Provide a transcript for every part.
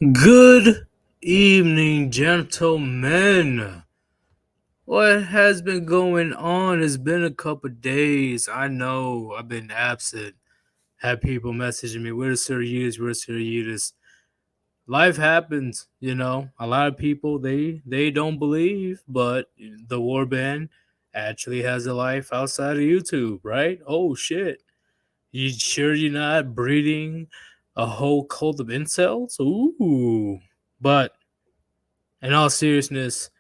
Good evening, gentlemen. What has been going on? It's been a couple days. I know I've been absent. Had people messaging me, "Where's Sir Yeetus? Where's Sir Yeetus?" Life happens, you know. A lot of people they don't believe, but the Warband actually has a life outside of YouTube, right? Oh shit! You sure you're not breeding a whole cult of incels? Ooh, but in all seriousness,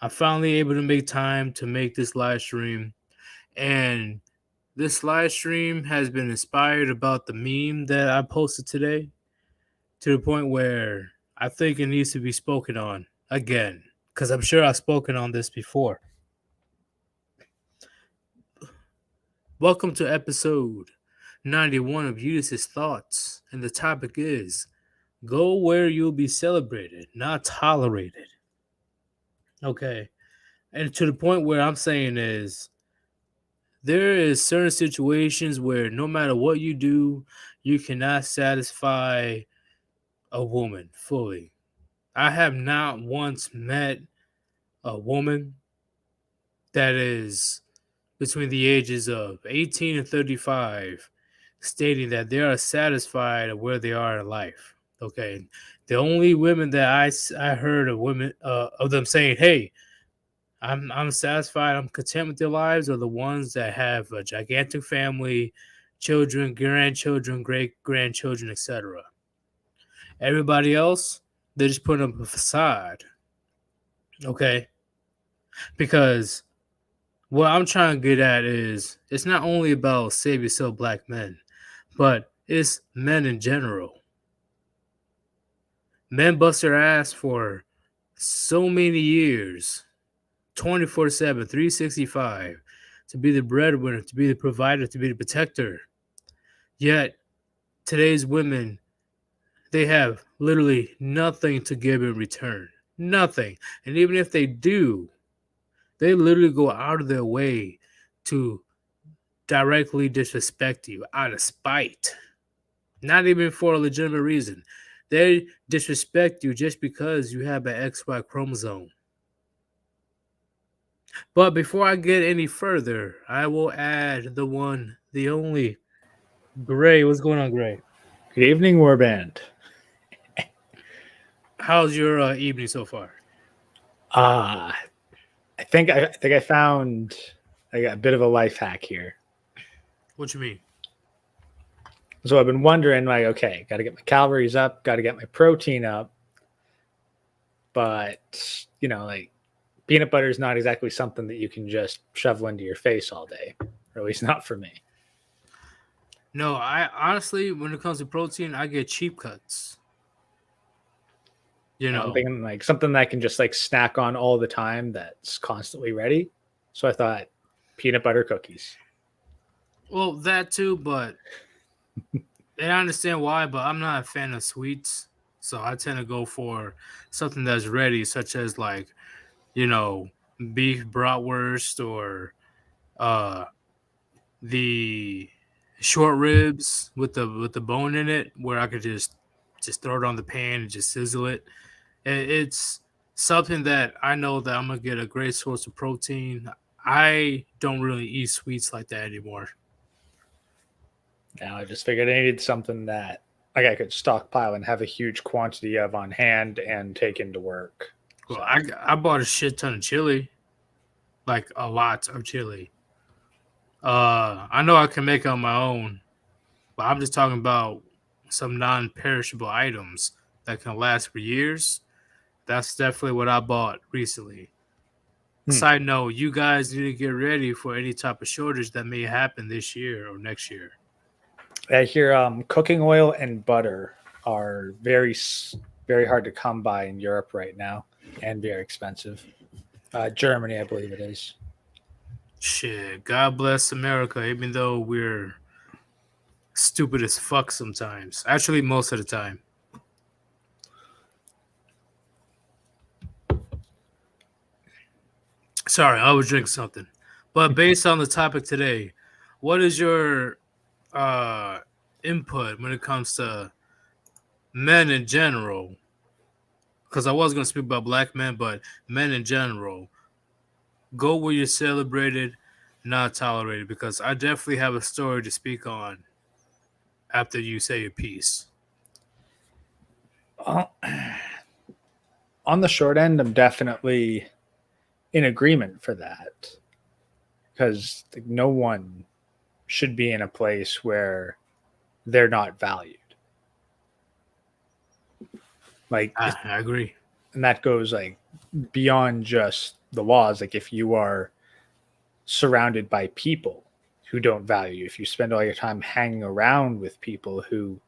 I'm finally able to make time to make this live stream. And this live stream has been inspired about the meme that I posted today to the point where I think it needs to be spoken on again. Because I'm sure I've spoken on this before. Welcome to episode 91 of Yeetus' Thoughts. And the topic is go where you'll be celebrated, not tolerated. Okay. And to the point where I'm saying is there is certain situations where no matter what you do, you cannot satisfy a woman fully. I have not once met a woman that is between the ages of 18 and 35 stating that they are satisfied of where they are in life. Okay. The only women that I heard of women of them saying, "Hey, I'm satisfied. I'm content with their lives." Are the ones that have a gigantic family, children, grandchildren, great grandchildren, etc. Everybody else, they're just putting up a facade. Okay, because what I'm trying to get at is it's not only about save yourself, black men, but it's men in general. Men bust their ass for so many years 24/7, 365, to be the breadwinner, to be the provider, to be the protector. Yet today's women, they have literally nothing to give in return. Nothing. And even if they do, they literally go out of their way to directly disrespect you out of spite. Not even for a legitimate reason. They disrespect you just because you have an XY chromosome. But before I get any further, I will add the one, the only, Gray. What's going on, Gray? Good evening, Warband. How's your evening so far? I think I found a bit of a life hack here. What you mean? So I've been wondering, like, okay, got to get my calories up, got to get my protein up, but like peanut butter is not exactly something that you can just shovel into your face all day, or at least not for me. No, I honestly, when it comes to protein, I get cheap cuts. You I'm know, thinking like something that I can just like snack on all the time that's constantly ready. So I thought peanut butter cookies. well, that too, but and I understand why, but I'm not a fan of sweets. So I tend to go for something that's ready, such as like, you know, beef bratwurst or uh the short ribs with the bone in it, where I could just throw it on the pan and just sizzle it. It's something that I know that I'm gonna get a great source of protein. I don't really eat sweets like that anymore. Now I just figured I needed something that like I could stockpile and have a huge quantity of on hand and take into work. Well, So I bought a shit ton of chili, like a lot of chili. I know I can make it on my own, but I'm just talking about some non-perishable items that can last for years. That's definitely what I bought recently. Side note, you guys need to get ready for any type of shortage that may happen this year or next year. I hear cooking oil and butter are very hard to come by in Europe right now and very expensive. Germany, I believe it is. Shit, God bless America, even though we're stupid as fuck sometimes. Actually, most of the time. Sorry, I was drinking something. But based on the topic today, what is your uh, input when it comes to men in general because I was going to speak about black men, but men in general, go where you're celebrated, not tolerated, because I definitely have a story to speak on after you say your piece. Uh, on the short end, I'm definitely in agreement for that, because no one should be in a place where they're not valued. Like, I agree. and that goes like beyond just the laws. Like, if you are surrounded by people who don't value you, if you spend all your time hanging around with people who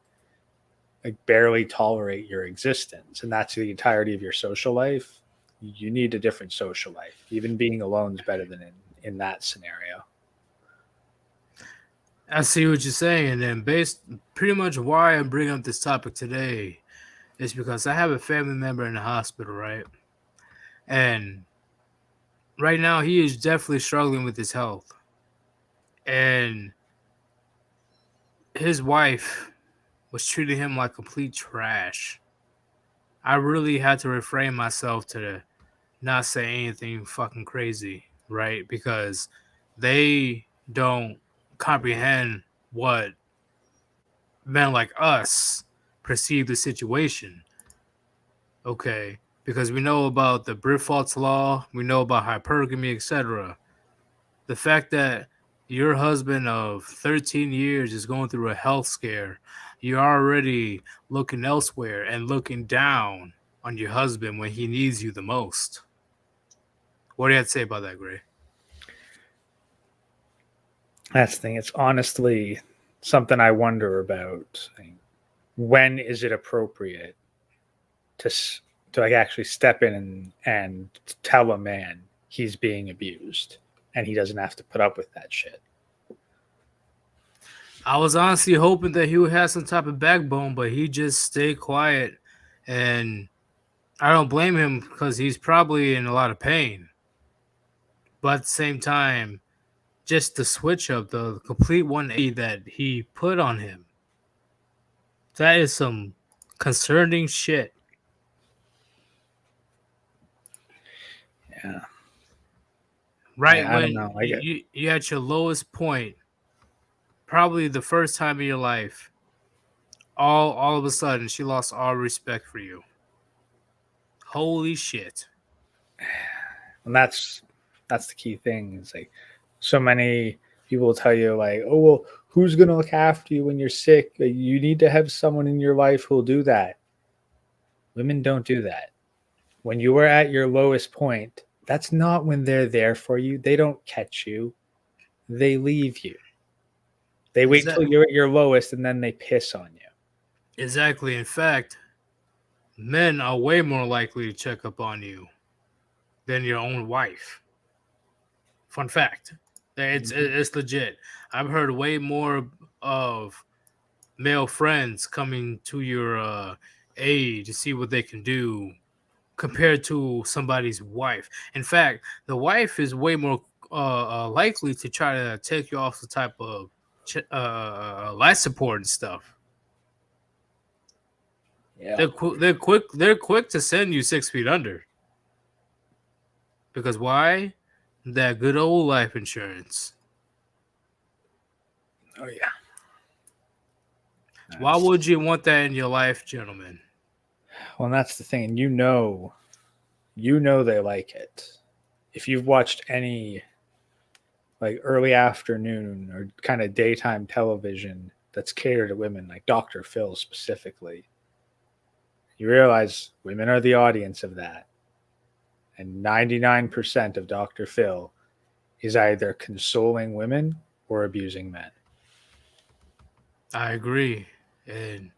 like barely tolerate your existence, and that's the entirety of your social life, you need a different social life. Even being alone is better than in that scenario. I see what you're saying, and then based pretty much why I'm bringing up this topic today is because I have a family member in the hospital, right? And right now he is definitely struggling with his health. And his wife was treating him like complete trash. I really had to refrain myself to not say anything fucking crazy, right? Because they don't comprehend what men like us perceive the situation. Okay, because we know about the Brifold's law, we know about hypergamy, etc. The fact that your husband of 13 years is going through a health scare, you're already looking elsewhere and looking down on your husband when he needs you the most. What do you have to say about that, Gray? That's the thing. It's honestly something I wonder about. When is it appropriate to like actually step in and tell a man he's being abused and he doesn't have to put up with that shit? I was honestly hoping that he would have some type of backbone, but he just stayed quiet. And I don't blame him because he's probably in a lot of pain. But at the same time, just the switch up, the complete 180 that he put on him, that is some concerning shit. Yeah. Right I don't when know. I get you're at your lowest point, probably the first time in your life, all of a sudden she lost all respect for you. Holy shit. and that's the key thing. It's like so many people will tell you like, oh well, who's gonna look after you when you're sick? You need to have someone in your life who'll do that. Women don't do that. When you are at your lowest point, that's not when they're there for you. They don't catch you. They leave you. They Is wait that till you're at your lowest and then they piss on you. exactly? In fact, men are way more likely to check up on you than your own wife. Fun fact. It's legit. I've heard way more of male friends coming to your aid to see what they can do compared to somebody's wife. In fact, the wife is way more likely to try to take you off the type of life support and stuff. Yeah. They're quick to send you 6 feet under. Because why? That good old life insurance. Oh yeah. Why That's, would you want that in your life, gentlemen? well, that's the thing. And you know they like it. If you've watched any like early afternoon or kind of daytime television that's catered to women, like Dr. Phil specifically, you realize women are the audience of that. And 99% of Dr. Phil is either consoling women or abusing men. I agree. And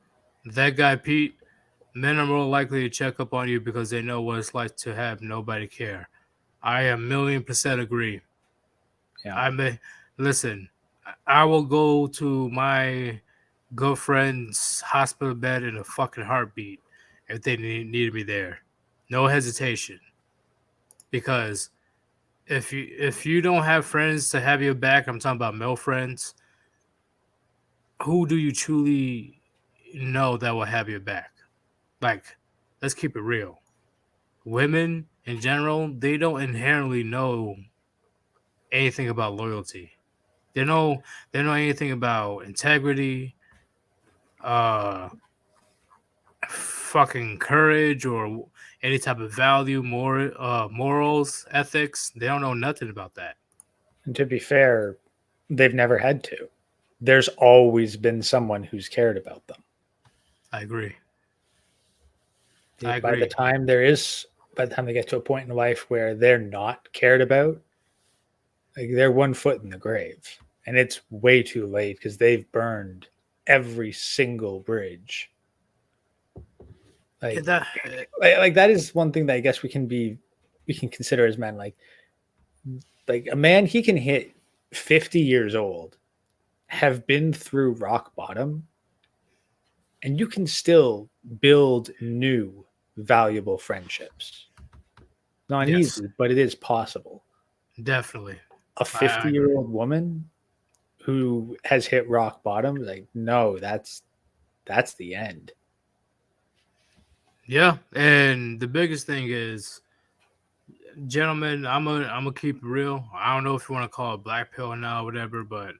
that guy, Pete, men are more likely to check up on you because they know what it's like to have nobody care. I a million percent agree. Yeah. I may listen. I will go to my girlfriend's hospital bed in a fucking heartbeat if they needed me there. No hesitation. Because if you don't have friends to have your back, I'm talking about male friends. Who do you truly know that will have your back? Like, let's keep it real. women in general, they don't inherently know anything about loyalty. They know anything about integrity, uh, fucking courage, or any type of value, morals, ethics. They don't know nothing about that. And to be fair, they've never had to. There's always been someone who's cared about them. I agree. By the time they get to a point in life where they're not cared about, like they're 1 foot in the grave, and it's way too late because they've burned every single bridge. Like that is one thing that I guess we can consider as men. Like a man, he can hit 50 years old, have been through rock bottom, and you can still build new valuable friendships. Not easy, but it is possible. Definitely. A 50-year-old woman who has hit rock bottom, like, no, that's the end. Yeah, and the biggest thing is, gentlemen, I'm gonna keep it real. I don't know if you want to call it black pill now or whatever, but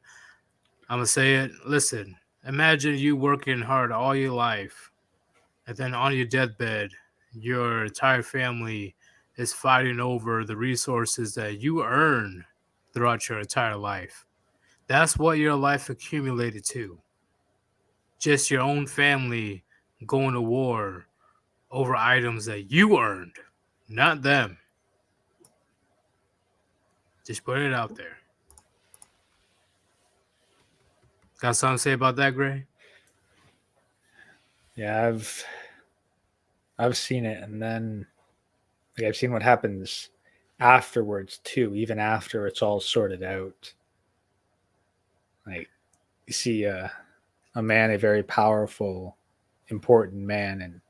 I'm gonna say it. Listen, imagine you working hard all your life, and then on your deathbed, your entire family is fighting over the resources that you earn throughout your entire life. That's what your life accumulated to. Just your own family going to war over items that you earned, not them. Just put it out there. Got something to say about that, Gray? Yeah, I've seen it, and then I've seen what happens afterwards too, even after it's all sorted out. Like you see a man, a very powerful, important man, and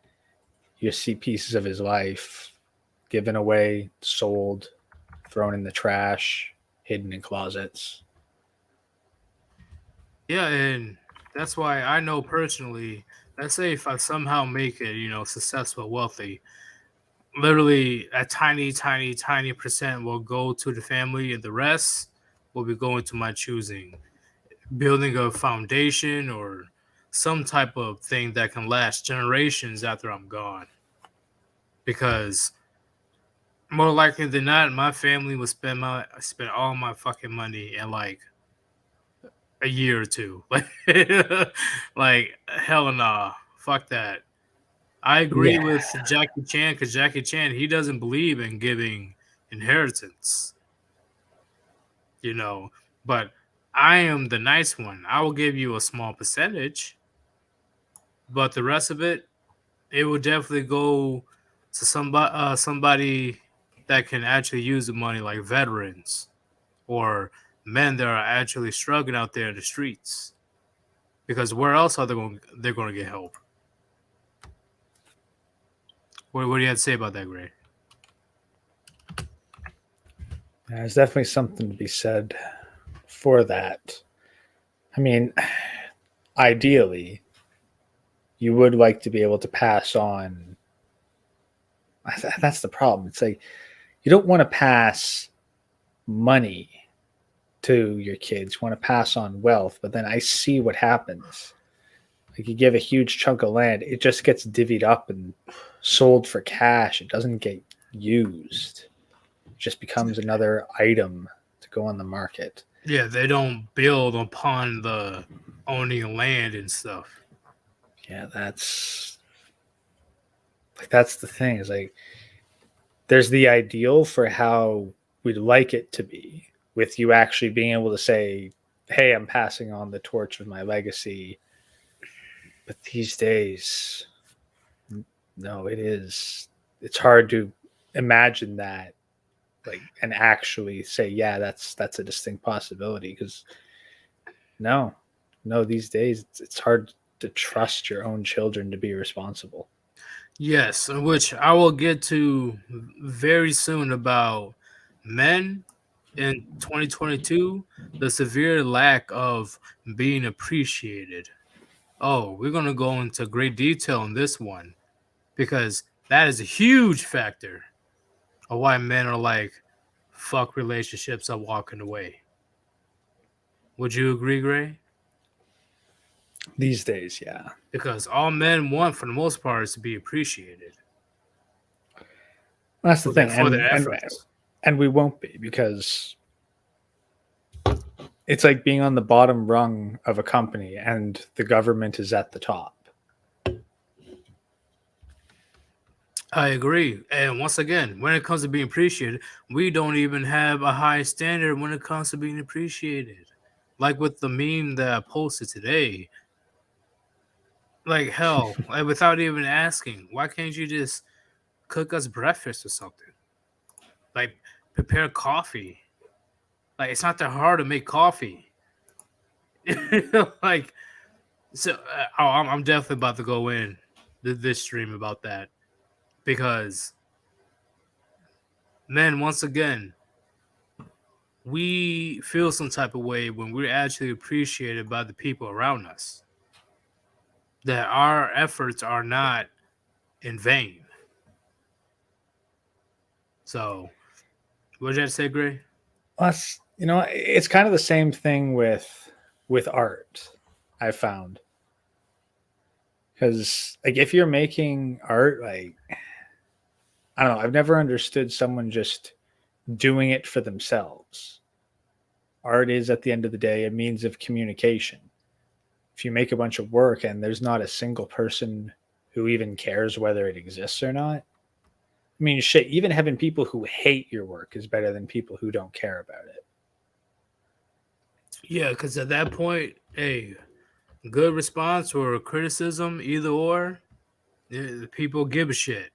you see pieces of his life given away, sold, thrown in the trash, hidden in closets. Yeah, and that's why I know personally, let's say if I somehow make it, successful, wealthy, literally a tiny percent will go to the family, and the rest will be going to my choosing. Building a foundation or some type of thing that can last generations after I'm gone. Because more likely than not, my family would spend all my fucking money in like a year or two. Like hell nah. Fuck that. I agree with Jackie Chan, because Jackie Chan, he doesn't believe in giving inheritance. But I am the nice one. I will give you a small percentage, but the rest of it will definitely go to somebody that can actually use the money, like veterans or men that are actually struggling out there in the streets. Because where else are they're going to get help? What do you have to say about that, Gray? There's definitely something to be said for that. I mean, ideally, you would like to be able to pass on. That's the problem. It's like you don't want to pass money to your kids. You want to pass on wealth, but then I see what happens. Like you give a huge chunk of land, it just gets divvied up and sold for cash. It doesn't get used. It just becomes another item to go on the market. Yeah, they don't build upon the owning land and stuff. Yeah, that's the thing. Is like there's the ideal for how we'd like it to be, with you actually being able to say, hey, I'm passing on the torch of my legacy. But these days, no, it's hard to imagine that, like, and actually say, yeah, that's a distinct possibility. Because no, these days it's hard to trust your own children to be responsible. Yes, which I will get to very soon about men in 2022, the severe lack of being appreciated. Oh, we're going to go into great detail on this one because that is a huge factor. or why men are like, fuck relationships, I'm walking away. Would you agree, Gray? These days, yeah. Because all men want, for the most part, is to be appreciated That's the thing, for their efforts. and we won't be, because it's like being on the bottom rung of a company and the government is at the top. I agree. And once again, when it comes to being appreciated, we don't even have a high standard when it comes to being appreciated. Like with the meme that I posted today. Like, hell, like without even asking, why can't you just cook us breakfast or something? Like, prepare coffee. Like, it's not that hard to make coffee. Like, so I'm definitely about to go in this stream about that, because, man, once again, we feel some type of way when we're actually appreciated by the people around us, that our efforts are not in vain. So, what did you have to say, Gray? Plus, it's kind of the same thing with art, I found. Because like if you're making art, like I don't know, I've never understood someone just doing it for themselves. Art is, at the end of the day, a means of communication. If you make a bunch of work and there's not a single person who even cares whether it exists or not, I mean, shit, even having people who hate your work is better than people who don't care about it. Yeah, because at that point, hey, good response or criticism, either or, people give a shit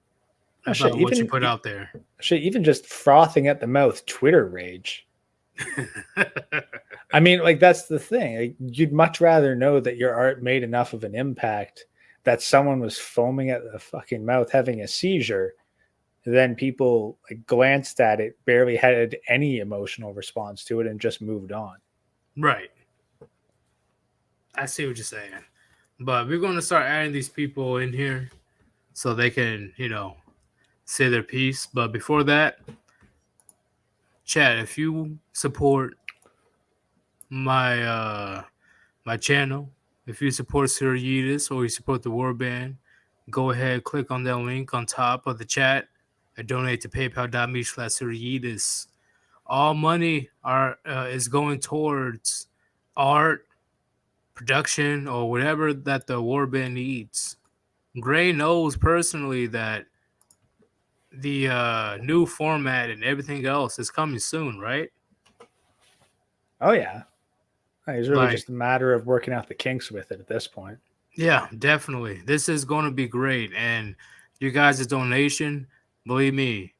about what you put out there. Shit, even just frothing at the mouth Twitter rage. I mean, like, that's the thing. Like, you'd much rather know that your art made enough of an impact that someone was foaming at the fucking mouth having a seizure than people like glanced at it, barely had any emotional response to it, and just moved on. Right. I see what you're saying. But we're going to start adding these people in here so they can, say their piece. But before that, chat, if you support my my channel, if you support Sir Yeetus or you support the Warband, go ahead, click on that link on top of the chat and donate to paypal.me/Sir Yeetus. All money is going towards art, production, or whatever that the Warband needs. Gray knows personally that the new format and everything else is coming soon, right? Oh yeah, it's really just a matter of working out the kinks with it at this point. Yeah, definitely. This is going to be great, and you guys' donation, believe me,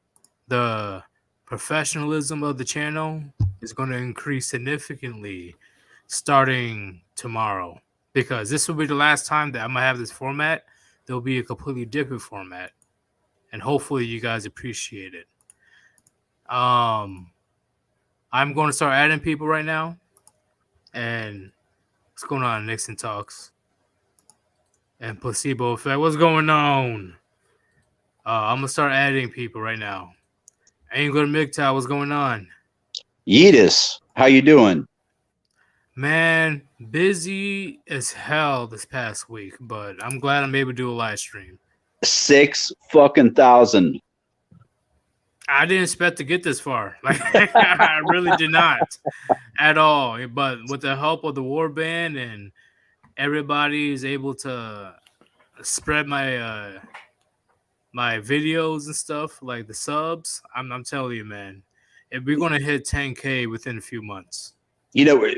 the professionalism of the channel is going to increase significantly starting tomorrow, because this will be the last time that I'm gonna have this format. There'll be a completely different format, and hopefully you guys appreciate it. I'm going to start adding people right now. And what's going on, Nixon Talks and Placebo Effect? What's going on? I'm gonna start adding people right now. Angler MGTOW, what's going on? Yeetus, how you doing? Man, busy as hell this past week, but I'm glad I'm able to do a live stream. 6,000. I didn't expect to get this far. Like, I really did not at all. But with the help of the Warband and everybody is able to spread my my videos and stuff, like the subs, I'm telling you, man, if we're gonna hit 10K within a few months.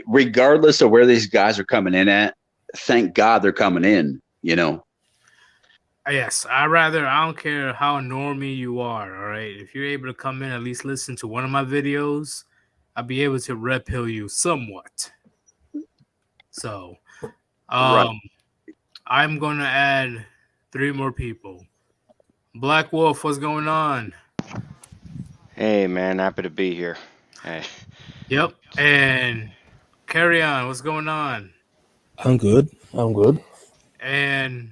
Regardless of where these guys are coming in at, thank God they're coming in. Yes, I don't care how normie you are, all right? If you're able to come in, at least listen to one of my videos, I'll be able to red pill you somewhat. So, Right. I'm going to add 3 more people. Blackwolf, what's going on? Hey, man, happy to be here. Hey. Yep, and Kereon, what's going on? I'm good. And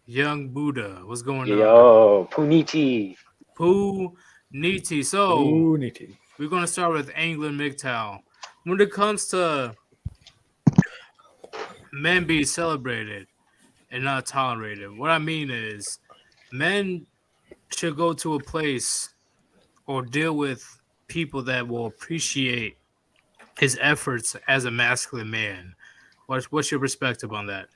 YoungBuddha, what's going on? Yo, Punichi. Poo, Neaty. So Ooh, nitty. we're gonna start with England MGTOW. When it comes to men being celebrated and not tolerated, what I mean is men should go to a place or deal with people that will appreciate his efforts as a masculine man. What's your perspective on that?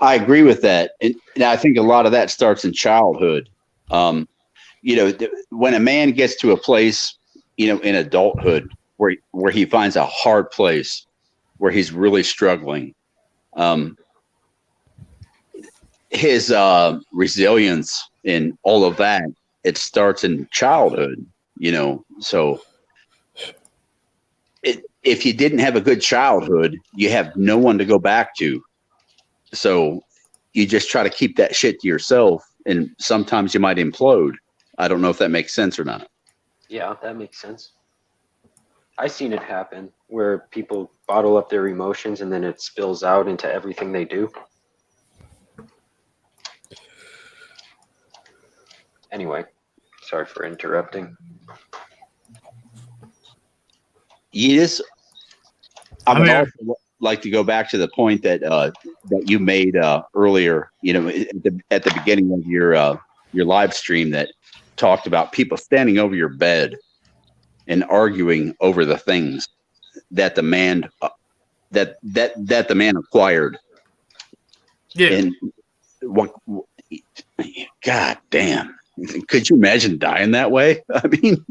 I agree with that, and I think a lot of that starts in childhood. When a man gets to a place, in adulthood where he finds a hard place, where he's really struggling, his resilience and all of that, it starts in childhood. So if you didn't have a good childhood, you have no one to go back to. So you just try to keep that shit to yourself, and sometimes you might implode. I don't know if that makes sense or not. Yeah, that makes sense. I've seen it happen where people bottle up their emotions and then it spills out into everything they do. Anyway, sorry for interrupting. Yeetus, I would also like to go back to the point that you made earlier. At the beginning of your live stream, that talked about people standing over your bed and arguing over the things that the man that the man acquired. Yeah. And what? God damn. Could you imagine dying that way? I mean,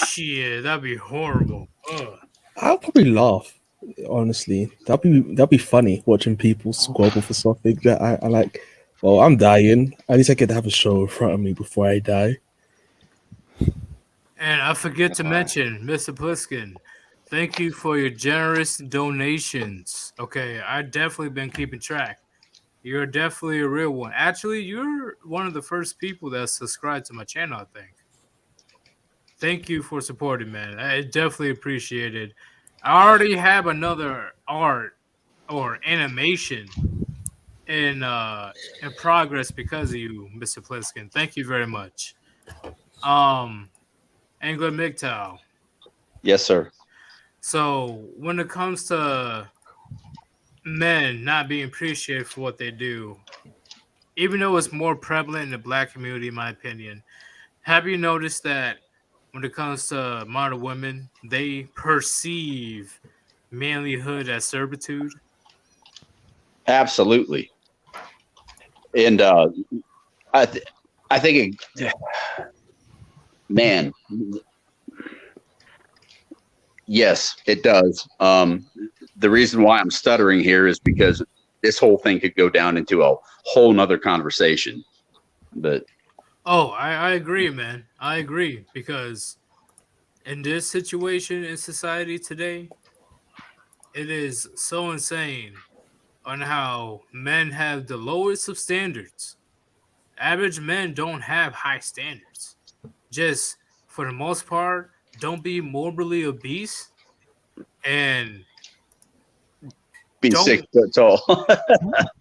shit, that'd be horrible. Ugh. I'll probably laugh. Honestly, that'd be funny watching people squabble for something that I like. Well, I'm dying. At least I get to have a show in front of me before I die. And I forget to mention, Mr. Pliskin, thank you for your generous donations. Okay, I've definitely been keeping track. You're definitely a real one. Actually, you're one of the first people that subscribed to my channel, I think. Thank you for supporting, man. I definitely appreciate it. I already have another art or animation in progress because of you, Mr. Pliskin. Thank you very much. Anglo MGTOW. yes, sir. So when it comes to men not being appreciated for what they do, even though it's more prevalent in the black community, in my opinion, have you noticed that when it comes to modern women, they perceive manlyhood as servitude? Absolutely. And I think man, yes, it does. The reason why I'm stuttering here is because this whole thing could go down into a whole nother conversation. But I agree, man. I agree, because in this situation in society today, it is so insane on how men have the lowest of standards. Average men don't have high standards. Just for the most part, don't be morbidly obese and be 6 foot tall.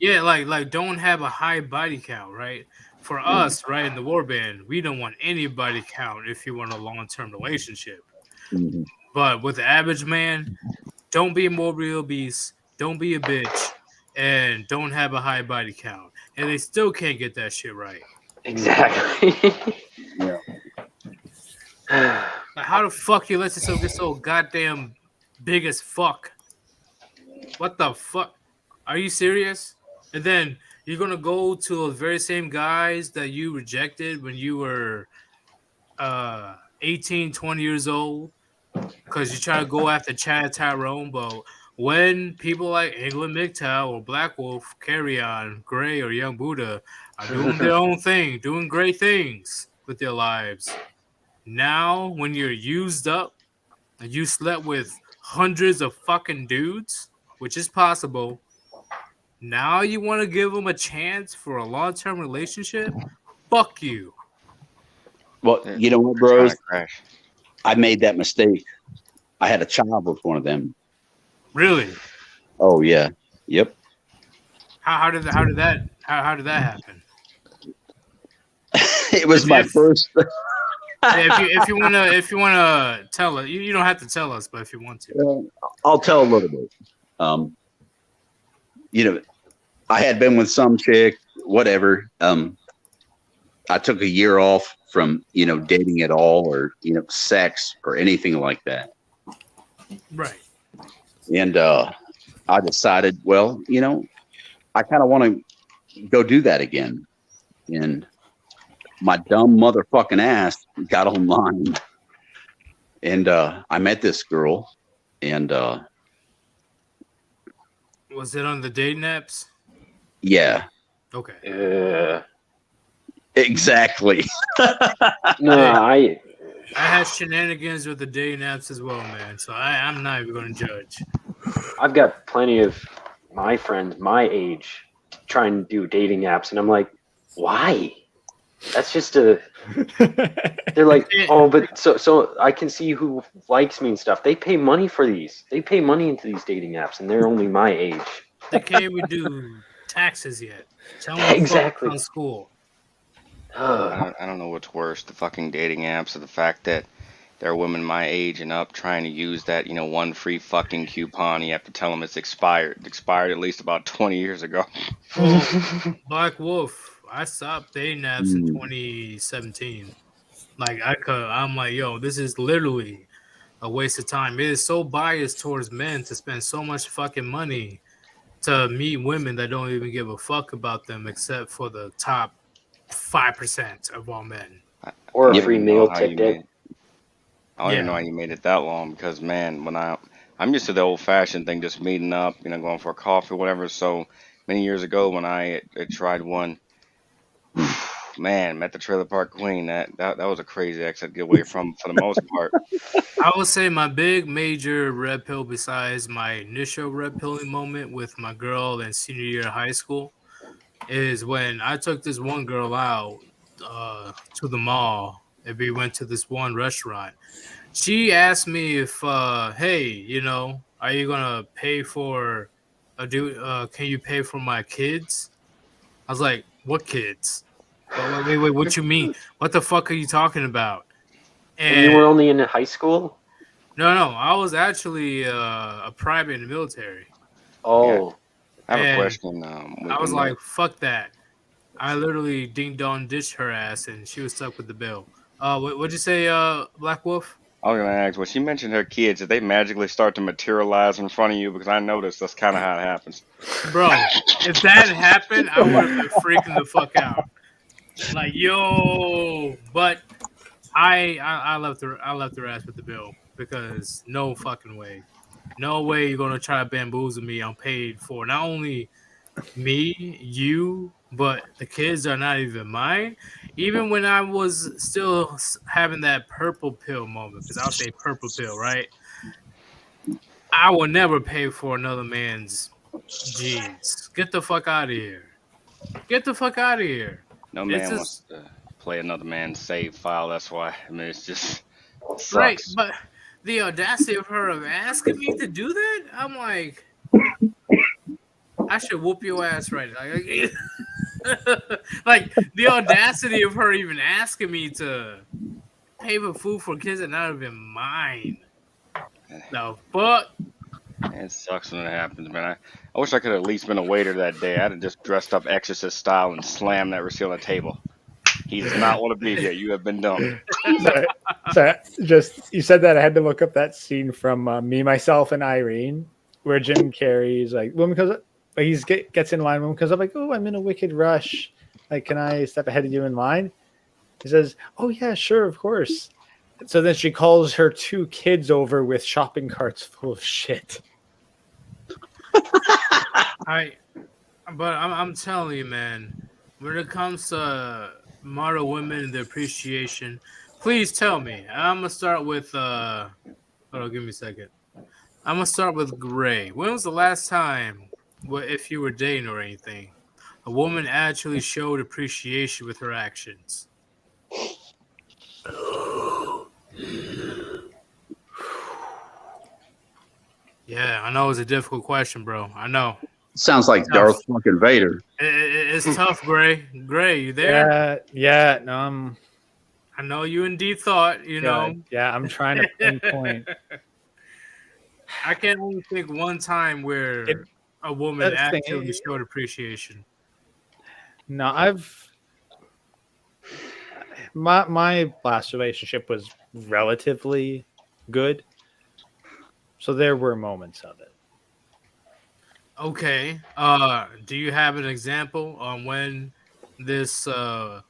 yeah, like don't have a high body count, right? For us, right, in the Warband, we don't want any body count if you want a long-term relationship. Mm-hmm. But with the average man, don't be morbidly obese, don't be a bitch, and don't have a high body count. And they still can't get that shit right. Exactly. Yeah. Like, how the fuck you let yourself get so goddamn big as fuck? What the fuck? Are you serious? And then you're gonna go to those very same guys that you rejected when you were 18, 20 years old, because you try to go after Chad Tyrone. But when people like England MGTOW or Blackwolf, Kereon, Gray, or YoungBuddha are doing their own thing, doing great things with their lives, now when you're used up and you slept with hundreds of fucking dudes, which is possible, now you want to give them a chance for a long-term relationship? Fuck you. Well, you know what, bros? I made that mistake. I had a child with one of them. Really? Oh yeah. Yep. How did that happen? It was my first. if you wanna tell us, you don't have to tell us, but if you want to, I'll tell a little bit. I had been with some chick, whatever. I took a year off from dating at all, or sex or anything like that. right? And I decided, well, I kind of want to go do that again. And my dumb motherfucking ass got online, and I met this girl, and Was it on the dating apps? yeah, Okay. exactly. No, I had shenanigans with the dating apps as well, man. So I'm not even going to judge. I've got plenty of my friends my age trying to do dating apps, and I'm like, why? That's just they're like, oh, but so I can see who likes me and stuff. They pay money for these. They pay money into these dating apps, and they're only my age. They can't even do taxes yet. Tell me Exactly. on school. I don't know what's worse, the fucking dating apps or the fact that there are women my age and up trying to use that, one free fucking coupon. You have to tell them it's expired. It expired at least about 20 years ago. Blackwolf. I stopped dating apps in 2017. Like I'm like, yo, this is literally a waste of time. It is so biased towards men to spend so much fucking money to meet women that don't even give a fuck about them except for the top 5% of all men. Or a free meal ticket. I don't even know how you made it that long, because man, when I'm used to the old fashioned thing, just meeting up, going for a coffee or whatever. So many years ago when I tried one, man, met the Trailer Park Queen. That was a crazy exit to get away from for the most part. I would say my big major red pill, besides my initial red pilling moment with my girl in senior year of high school, is when I took this one girl out to the mall, and we went to this one restaurant. She asked me if, hey, are you gonna pay for can you pay for my kids? I was like, what kids? Wait, what you mean? What the fuck are you talking about? And you were only in high school? No, I was actually a private in the military. Oh. Yeah. I have a question. I was like, fuck that. I literally ding-dong ditched her ass, and she was stuck with the bill. What'd you say, Black Wolf? I was going to ask, when she mentioned her kids, did they magically start to materialize in front of you? Because I noticed that's kind of how it happens. Bro, if that happened, I would have been freaking the fuck out. Like, yo, but I left her ass with the bill, because no fucking way. No way you're gonna try to bamboozle me. I'm paid for not only me, you, but the kids are not even mine. Even when I was still having that purple pill moment, because I'll say purple pill, right? I will never pay for another man's jeans. Get the fuck out of here. Get the fuck out of here. No man wants to play another man's save file. That's why. I mean, it's just sucks. Right, but the audacity of her asking me to do that, I'm like, I should whoop your ass right now. Like, the audacity of her even asking me to pay for food for kids that not even mine. No, fuck. It sucks when it happens, man. I wish I could have at least been a waiter that day. I'd have just dressed up Exorcist style and slammed that receipt on the table. He does not want to be here. You have been done. So just, you said that, I had to look up that scene from Me, Myself, and Irene, where Jim Carrey's like, woman comes up, like he gets in line, woman comes up like, oh, I'm in a wicked rush. Like, can I step ahead of you in line? He says, oh yeah, sure, of course. So then she calls her 2 kids over with shopping carts full of shit. I'm telling you, man, when it comes to model women and their appreciation, please tell me. I'm gonna start with hold on, give me a second. I'm gonna start with Gray. When was the last time, if you were dating or anything, a woman actually showed appreciation with her actions? Yeah, I know it's a difficult question, bro. I know. Sounds like Darth fucking Vader. It's tough, Gray. Gray, you there? Yeah. No, I know you indeed thought, you know. Yeah, I'm trying to pinpoint. I can only think one time where a woman That's the thing, actually showed appreciation. No, my last relationship was relatively good, so there were moments of it. Okay. Do you have an example on when this when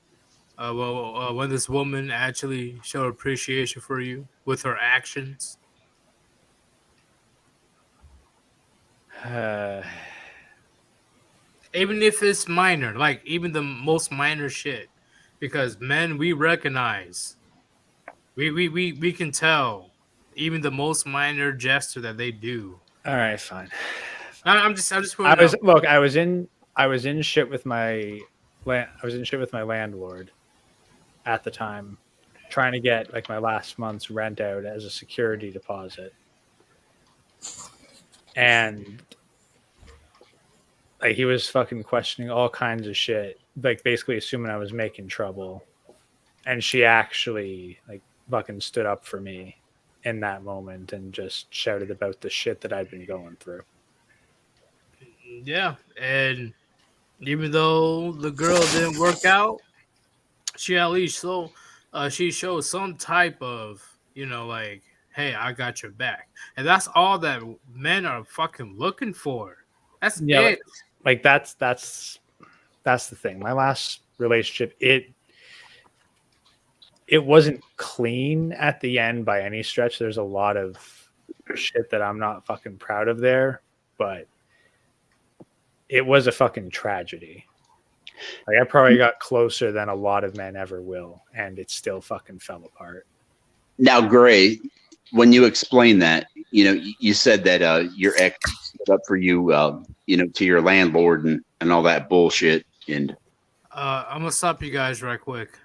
this woman actually showed appreciation for you with her actions? Even if it's minor, like even the most minor shit, because men, we recognize, we can tell even the most minor gesture that they do. All right, fine. I'm just putting it out. I was in shit with my landlord at the time, trying to get like my last month's rent out as a security deposit, and like he was fucking questioning all kinds of shit, like basically assuming I was making trouble, and she actually like fucking stood up for me in that moment and just shouted about the shit that I'd been going through. Yeah, and even though the girl didn't work out, she at least she showed some type of, like, hey, I got your back, and that's all that men are fucking looking for. That's it. Like that's the thing. My last relationship, it wasn't clean at the end by any stretch. There's a lot of shit that I'm not fucking proud of there, but it was a fucking tragedy. Like I probably got closer than a lot of men ever will, and it still fucking fell apart. Now, Gray, when you explain that, you said that your ex stood up for you, to your landlord and all that bullshit. And I'm gonna stop you guys right quick.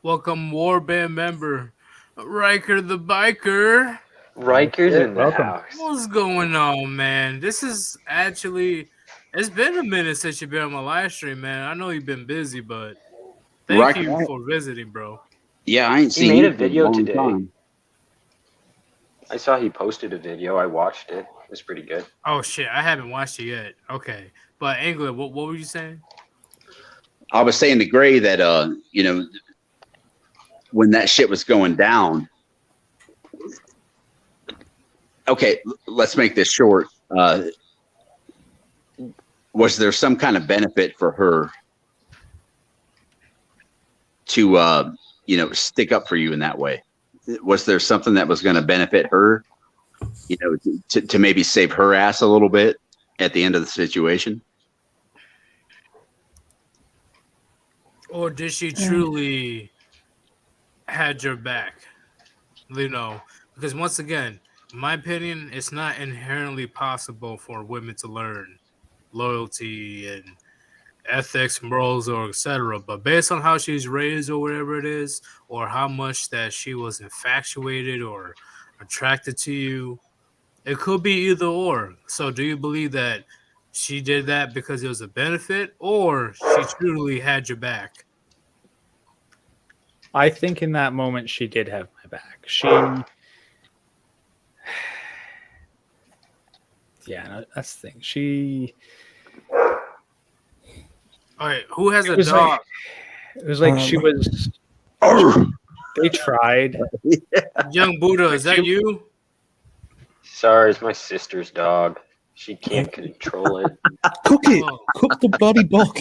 Welcome, Warband member Riker the Biker. Riker's in the house. What's going on, man? This is actually, it's been a minute since you've been on my live stream, man. I know you've been busy, but thank you for visiting, bro. Yeah, I ain't seen He made you a video for a long today. time. I saw he posted a video. I watched it. It was pretty good. Oh shit, I haven't watched it yet. Okay, but England, what were you saying? I was saying to Gray that when that shit was going down. Okay, let's make this short. Was there some kind of benefit for her to stick up for you in that way? Was there something that was going to benefit her, to maybe save her ass a little bit at the end of the situation? Or did she truly had your back? Because once again, in my opinion, it's not inherently possible for women to learn loyalty and ethics, morals, or etc. But based on how she's raised or whatever it is, or how much that she was infatuated or attracted to you, it could be either or. So do you believe that she did that because it was a benefit, or she truly had your back? I think in that moment she did have my back. That's the thing. All right, who has a dog? It was like she was. They tried. YoungBuddha, is that you? Sorry, it's my sister's dog. She can't control it. Cook it. Cook the bloody dog.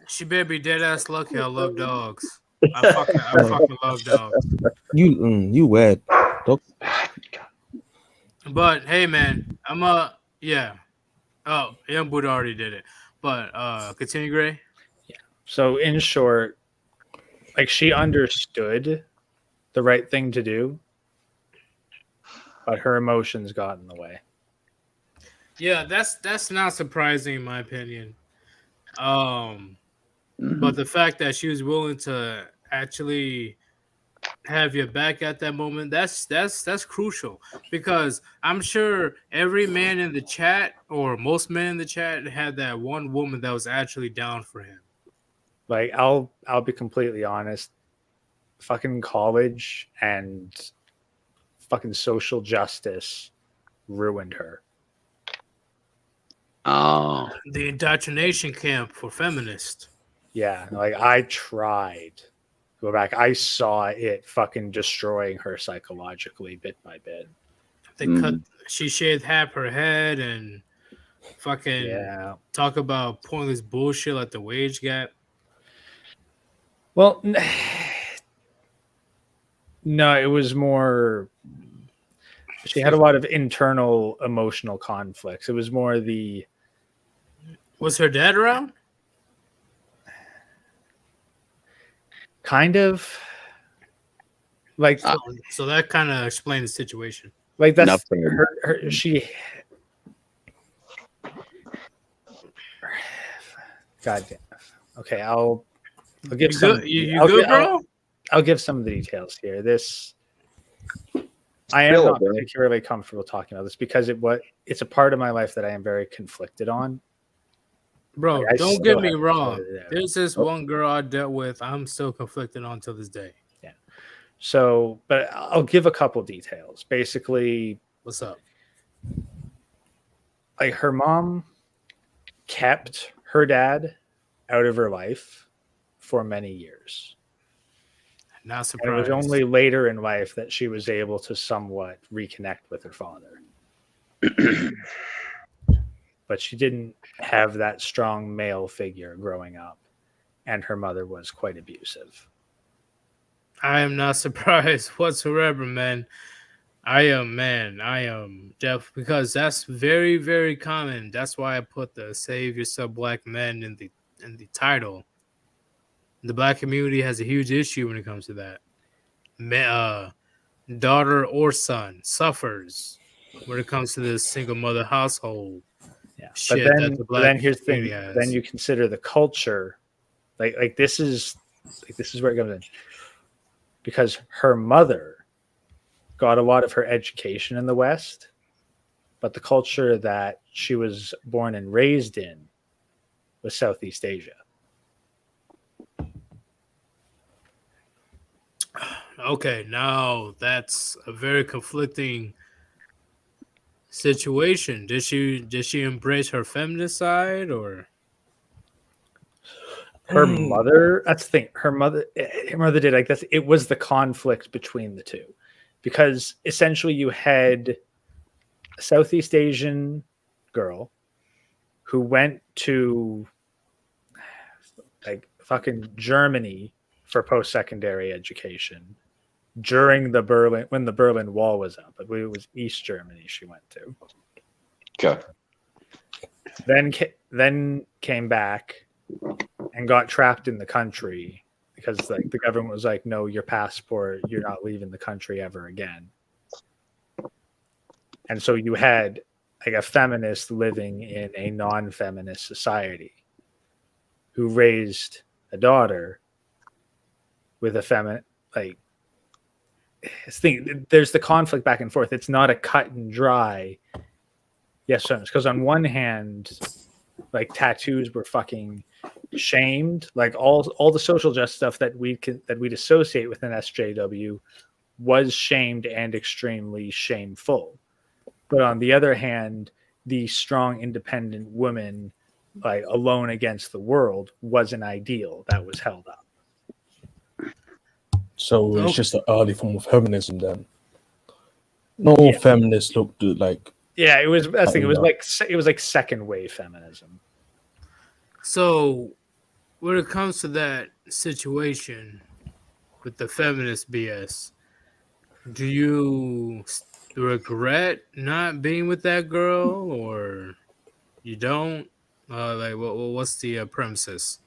She better be dead ass lucky. I love dogs. I fucking love dogs. You weird dog. But hey, man, yeah. Oh, YoungBuddha already did it. But continue, Gray. Yeah. So in short, like she understood the right thing to do, but her emotions got in the way. Yeah, that's not surprising in my opinion. But the fact that she was willing to actually have your back at that moment, that's crucial, because I'm sure every man in the chat, or most men in the chat, had that one woman that was actually down for him. Like I'll be completely honest. fucking college and fucking social justice ruined her. Oh, The indoctrination camp for feminists. Yeah, like I tried to go back. I saw it fucking destroying her psychologically bit by bit. They cut. She shaved half her head and fucking talk about pointless bullshit like the wage gap. Well, no, it was more. She had a lot of internal emotional conflicts. It was more the. Was her dad around? Kind of. Like, so that kind of explained the situation. Like that's her. She. God damn. Okay, I'll give some. I'll give some of the details here. I am not particularly comfortable talking about this because it's a part of my life that I am very conflicted on. Bro, don't get me wrong. There's this one girl I dealt with. I'm still conflicted on till this day. Yeah. So, but I'll give a couple details. Basically, what's up? Like her mom kept her dad out of her life for many years. Not surprised. And it was only later in life that she was able to somewhat reconnect with her father. But she didn't have that strong male figure growing up, and her mother was quite abusive. I am not surprised whatsoever, man. I am deaf because that's very, very common. That's why I put the "Save Yourself, Black Men" in the title. The black community has a huge issue when it comes to that. Daughter or son suffers when it comes to this single mother household. Yeah, shit but then here's the thing. Then you consider the culture, like this is where it comes in, because her mother got a lot of her education in the West, but the culture that she was born and raised in was Southeast Asia. Okay, now that's a very conflicting situation. Did she embrace her feminist side or her mother? That's the thing. Her mother did. I guess it was the conflict between the two, because essentially you had a Southeast Asian girl who went to like fucking Germany for post-secondary education during when the Berlin Wall was up. It was East Germany she went to. Okay. Then came back and got trapped in the country because like the government was like, no, your passport, you're not leaving the country ever again. And so you had like a feminist living in a non-feminist society who raised a daughter with a feminine, like, there's the conflict back and forth. It's not a cut and dry yes or no. Because on one hand, like tattoos were fucking shamed. Like all the social justice stuff that we'd associate with an SJW was shamed and extremely shameful. But on the other hand, the strong, independent woman, like alone against the world, was an ideal that was held up. So it's just an early form of feminism then. No feminists looked like. Yeah, it was. I think it was like second wave feminism. So, when it comes to that situation with the feminist BS, do you regret not being with that girl, or you don't? Like, what's the premises?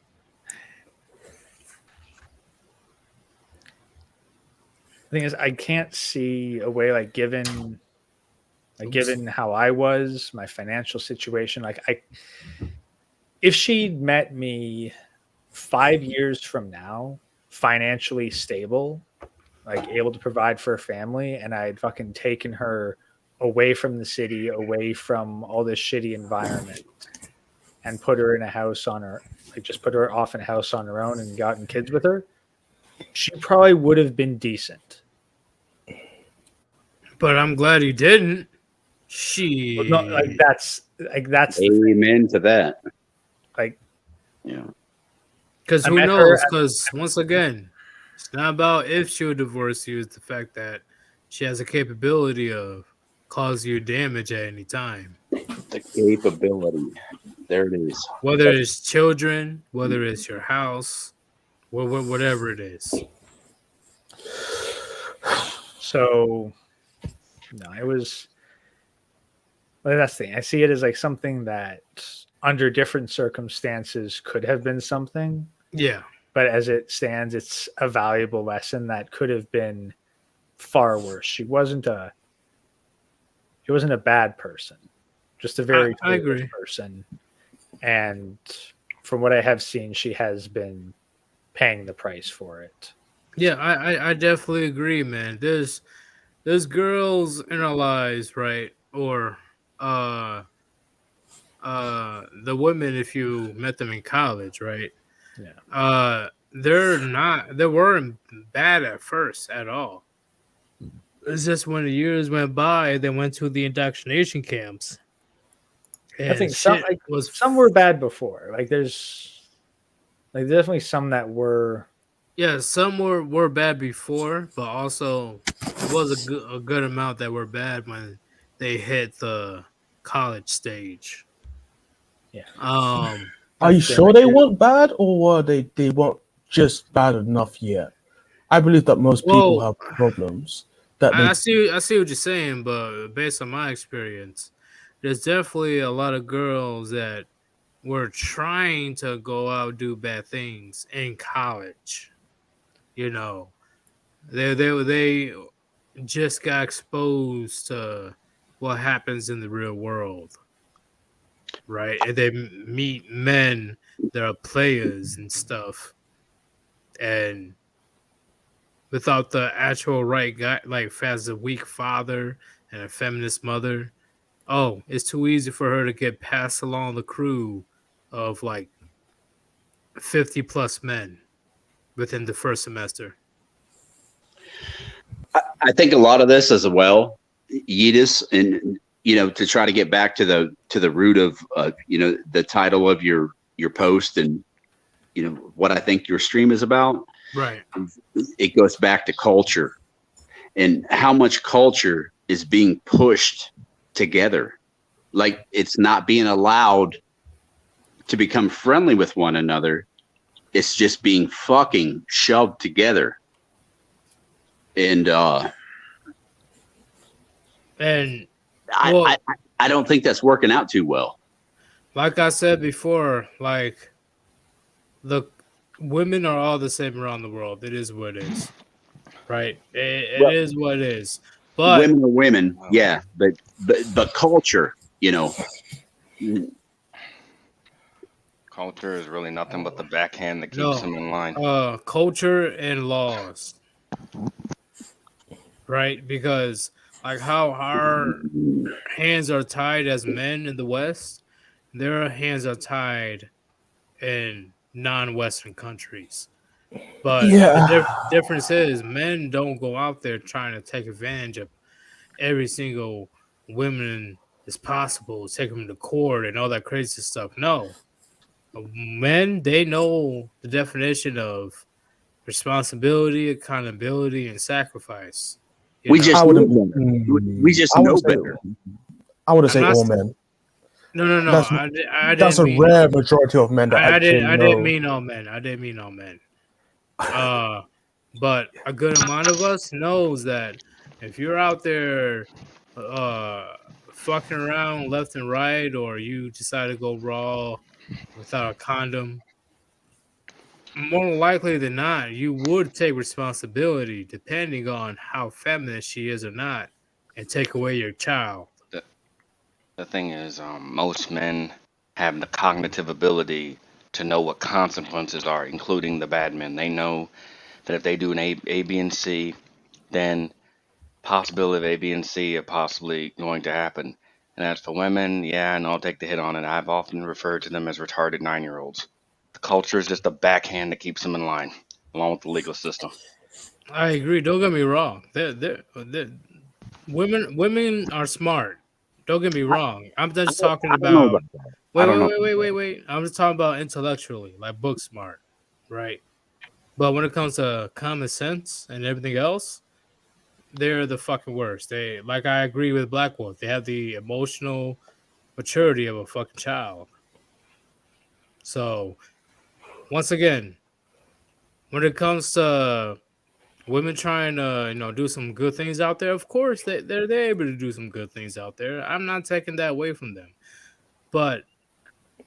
The thing is, I can't see a way, like given how I was, my financial situation, if she'd met me 5 years from now, financially stable, like able to provide for a family, and I'd fucking taken her away from the city, away from all this shitty environment, and put her in a house on her, like just put her off in a house on her own and gotten kids with her, she probably would have been decent. But I'm glad he didn't. She. But no, that's the thing. Amen to that. Like, Yeah. Because I who met knows? her- Because once again, it's not about if she would divorce you. It's the fact that she has a capability of causing you damage at any time. The capability. There it is. Whether it's children, whether it's your house, whatever it is. So, no, it was. Well, that's the thing. I see it as like something that, under different circumstances, could have been something. Yeah. But as it stands, it's a valuable lesson that could have been far worse. She wasn't a bad person, just a very I foolish agree. person. And from what I have seen, she has been paying the price for it. Yeah, I definitely agree, man. There's girls in our lives, right? Or the women, if you met them in college, right? Yeah. They weren't bad at first at all. It's just when the years went by, they went to the indoctrination camps. I think some were bad before. Like there's definitely some that were. Yeah, some were bad before, but also it was a good amount that were bad when they hit the college stage. Yeah. Are you sure they weren't bad, or they weren't just bad enough yet? I believe that most people have problems. I see what you're saying, but based on my experience, there's definitely a lot of girls that were trying to go out do bad things in college. You know, they just got exposed to what happens in the real world, right? And they meet men that are players and stuff, and without the actual right guy, like as a weak father and a feminist mother, it's too easy for her to get passed along the crew of like 50 plus men within the first semester. I think a lot of this as well, Yeetus, and to try to get back to the root of the title of your post and what I think your stream is about. Right. It goes back to culture and how much culture is being pushed together. Like it's not being allowed to become friendly with one another. It's just being fucking shoved together. And I don't think that's working out too well. Like I said before, like the women are all the same around the world. It is what it is, right? It is what it is. But women are women, yeah. But culture, Culture is really nothing but the backhand that keeps them in line. Culture and laws, right? Because like how our hands are tied as men in the West, their hands are tied in non-Western countries. But the difference is men don't go out there trying to take advantage of every single woman as possible, take them to court and all that crazy stuff. No. Men, they know the definition of responsibility, accountability, and sacrifice. We just know better. I wouldn't say all men. No. That's a rare majority of men that I didn't mean all men. I didn't mean all men. But a good amount of us knows that if you're out there fucking around left and right, or you decide to go raw without a condom, more likely than not, you would take responsibility depending on how feminist she is or not, and take away your child. The thing is, most men have the cognitive ability to know what consequences are, including the bad men. They know that if they do an A, B, and C, then possibility of A, B, and C are possibly going to happen. And as for women, yeah, and I'll take the hit on it. I've often referred to them as retarded 9-year-olds. The culture is just a backhand that keeps them in line. along with the legal system. I agree. Don't get me wrong. Women are smart. Don't get me wrong. I'm just talking I don't know about. about that. Wait, I don't wait, know. wait. I'm just talking about intellectually, like book smart, right? But when it comes to common sense and everything else, they're the fucking worst. They like I agree with Blackwolf. They have the emotional maturity of a fucking child. So once again, when it comes to women trying to do some good things out there, of course they're able to do some good things out there. I'm not taking that away from them, but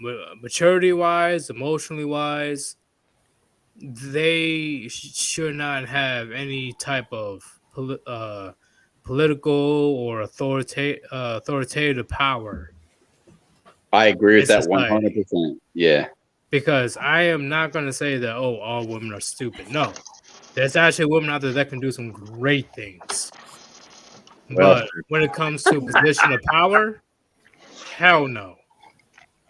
maturity wise, emotionally wise, they should not have any type of political or authoritative power I agree in with that society. 100%. Yeah. Because I am not going to say that all women are stupid. No, there's actually women out there that can do some great things. Well, But when it comes to position of power, hell no.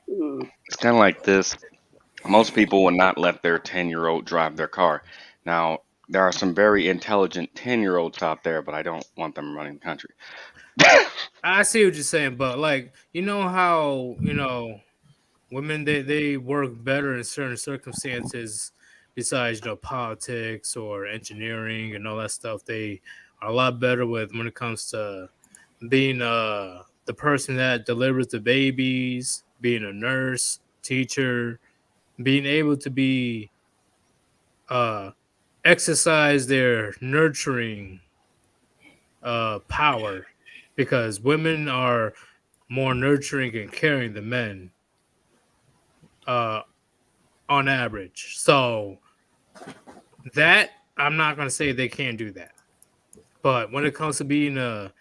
It's kind of like this. Most people would not let their 10-year-old drive their car. Now, there are some very intelligent 10-year-olds out there, but I don't want them running the country. I see what you're saying, but like how women they work better in certain circumstances besides politics or engineering and all that stuff. They are a lot better with when it comes to being the person that delivers the babies, being a nurse, teacher, being able to be exercise their nurturing power, because women are more nurturing and caring than men uh, on average. So that I'm not going to say they can't do that. But when it comes to being a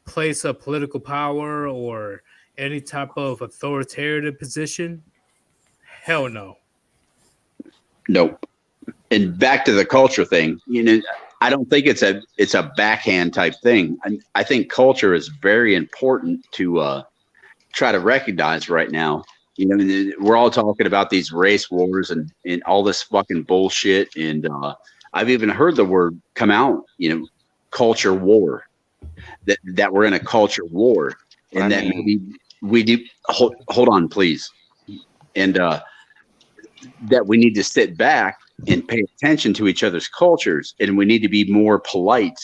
place of political power or any type of authoritative position, hell no. nope. And back to the culture thing, I don't think it's a backhand type thing. I think culture is very important to try to recognize right now. We're all talking about these race wars and all this fucking bullshit. And I've even heard the word come out, culture war, that we're in a culture war. And that maybe we do. Hold on, please. And that we need to sit back and pay attention to each other's cultures. And we need to be more polite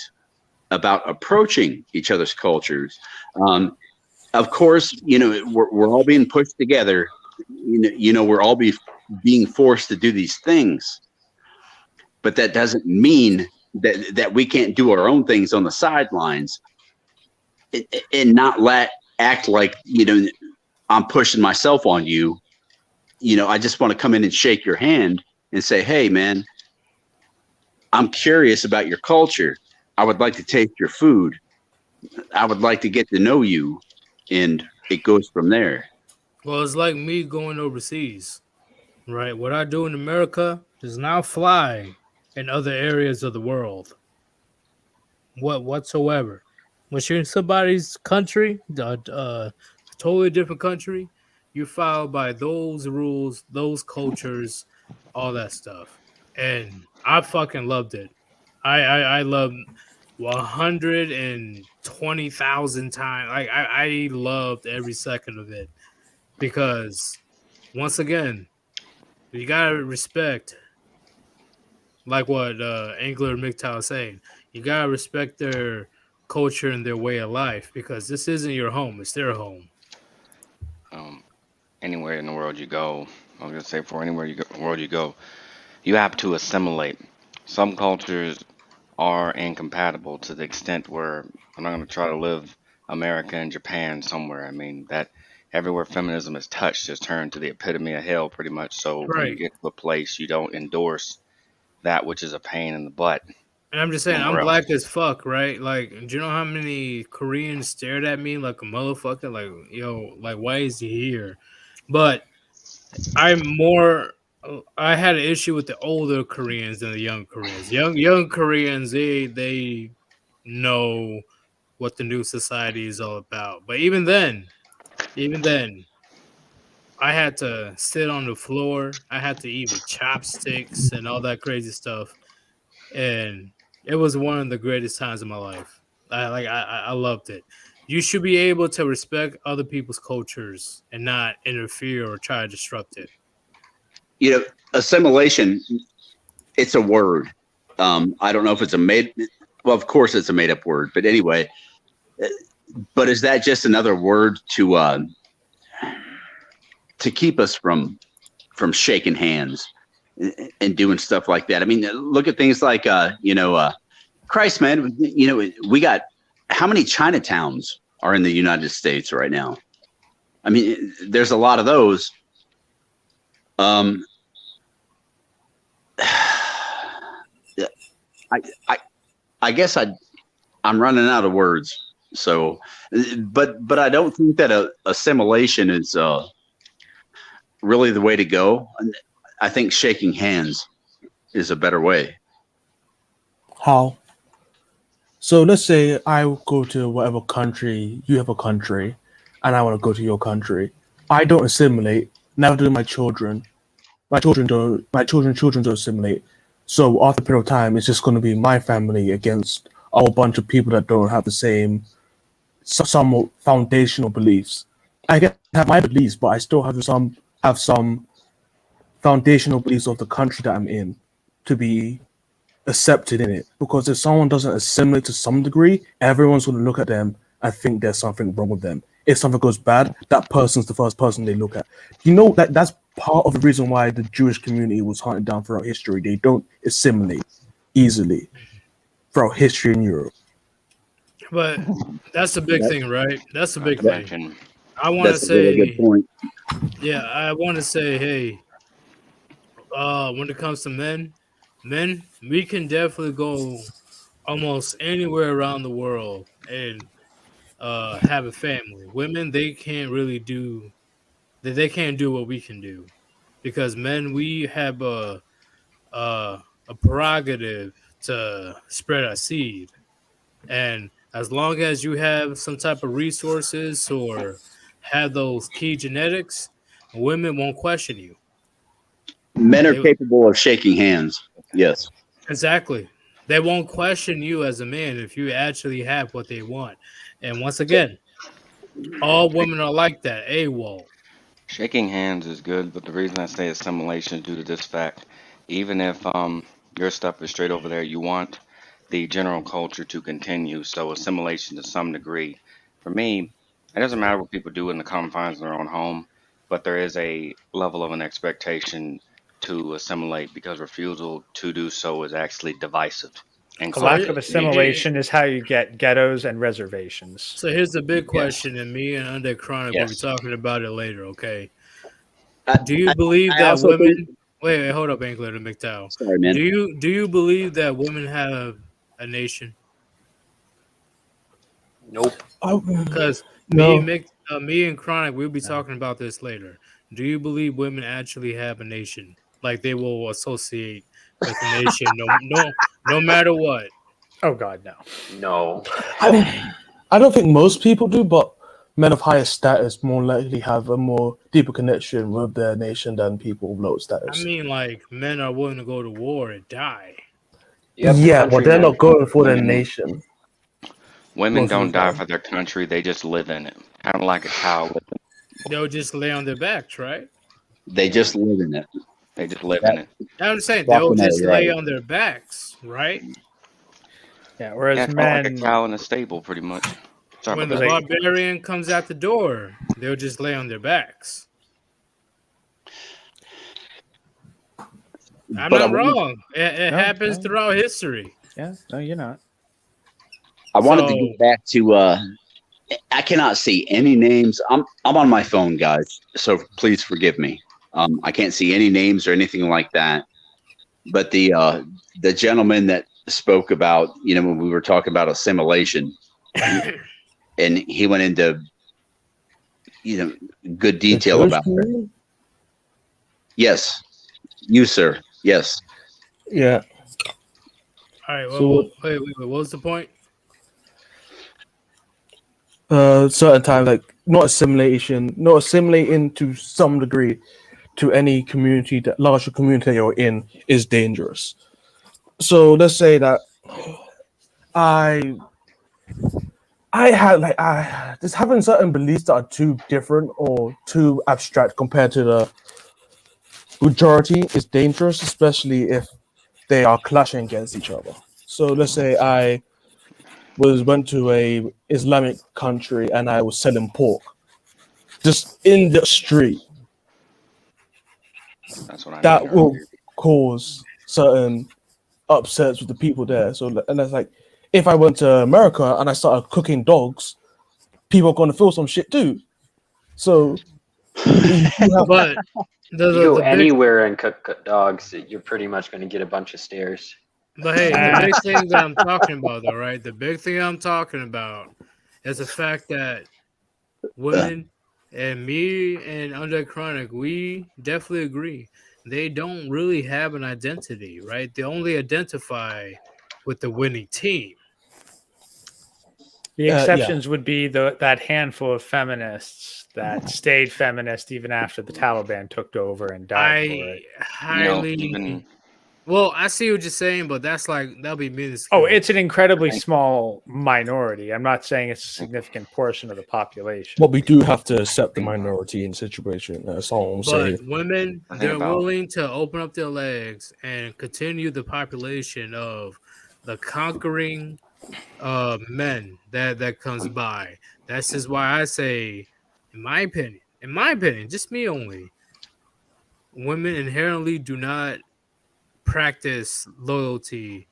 about approaching each other's cultures. Of course, we're all being pushed together. We're all being forced to do these things, but that doesn't mean that we can't do our own things on the sidelines and not act like I'm pushing myself on you. I just want to come in and shake your hand and say, hey, man, I'm curious about your culture. I would like to taste your food. I would like to get to know you. And it goes from there. Well, it's like me going overseas, right? What I do in America does not fly in other areas of the world. Whatsoever. When you're in somebody's country, totally different country, you follow by those rules, those cultures, all that stuff. And I fucking loved it. I loved 120,000 times. I loved every second of it, because once again, you gotta respect, like what Angler MGTOW is saying. You gotta respect their culture and their way of life, because this isn't your home; it's their home. Anywhere in the world you go, I was gonna say for anywhere world you go, you have to assimilate. Some cultures are incompatible to the extent where I'm not gonna try to live America and Japan somewhere. I mean that everywhere feminism is touched is turned to the epitome of hell, pretty much. So when you Right. get to a place, you don't endorse that which is a pain in the butt. And I'm just saying, I'm Somewhere else. black as fuck, right? Like, do you know how many Koreans stared at me like a motherfucker? Like, yo, like, why is he here? But I had an issue with the older Koreans than the young Koreans. Young Koreans, they know what the new society is all about. But even then, I had to sit on the floor. I had to eat with chopsticks and all that crazy stuff. And it was one of the greatest times of my life. I loved it. You should be able to respect other people's cultures and not interfere or try to disrupt it. You know, assimilation, it's a word. I don't know if it's well, of course it's a made up word, but anyway, but is that just another word to keep us from shaking hands and doing stuff like that? I mean, look at things like, Christ, man, we got, how many Chinatowns are in the United States right now? I mean, there's a lot of those. I guess I'm running out of words. So, but I don't think that assimilation is really the way to go. I think shaking hands is a better way. How? So let's say I go to whatever country, you have a country, and I want to go to your country. I don't assimilate. Never do my children. My children don't assimilate. So after a period of time, it's just going to be my family against a whole bunch of people that don't have the same some foundational beliefs. I can have my beliefs, but I still have some foundational beliefs of the country that I'm in to be accepted in it. Because if someone doesn't assimilate to some degree, everyone's going to look at them and think there's something wrong with them. If something goes bad, that person's the first person they look at. You know, that's part of the reason why the Jewish community was hunted down throughout history. They don't assimilate easily throughout history in Europe. But that's the big thing, right? That's the big thing. I want to That's a say, really good point. yeah, I want to say, hey, when it comes to men, we can definitely go almost anywhere around the world and have a family. Women, they can't really do they can't do what we can do, because men, we have a prerogative to spread our seed, and as long as you have some type of resources or have those key genetics, women won't question you. Men are capable of shaking hands. Yes. Exactly. They won't question you as a man if you actually have what they want. And once again, all women are like that. AWOL. Shaking hands is good, but the reason I say assimilation is due to this fact. Even if your stuff is straight over there, you want the general culture to continue. So assimilation to some degree. For me, it doesn't matter what people do in the confines of their own home, but there is a level of an expectation to assimilate, because refusal to do so is actually divisive. And A lack of assimilation is how you get ghettos and reservations. So here's the big question, and me and Under Chronic will be talking about it later, okay? Do you believe that women... Wait, hold up, Angler and MGTOW. Sorry, man. Do you believe that women have a nation? Nope. Because No. me and Chronic, we'll be talking about this later. Do you believe women actually have a nation? Like they will associate with a nation no matter what? Oh God, no. No. I don't think most people do, but men of higher status more likely have a more deeper connection with their nation than people of low status. I mean, like, men are willing to go to war and die. Yep, yeah, but they're countrymen. not going for their nation. Women Most of don't the die time. for their country; they just live in it, kind of like a cow. They'll just lay on their backs, right? They just live in it. They just live in it. I'm saying they'll just Definitely, lay right. on their backs, right? Yeah, whereas Yeah, it's kind of like men, a cow in a stable, pretty much. Sorry When about the that. barbarian comes out the door, they'll just lay on their backs. I'm But not wrong. It No, happens no. throughout history. yeah, no, you're not. I wanted to So- get back to. I cannot see any names. I'm on my phone, guys, so please forgive me. I can't see any names or anything like that. But the gentleman that spoke about, when we were talking about assimilation, and he went into good detail about that. Yes, you, sir. Yes. Yeah. All right. Well, So- wait. What was the point? certain times, like not assimilating to some degree to any community, that larger community that you're in, is dangerous. So let's say that I I just having certain beliefs that are too different or too abstract compared to the majority is dangerous, especially if they are clashing against each other. So let's say I went to a Islamic country and I was selling pork just in the street. That's what I That mean will earlier. cause certain upsets with the people there. So, and that's like, if I went to America and I started cooking dogs, people are going to feel some shit too. So, you have, But You go the big anywhere and cook dogs, you're pretty much going to get a bunch of stares. but hey, the big thing that I'm talking about though, right? The big thing I'm talking about is the fact that women and me and Under Chronic, we definitely agree. They don't really have an identity, right? They only identify with the winning team. The yeah. exceptions would be that handful of feminists that stayed feminist even after the Taliban took over and died for I it. highly Even well, I see what you're saying, but that's like that'll be minuscule. Oh, it's an incredibly I think- small minority. I'm not saying it's a significant portion of the population. But we do have to accept the minority in situation. That's all I'm saying. But women, I think they're about- willing to open up their legs and continue the population of the conquering men that comes by. That's just why I say, in my opinion, just me only, women inherently do not practice loyalty,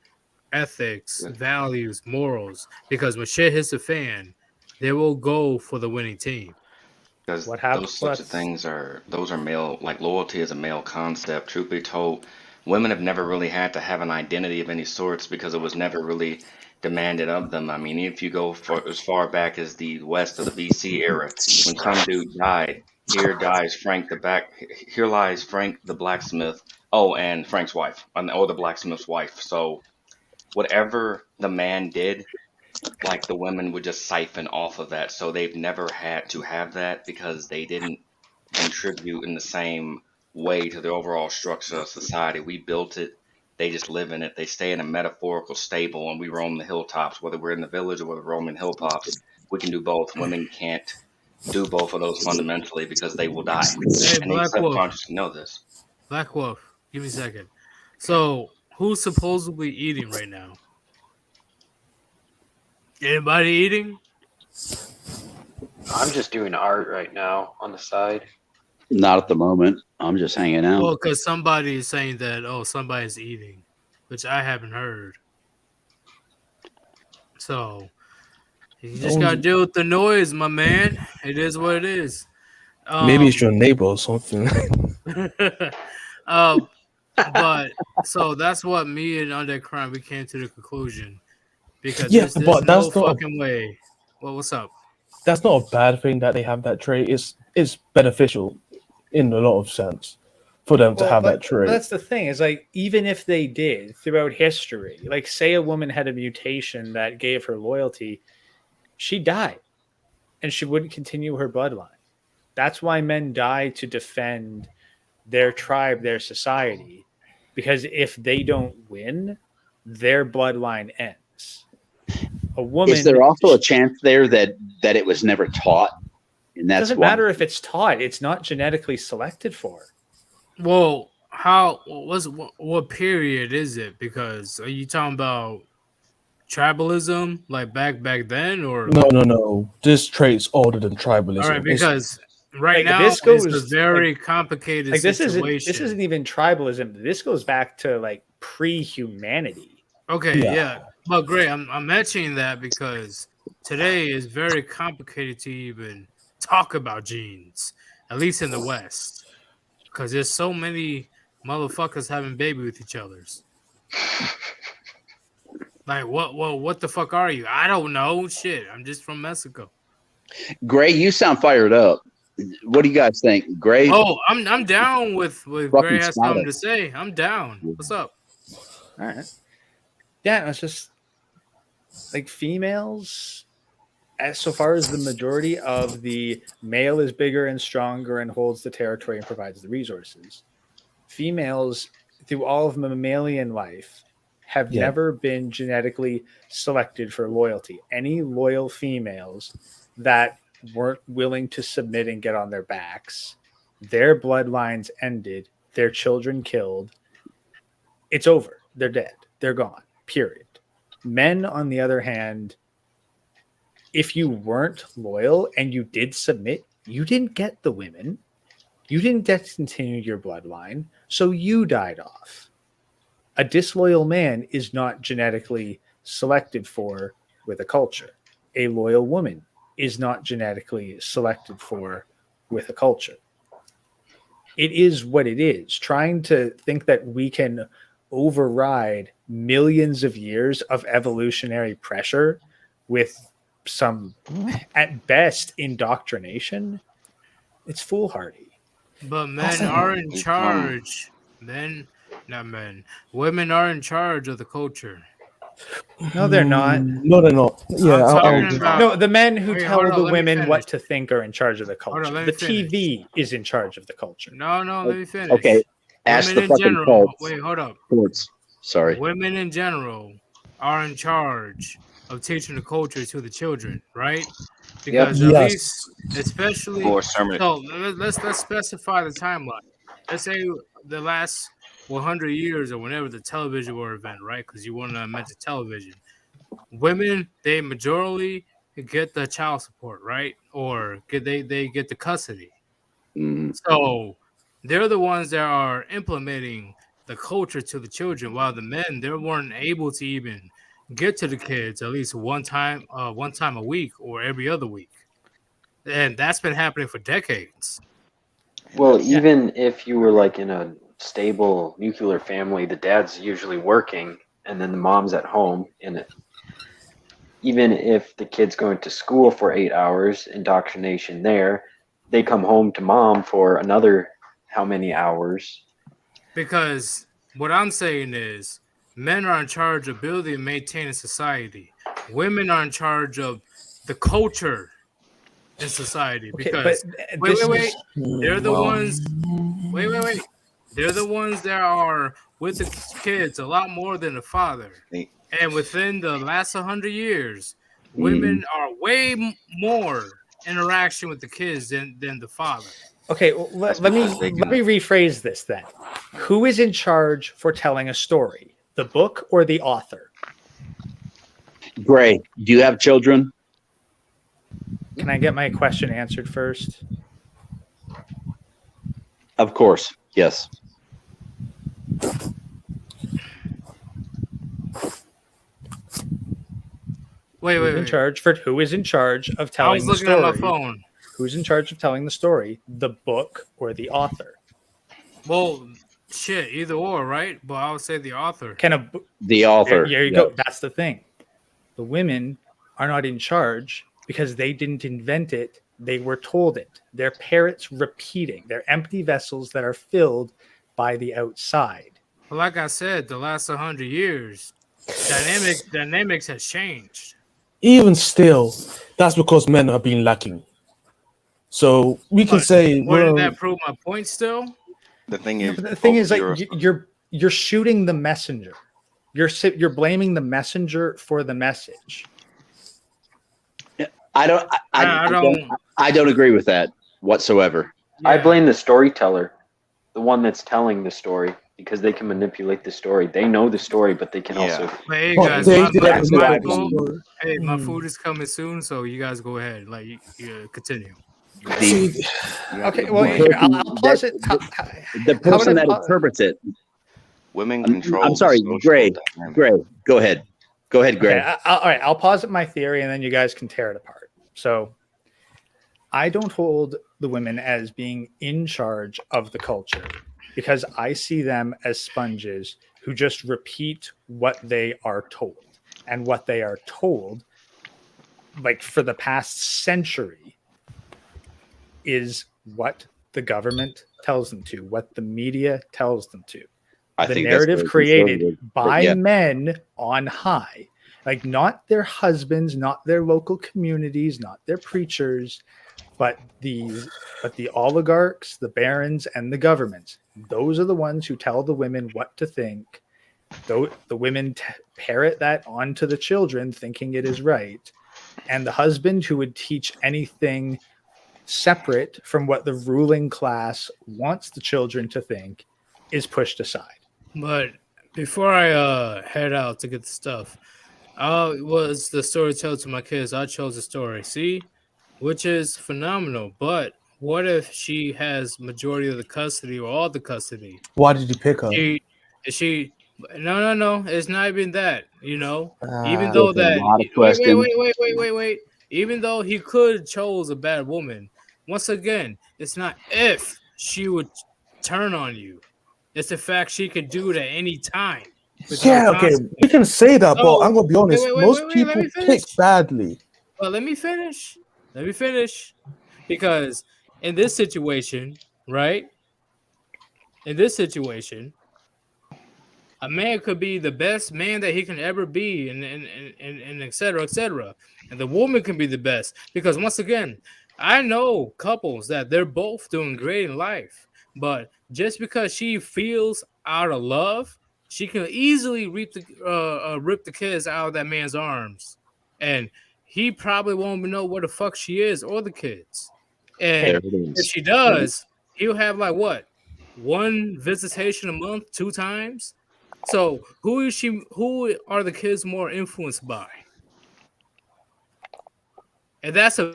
ethics, values, morals, because when shit hits the fan, they will go for the winning team. Because What happened- those sorts of things those are male, like loyalty is a male concept. Truth be told, women have never really had to have an identity of any sorts because it was never really demanded of them. I mean, if you go for as far back as the west of the BC era, when some dude died, here lies Frank the blacksmith. Oh, and Frank's wife, or the blacksmith's wife. So whatever the man did, like the women would just siphon off of that. So they've never had to have that because they didn't contribute in the same way to the overall structure of society. We built it. They just live in it. They stay in a metaphorical stable and we roam the hilltops, whether we're in the village or whether we're roaming hilltops. We can do both. Women can't do both of those fundamentally because they will die. Hey, And they Black Wolf, subconsciously know this. Black Wolf, give me a second. So, who's supposedly eating right now? Anybody eating? I'm just doing art right now on the side. Not at the moment. I'm just hanging out. Well, because somebody is saying that, somebody's eating, which I haven't heard. So, you just got to deal with the noise, my man. It is what it is. Maybe it's your neighbor or something. But so that's what me and Under Crime, we came to the conclusion. Because Yeah, there's but no that's not fucking way. Well, what's up? that's not a bad thing that they have that trait. It's beneficial in a lot of sense for them to have that trait. That's the thing, is like, even if they did throughout history, like say a woman had a mutation that gave her loyalty, she died and she wouldn't continue her bloodline. That's why men die to defend their tribe, their society, because if they don't win, their bloodline ends. A woman, Is there also a chance there that it was never taught? And it that's doesn't why matter if it's taught, it's not genetically selected for. Well, what period is it? Because are you talking about tribalism, like back then, or No. This trait's older than tribalism. all right? It's- Because right Like, now this it's goes, a very complicated like this situation. isn't even tribalism. This goes back to like pre-humanity. Okay, Yeah. yeah. But great, I'm mentioning that because today is very complicated to even talk about genes, at least in the West, because there's so many motherfuckers having baby with each others. Like what the fuck are you? I don't know. Shit, I'm just from Mexico. Gray, you sound fired up. What do you guys think? Gray, Oh, I'm down with Gray has smile. something to say. I'm down. What's up? All right. Yeah, it's just like females as so far as the majority of the male is bigger and stronger and holds the territory and provides the resources, females through all of mammalian life have never been genetically selected for loyalty. Any loyal females that weren't willing to submit and get on their backs, their bloodlines ended, their children killed. It's over. They're dead. They're gone. Period. Men, on the other hand, if you weren't loyal and you did submit, you didn't get the women. You didn't get to continue your bloodline, so you died off. A disloyal man is not genetically selected for with a culture. A loyal woman is not genetically selected for with a culture. It is what it is. Trying to think that we can override millions of years of evolutionary pressure with some, at best, indoctrination, it's foolhardy. But men are in charge. Women are in charge of the culture. No, they're not. No, they're not. Yeah, No, the men who tell hold on, the let me women finish. what to think are in charge of the Hold on, culture. let The me TV is in charge of the culture. No, let me finish. Okay, ask Women the in fucking general. cults. Wait, hold up. Sports. Sorry. Women in general are in charge of teaching the culture to the children, right? Because at Yes. least, especially, Or sermon. so let's specify the timeline. Let's say the last 100 years or whenever the television war event, right? Because you want to mention television. Women, they majorly get the child support, right? Or they get the custody. Mm. So they're the ones that are implementing the culture to the children, while the men, they weren't able to even get to the kids at least one time a week or every other week. And that's been happening for decades. Well, even if you were like in a stable nuclear family, the dad's usually working and then the mom's at home. And even if the kid's going to school for 8 hours, indoctrination there, they come home to mom for another how many hours? Because what I'm saying is men are in charge of building and maintaining society. Women are in charge of the culture in society. Because wait. They're the ones. Wait. They're the ones that are with the kids a lot more than the father. And within the last 100 years, women are way more interaction with the kids than the father. Okay, well, let me rephrase this then. Who is in charge for telling a story? The book or the author? Gray, do you have children? Can I get my question answered first? Of course, yes. Wait. Who is in charge of I telling was the looking story? at my phone. Who's in charge of telling the story? The book or the author? Well, shit, either or, right? But I would say the author. The author. There you go. That's the thing. The women are not in charge because they didn't invent it. They were told it. They're parrots repeating. They're empty vessels that are filled by the outside. But like I said, the last 100 years, dynamics has changed. Even still, that's because men have been lacking. So we can say, wouldn't that prove my point still? The thing is, like you're shooting the messenger. You're blaming the messenger for the message. I don't agree with that whatsoever. Yeah. I blame the storyteller, the one that's telling the story, because they can manipulate the story. They know the story, but they can also. Hey guys, my food is coming soon, so you guys go ahead. Like, you continue. Okay, well, I'll pause it. The person that interprets it. Women control. I'm sorry, Gray. Go ahead. Go ahead, Gray. Okay, all right, I'll posit my theory, and then you guys can tear it apart. So, I don't hold the women as being in charge of the culture because I see them as sponges who just repeat what they are told. And what they are told, like for the past century, is what the government tells them to, what the media tells them to. The narrative created by men on high. Like, not their husbands, not their local communities, not their preachers, but the oligarchs, the barons, and the governments. Those are the ones who tell the women what to think. Though the women parrot that onto the children, thinking it is right. And the husband, who would teach anything separate from what the ruling class wants the children to think, is pushed aside. But before I head out to get the stuff, I was the storyteller to my kids. I chose a story, see, which is phenomenal. But what if she has majority of the custody or all the custody? Why did you pick her? She no, it's not even that, even Ah, though There's a that lot of questions. wait, even though he could chose a bad woman, once again, it's not if she would turn on you, it's the fact she could do it at any time with no yeah, okay, consequence. we can say that, but So I'm gonna be honest. Most let people me finish. pick badly. Well, let me finish. Because in this situation, right? In this situation, a man could be the best man that he can ever be, and et cetera, et cetera. And the woman can be the best. Because once again, I know couples that they're both doing great in life, but just because she feels out of love, she can easily rip the kids out of that man's arms. And he probably won't even know where the fuck she is or the kids. There And it if is. she does, he'll have like what? One visitation a month, 2 times. So who are the kids more influenced by? And that's a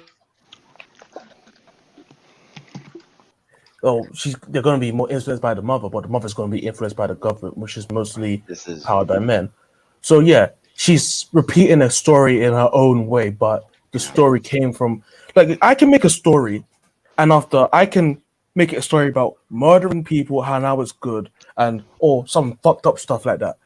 They're gonna be more influenced by the mother, but the mother's gonna be influenced by the government, which is mostly This is powered by men. So yeah, she's repeating a story in her own way, but the story came from like I can make a story, and after I can make it a story about murdering people, how now it's good, and or some fucked up stuff like that.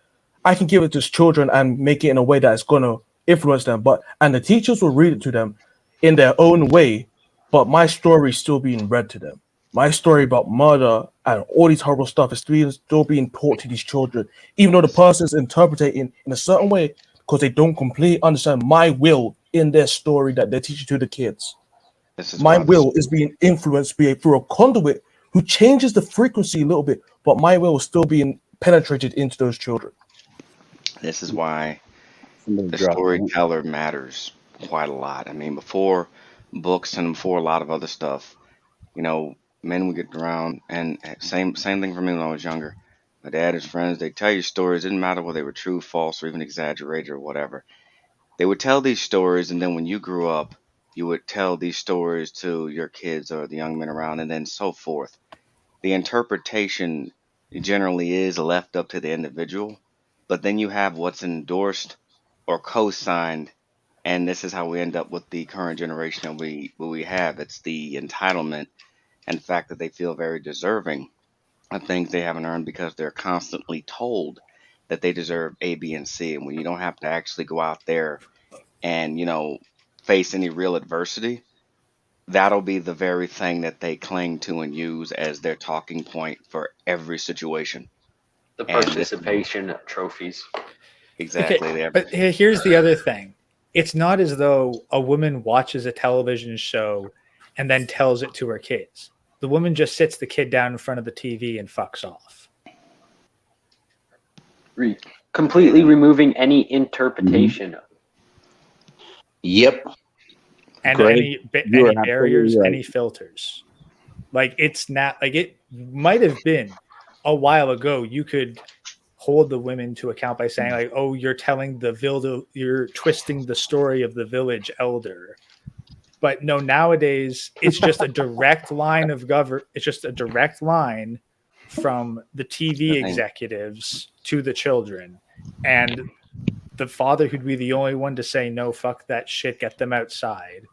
I can give it to children and make it in a way that it's gonna influence them. And the teachers will read it to them in their own way, but my story is still being read to them. My story about murder and all these horrible stuff is still being taught to these children, even though the person's interpreting in a certain way because they don't completely understand my will in their story that they're teaching to the kids. This is My why this will is being influenced through a conduit who changes the frequency a little bit, but my will is still being penetrated into those children. this is why somebody the dropped it. storyteller matters quite a lot. I mean, before books and before a lot of other stuff, men would get around, and same thing for me when I was younger. My dad, his friends, they tell you stories. It didn't matter whether they were true, false, or even exaggerated or whatever. They would tell these stories, and then when you grew up, you would tell these stories to your kids or the young men around, and then so forth. The interpretation generally is left up to the individual, but then you have what's endorsed or co-signed, and this is how we end up with the current generation that we have. It's the entitlement and the fact that they feel very deserving of things they haven't earned because they're constantly told that they deserve A, B, and C. And when you don't have to actually go out there and, face any real adversity, that'll be the very thing that they cling to and use as their talking point for every situation. The And participation trophies. exactly. Okay, but here's the other thing. It's not as though a woman watches a television show and then tells it to her kids. The woman just sits the kid down in front of the TV and fucks off. Completely removing any interpretation. Yep. And Greg, any you are barriers, absolutely right. any filters. Like, it's not like it might have been a while ago. You could hold the women to account by saying like, "Oh, you're you're twisting the story of the village elder." But no, nowadays it's just a direct line of It's just a direct line from the TV executives to the children, and the father who'd be the only one to say no, fuck that shit, get them outside.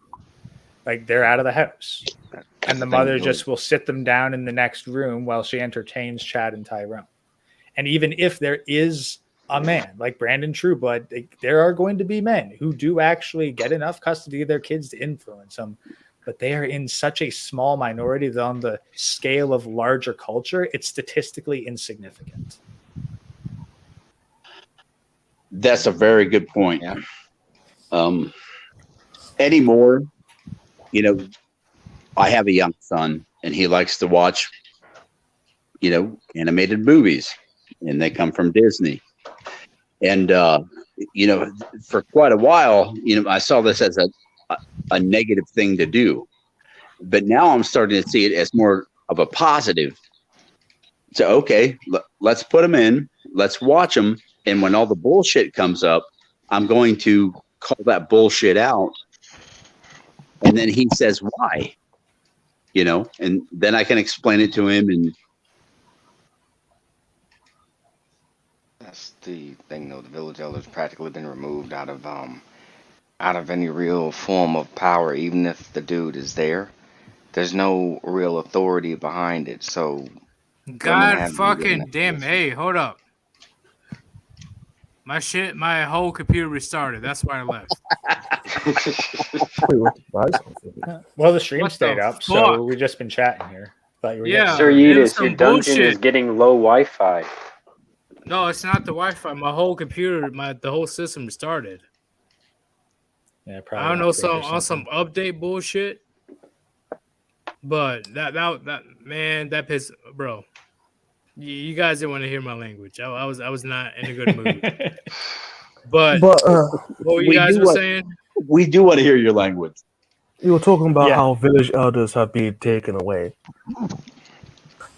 Like, they're out of the house. And the mother just will sit them down in the next room while she entertains Chad and Tyrone. And even if there is a man like Brandon Trueblood, there are going to be men who do actually get enough custody of their kids to influence them, but they are in such a small minority that on the scale of larger culture, it's statistically insignificant. That's a very good point. Yeah. Anymore, I have a young son, and he likes to watch, animated movies, and they come from Disney. And for quite a while, I saw this as a negative thing to do, but now I'm starting to see it as more of a positive. So okay, let's put them in, let's watch them, and when all the bullshit comes up, I'm going to call that bullshit out, and then he says why, and then I can explain it to him. And That's the thing, though. The village elder's practically been removed out of any real form of power. Even if the dude is there, there's no real authority behind it. So women God have been given fucking that damn. position. Hey, hold up. My whole computer restarted. That's why I left. Wait, what? Well, the stream What stayed the up, so fuck? we've just been chatting here. Thought you were Yeah. Sir it was Yeetus, some your dungeon bullshit. is getting low Wi-Fi. No, it's not the Wi-Fi. My whole computer, the whole system restarted. Yeah, probably. I don't know, update or on some something. update bullshit. But that man, that pissed, bro. You guys didn't want to hear my language. I was not in a good mood. But But what you guys were saying? we do want to hear your language. you were talking about Yeah. how village elders have been taken away.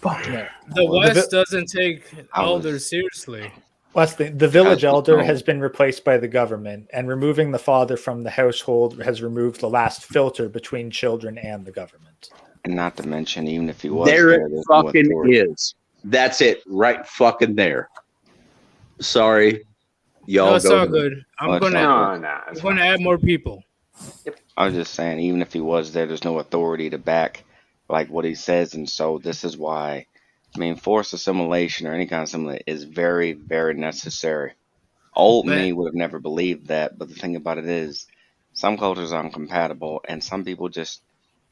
Yeah. The Well, West doesn't take I was- elders seriously. Well, that's the village Because- elder no. has been replaced by the government, and removing the father from the household has removed the last filter between children and the government. And not to mention, even if he was There there, it there's no fucking authority. is. That's it, right fucking there. Sorry, y'all. No, it's go all ahead. good. I'm Well, it's gonna all No, I'm it's gonna fine. add more people. I was just saying, even if he was there, there's no authority to back like what he says, and so this is why. I mean, forced assimilation or any kind of assimilation is very, very necessary. Old But me would have never believed that, but the thing about it is, some cultures are incompatible, and some people just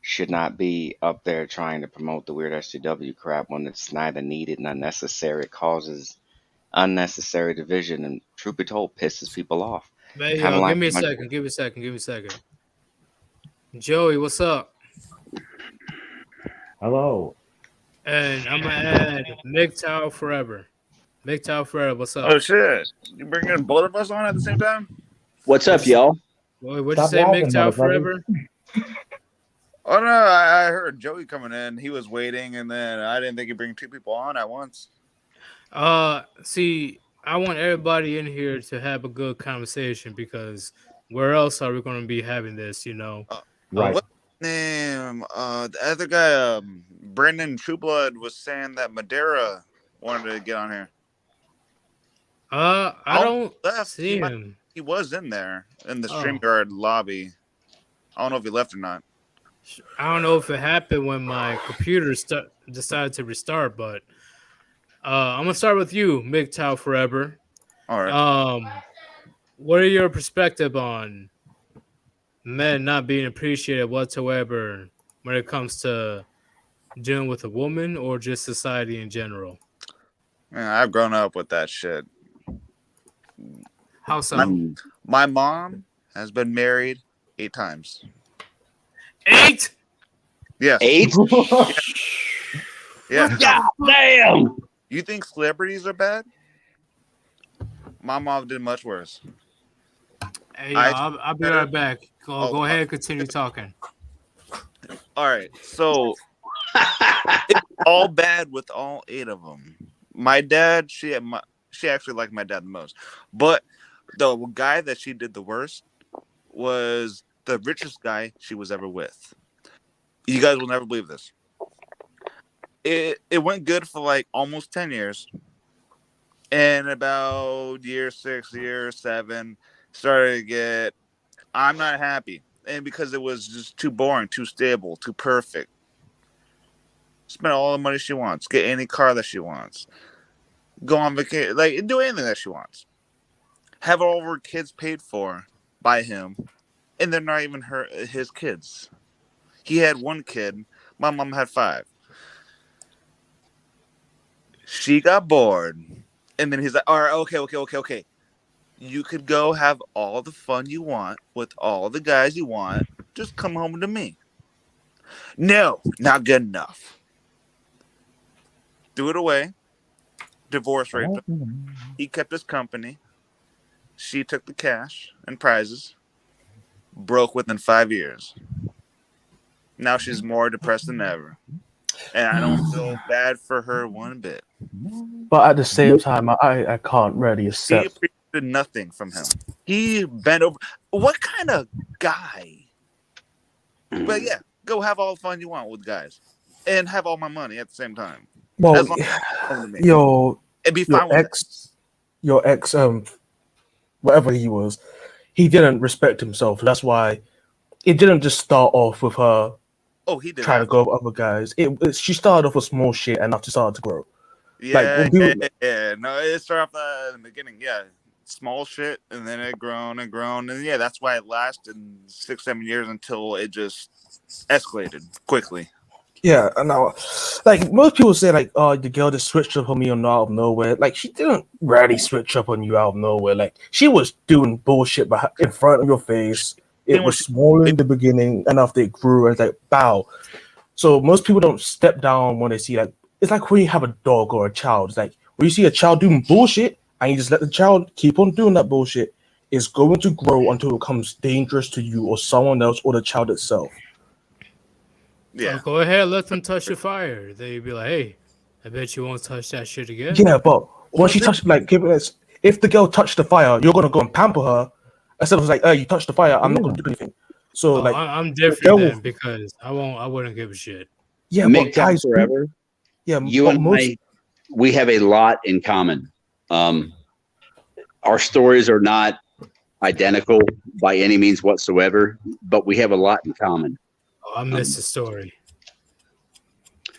should not be up there trying to promote the weird SJW crap when it's neither needed nor necessary. It causes unnecessary division, and truth be told, pisses people off. hey, Kind of yo, like give me a my- second. Give me a second. Joey, what's up? Hello. And I'm gonna add MGTOW Forever. MGTOW Forever, what's up? Oh shit! You bringing both of us on at the same time? What's up, y'all? What'd you Stop say, lagging, MGTOW motherfucker. Forever? Oh no, I heard Joey coming in. He was waiting, and then I didn't think he'd bring two people on at once. See, I want everybody in here to have a good conversation because where else are we gonna be having this, Right. What name? The other guy, Brendan Trueblood, was saying that Madara wanted to get on here. I don't left. see He, him. he was in there in the Oh. StreamYard lobby. I don't know if he left or not. I don't know if it happened when my computer decided to restart, but I'm gonna start with you, MGTOW Forever. All right. What are your perspective on men not being appreciated whatsoever when it comes to dealing with a woman or just society in general? Man, I've grown up with that shit. How so? My mom has been married 8 times. 8? Yes. 8? Yeah. God damn! You think celebrities are bad? My mom did much worse. Hey, I'll be right back. Go ahead, continue talking. All right. So it's all bad with all 8 of them. My dad, she actually liked my dad the most. But the guy that she did the worst was the richest guy she was ever with. You guys will never believe this. It went good for like almost 10 years. And about year 6, year 7, started to get, I'm not happy. And because it was just too boring, too stable, too perfect. Spend all the money she wants, get any car that she wants, go on vacation, like do anything that she wants. Have all of her kids paid for by him, and they're not even his kids. He had 1 kid, my mom had 5. She got bored, and then he's like, all right, okay. You could go have all the fun you want with all the guys you want. Just come home to me. No, not good enough. Threw it away. Divorce raped him. He kept his company. She took the cash and prizes. Broke within 5 years. Now she's more depressed than ever. And I don't feel bad for her one bit. But at the same time, I can't really She accept. appreciated nothing from him. He bent over. What kind of guy? But yeah, go have all the fun you want with guys. And have all my money at the same time. Well, As long as you come to me. And be your fine with ex, whatever he was, he didn't respect himself. That's why it didn't just start off with her he did trying to go with other guys. She started off with small shit and after started to grow. Yeah, yeah. No, it started off in the beginning. Yeah, small shit, and then it grown and grown, and yeah, that's why it lasted 6-7 years until it just escalated quickly. Yeah, and now, like most people say, like, oh, the girl just switched up on me out of nowhere. Like, she didn't really switch up on you out of nowhere. Like, she was doing bullshit in front of your face. It was small in the beginning, and after it grew, and it's like, bow. So most people don't step down when they see, like, it's like when you have a dog or a child. It's like when you see a child doing bullshit, and you just let the child keep on doing that bullshit, it's going to grow until it becomes dangerous to you or someone else or the child itself. Yeah. Oh, go ahead, let them touch the fire. They'd be like, hey, I bet you won't touch that shit again. Yeah, but when she touched, like, if the girl touched the fire, you're gonna go and pamper her. Instead of like, you touched the fire, I'm not gonna do anything. So like, I'm different then because I wouldn't give a shit. Yeah, but guys, forever. Yeah, you and I, we have a lot in common. Our stories are not identical by any means whatsoever, but we have a lot in common. Oh, I missed the story.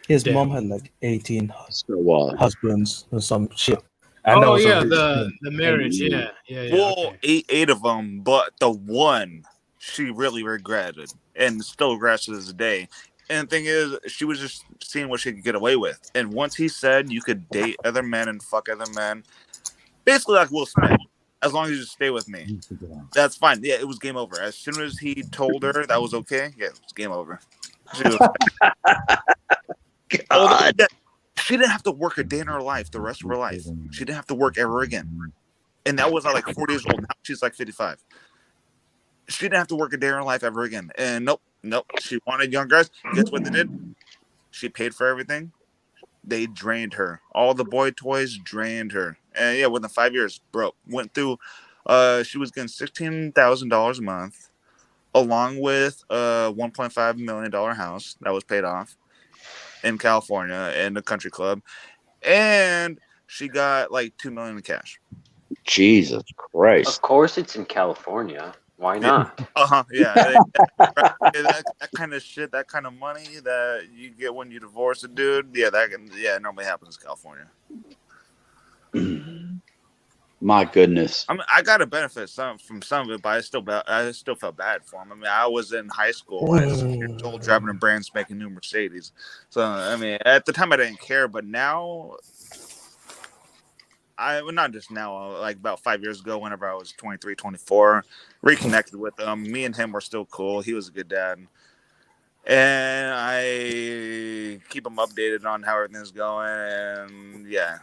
His mom had like 18 husbands or some shit. And the marriage, yeah. Well, okay. eight of them, but the one she really regretted and still regrets to this day. And the thing is, she was just seeing what she could get away with. And once he said you could date other men and fuck other men, basically like Will Smith, as long as you just stay with me, that's fine. Yeah, it was game over. As soon as he told her that was okay, yeah, it was game over. God. She didn't have to work a day in her life the rest of her life. She didn't have to work ever again. And that was like 40 years old. Now she's like 55. She didn't have to work a day in her life ever again. And nope. She wanted young guys. Guess what they did? She paid for everything. They drained her. All the boy toys drained her. And yeah, within 5 years, broke. Went through, she was getting $16,000 a month, along with a $1.5 million house that was paid off in California in the country club. And she got like $2 million in cash. Jesus Christ. Of course it's in California. Why not? Yeah. That kind of shit, that kind of money that you get when you divorce a dude, it normally happens in California. My goodness. I mean, I got to benefit from some of it, but I still felt bad for him. I mean, I was in high school as a years old, driving a brand spanking new Mercedes. So, I mean, at the time I didn't care, but now, not just now, like about 5 years ago, whenever I was 23, 24, reconnected with him. Me and him were still cool. He was a good dad. And I keep him updated on how everything's going. And yeah.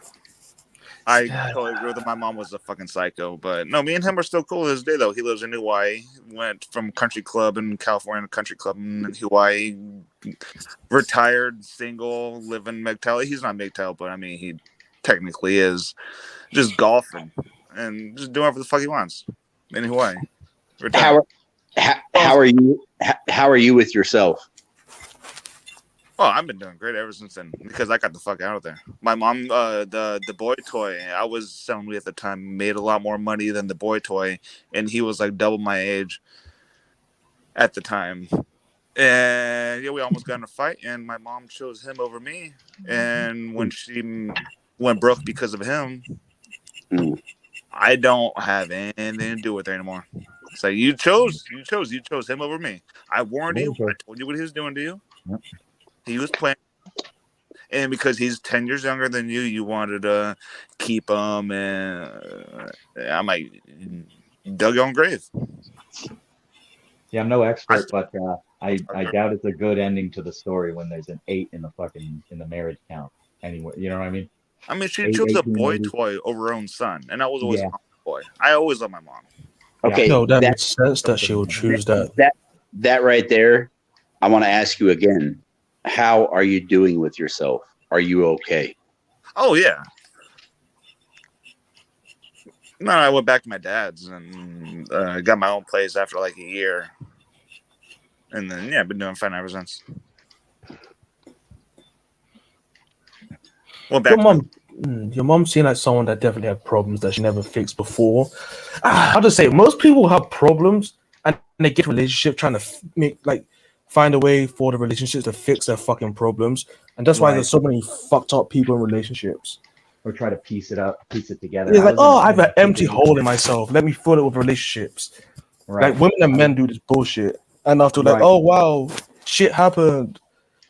I totally agree with him. My mom was a fucking psycho, but no, me and him are still cool to this day, though. He lives in Hawaii. Went from country club in California to country club in Hawaii. Retired, single, live in MGTOW. He's not MGTOW, but I mean, he technically is. Just golfing and just doing whatever the fuck he wants in Hawaii. How are you? How are you with yourself? Oh, I've been doing great ever since then because I got the fuck out of there. My mom, the boy toy I was selling with at the time made a lot more money than the boy toy, and he was like double my age at the time. And yeah, we almost got in a fight, and my mom chose him over me. And when she went broke because of him, I don't have anything to do with her anymore. So you chose him over me. I warned you. I told you what he was doing to you. He was playing. And because he's 10 years younger than you, you wanted to keep him, and I'm like, dug your own grave. Yeah, I'm no expert, but I doubt it's a good ending to the story when there's an 8 in the marriage count anyway. You know what I mean? I mean, she 8, chose a 18, boy 80. toy over her own son, and I was always Yeah. a boy. I always love my mom. Okay, No, that makes sense that she will choose that. that right there, I want to ask you again. How are you doing with yourself? Are you okay? Oh yeah. No, I went back to my dad's and got my own place after like a year, and then yeah, I've been doing fine ever since. Well, back Your mom seemed like someone that definitely had problems that she never fixed before. I'll just say most people have problems and they get a relationship trying to find a way for the relationships to fix their fucking problems, and that's why there's so many fucked up people in relationships. Or try to piece it together. It's like, oh, I have an empty hole in myself. Let me fill it with relationships. Right. Like women and men do this bullshit, and after like, oh wow, shit happened.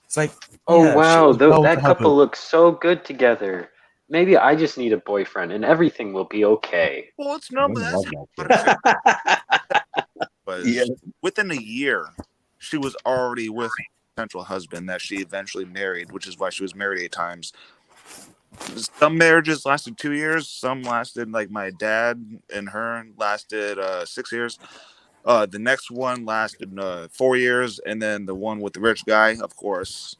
It's like, Oh yeah, wow, shit was bound that to couple happen. looks so good together. Maybe I just need a boyfriend and everything will be okay. well, it's no, but Women that's love that shit. was within a year, she was already with a potential husband that she eventually married, which is why she was married 8 times. Some marriages lasted 2 years. Some lasted, like my dad and her lasted 6 years. The next one lasted 4 years, and then the one with the rich guy, of course,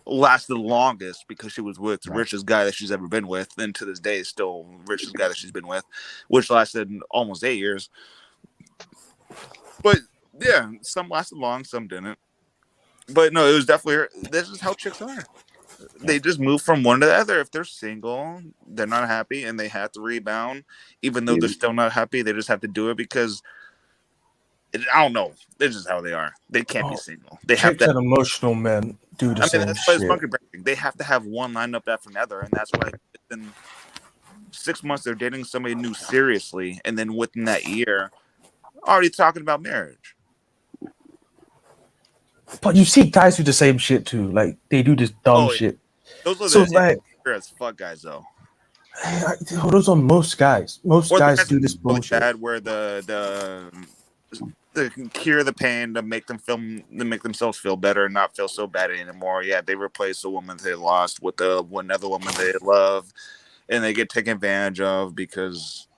lasted the longest because she was with the richest guy that she's ever been with, and to this day is still the richest guy that she's been with, which lasted almost 8 years. But yeah, some lasted long, some didn't. But no, it was definitely this is how chicks are. They just move from one to the other. If they're single, they're not happy, and they have to rebound, even though they're still not happy. They just have to do it because I don't know. This is how they are. They can't be single. They have Chicks to. and emotional men do the same That's why it's shit. monkey branching. They have to have one lined up after another, and that's why within 6 months they're dating somebody new seriously, and then within that year, already talking about marriage. But you see guys do the same shit too. Like they do this dumb shit. Those are So the like, as fuck guys though. Those are most guys. Most Or guys do this really bullshit. bad where the cure the pain to make themselves feel better and not feel so bad anymore. Yeah, they replace the woman they lost with another woman they love, and they get taken advantage of because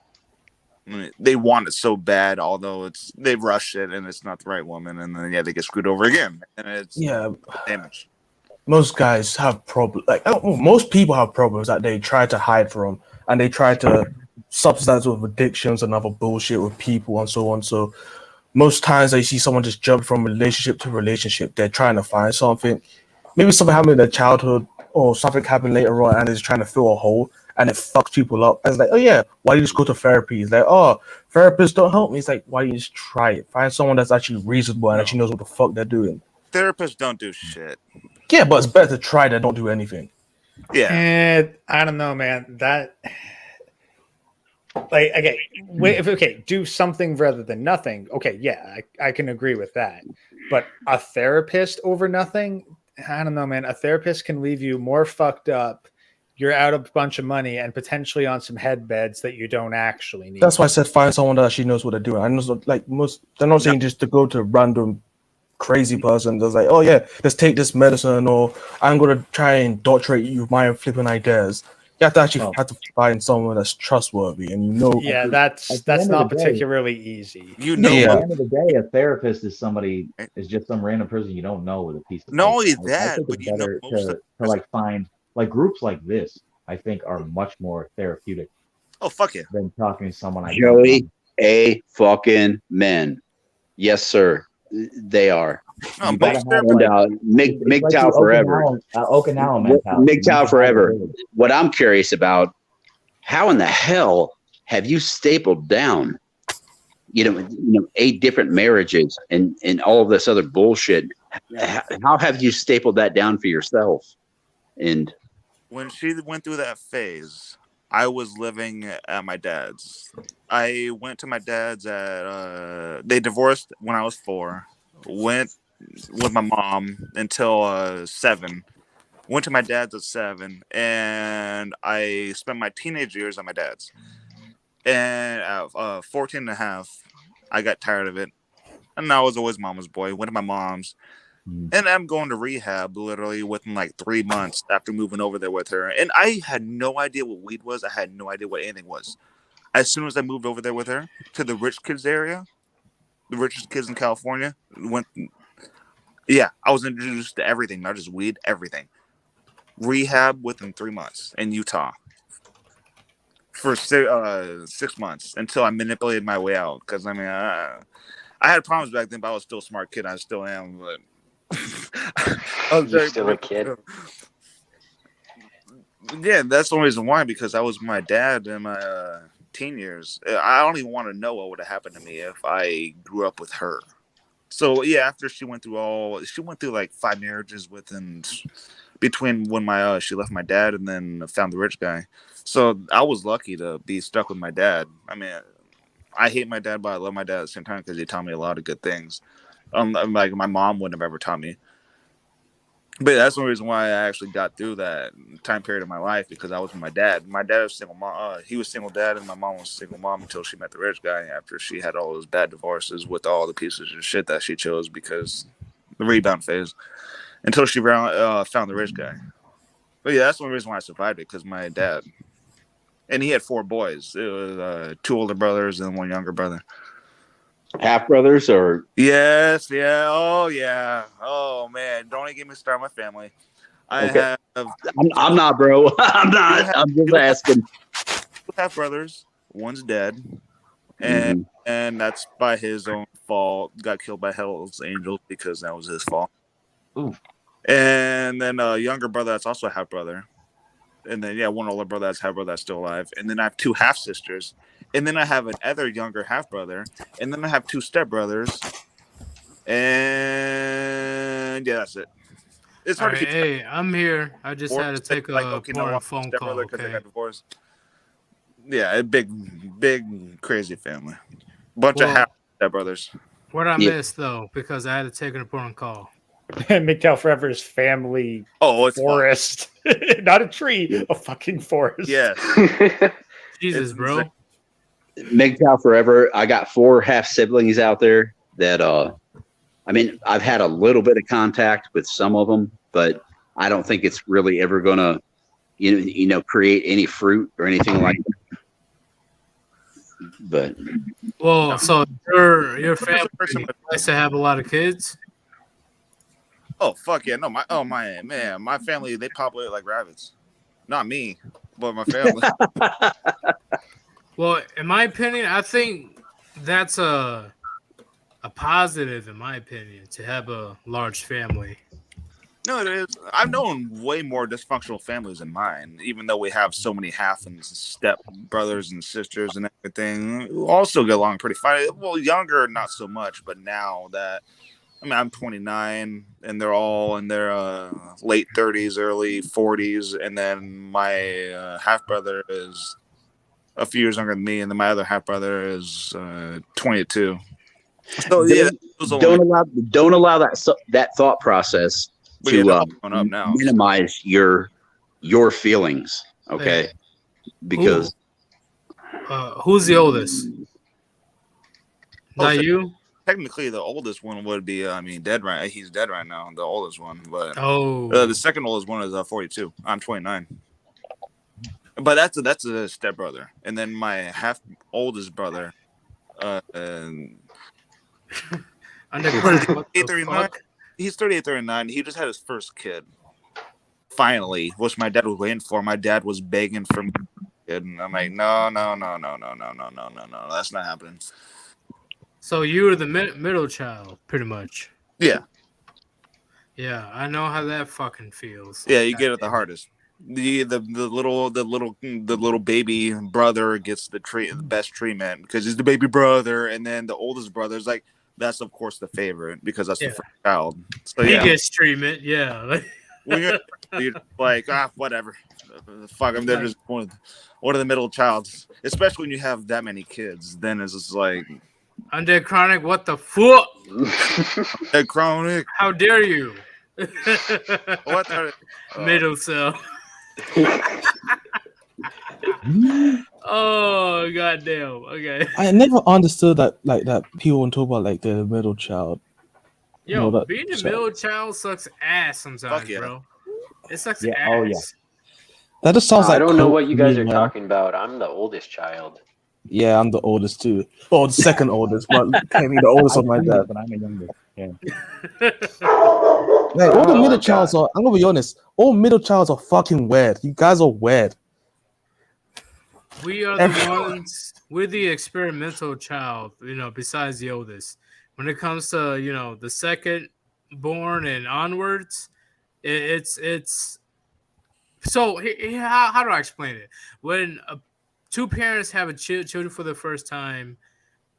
they want it so bad, although they rush it and it's not the right woman, and then they get screwed over again, and it's damage. Most guys have problems. Most people have problems that they try to hide from, and they try to subsidize with addictions and other bullshit with people and so on. So most times I see someone just jump from relationship to relationship. They're trying to find something. Maybe something happened in their childhood or something happened later on, and they're trying to fill a hole, and it fucks people up. And it's like, oh yeah, why do you just go to therapy? It's like, oh, therapists don't help me. It's like, why do you just try it? Find someone that's actually reasonable and actually knows what the fuck they're doing. Therapists don't do shit. Yeah, but it's better to try than don't do anything. Yeah. And I don't know, man. That do something rather than nothing. Okay, yeah, I can agree with that. But a therapist over nothing, I don't know, man. A therapist can leave you more fucked up. You're out a bunch of money and potentially on some head beds that you don't actually need. That's why I said find someone that actually knows what they're doing. I know, they're not saying just to go to a random crazy person that's like, oh yeah, let's take this medicine, or I'm gonna try and indoctrinate you with my flipping ideas. You have to actually have to find someone that's trustworthy, and you know. Yeah, that's not particularly easy. At the end of the day, a therapist is just some random person you don't know with a piece of paper. Not only I that, think but it's better to find groups like this. I think are much more therapeutic. Oh fuck yeah! Than talking to someone. Joey, a fucking men. Yes, sir. They are. MGTOW forever. Okinawa mentality. MGTOW forever. What I'm curious about, how in the hell have you stapled down, 8 different marriages and all of this other bullshit? How have you stapled that down for yourself? And when she went through that phase, I was living at my dad's. I went to my dad's they divorced when I was 4. Went with my mom until 7. Went to my dad's at 7, and I spent my teenage years at my dad's. And at 14 and a half, I got tired of it. And I was always mama's boy. Went to my mom's. And I'm going to rehab literally within like 3 months after moving over there with her. And I had no idea what weed was. I had no idea what anything was. As soon as I moved over there with her to the rich kids area, the richest kids in California, I was introduced to everything, not just weed, everything. Rehab within 3 months in Utah for 6 months until I manipulated my way out. Because I mean, I had problems back then, but I was still a smart kid. I still am, but I was You're still a kid. Yeah, that's the only reason why. Because I was with my dad in my teen years. I don't even want to know what would have happened to me if I grew up with her. So yeah, after she went through like 5 marriages between when she left my dad and then found the rich guy. So I was lucky to be stuck with my dad. I mean, I hate my dad, but I love my dad at the same time because he taught me a lot of good things. Like my mom wouldn't have ever taught me. But that's the reason why I actually got through that time period of my life, because I was with my dad. My dad was single mom. He was single dad, and my mom was single mom until she met the rich guy. After she had all those bad divorces with all the pieces of shit that she chose because the rebound phase, until she found the rich guy. But yeah, that's the only reason why I survived it, because my dad. And he had 4 boys. It was 2 older brothers and 1 younger brother. Half brothers or? Yes, yeah, oh yeah, oh man! Don't even get me started on my family. Okay. I'm not, bro. I'm not. I'm just asking. 2 half brothers. One's dead, and that's by his own fault. Got killed by Hell's Angels because that was his fault. Ooh. And then a younger brother that's also a half brother. And then 1 older brother that's half brother that's still alive. And then I have 2 half sisters. And then I have another younger half brother. And then I have 2 stepbrothers. And that's it. It's hard to keep. Hey, I'm here. I just had to take a important phone call. Because they got divorced. Yeah, a big, crazy family. Bunch of half stepbrothers. What I missed though, because I had to take an important call. MGTOW Forever's family it's forest. Not a tree, a fucking forest. Yes. Jesus, bro. MGTOW Forever. I got 4 half siblings out there that I mean, I've had a little bit of contact with some of them, but I don't think it's really ever gonna create any fruit or anything like that. But so your family likes to have a lot of kids? Oh fuck yeah! No, my family, they populate like rabbits. Not me, but my family. Well, in my opinion, I think that's a positive, in my opinion, to have a large family. No, it is. I've known way more dysfunctional families than mine, even though we have so many half and step brothers and sisters and everything. We also get along pretty fine. Well, younger, not so much, but now that. I mean, I'm 29, and they're all in their late 30s, early 40s, and then my half brother is a few years younger than me, and then my other half brother is 22. So don't allow that thought process to minimize your feelings. Okay, because who's the oldest? Not you. Technically, the oldest one would be, dead right. He's dead right now. The oldest one, but the second oldest one is 42. I'm 29. But that's a stepbrother, and then my half oldest brother, 38, he's 38, 39. He just had his first kid. Finally, which my dad was waiting for. My dad was begging for me, and I'm like, no, that's not happening. So you were the middle child, pretty much. Yeah. Yeah, I know how that fucking feels. Yeah, you get it the hardest. The little baby brother gets the best treatment because he's the baby brother, and then the oldest brother is like, that's of course the favorite because that's the first child. So he gets treatment. Yeah. You're like, whatever. Fuck them. They're just one of the middle childs, especially when you have that many kids. Then it's just like. Undead Chronic, what the fuck? Undead Chronic. How dare you? What are Middle cell. Oh goddamn. Okay. I never understood that people want to talk about like the middle child. Yo, that being a child. middle child sucks ass sometimes, Fuck yeah. bro. It sucks Yeah, ass. oh, yeah. That just sounds like I don't know coke what you to me, guys are man. talking about. I'm the oldest child. Yeah, I'm the oldest too. Oh, the second oldest, but technically the oldest I of my think dad. but I'm a younger. Yeah. Like all the Oh, middle God. childs are. I'm gonna be honest. All middle childs are fucking weird. You guys are weird. We are the ones. We're the experimental child. Besides the oldest. When it comes to the second born and onwards, it's. So how do I explain it? When two parents have children for the first time,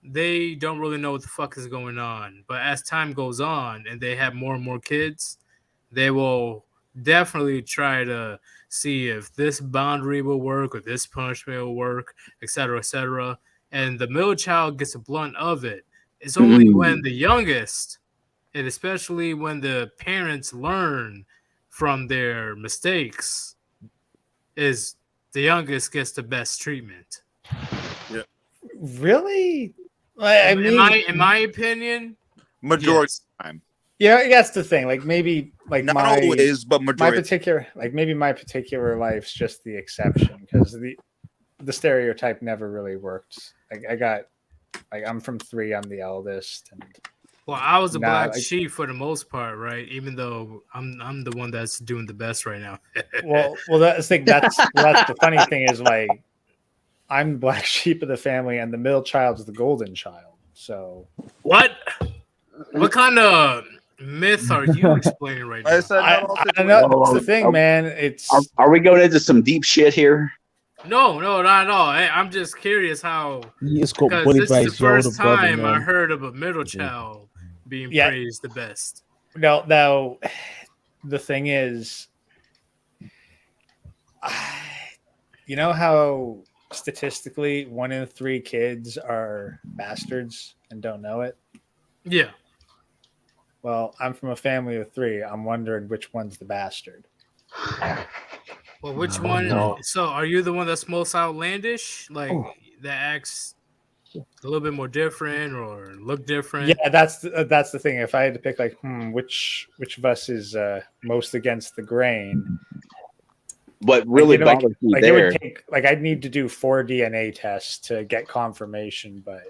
they don't really know what the fuck is going on. But as time goes on and they have more and more kids, they will definitely try to see if this boundary will work or this punishment will work, etc., etc. And the middle child gets a blunt of it. It's only when the youngest, and especially when the parents learn from their mistakes, is the youngest gets the best treatment. Really? I mean, in my opinion, Majority yes. of the time. yeah, that's the thing. Like maybe like Not my always, but my majority. particular my particular life's just the exception because the stereotype never really worked. I'm from 3, I'm the eldest, and Well, I was a Nah, black like- sheep for the most part, right? Even though I'm the one that's doing the best right now. well that's the funny thing is like I'm the black sheep of the family and the middle child is the golden child. So What kind of myth are you explaining right I now? said I not all don't know. situations. It's the thing, man. It's Are we going into some deep shit here? No, not at all. I'm just curious how, He just got because bullied this by is the his older first brother, time I man. heard of a middle child being Yeah. praised the best. no. The thing is, you know how statistically 1 in 3 kids are bastards and don't know it. Yeah. Well, I'm from a family of 3. I'm wondering which one's the bastard. Well, which one? no. So, are you the one that's most outlandish, like that acts a little bit more different or look different? Yeah, that's the thing. If I had to pick, like, which of us is most against the grain? What really Like, bothers me like there. it would take, like, I'd need to do 4 DNA tests to get confirmation. But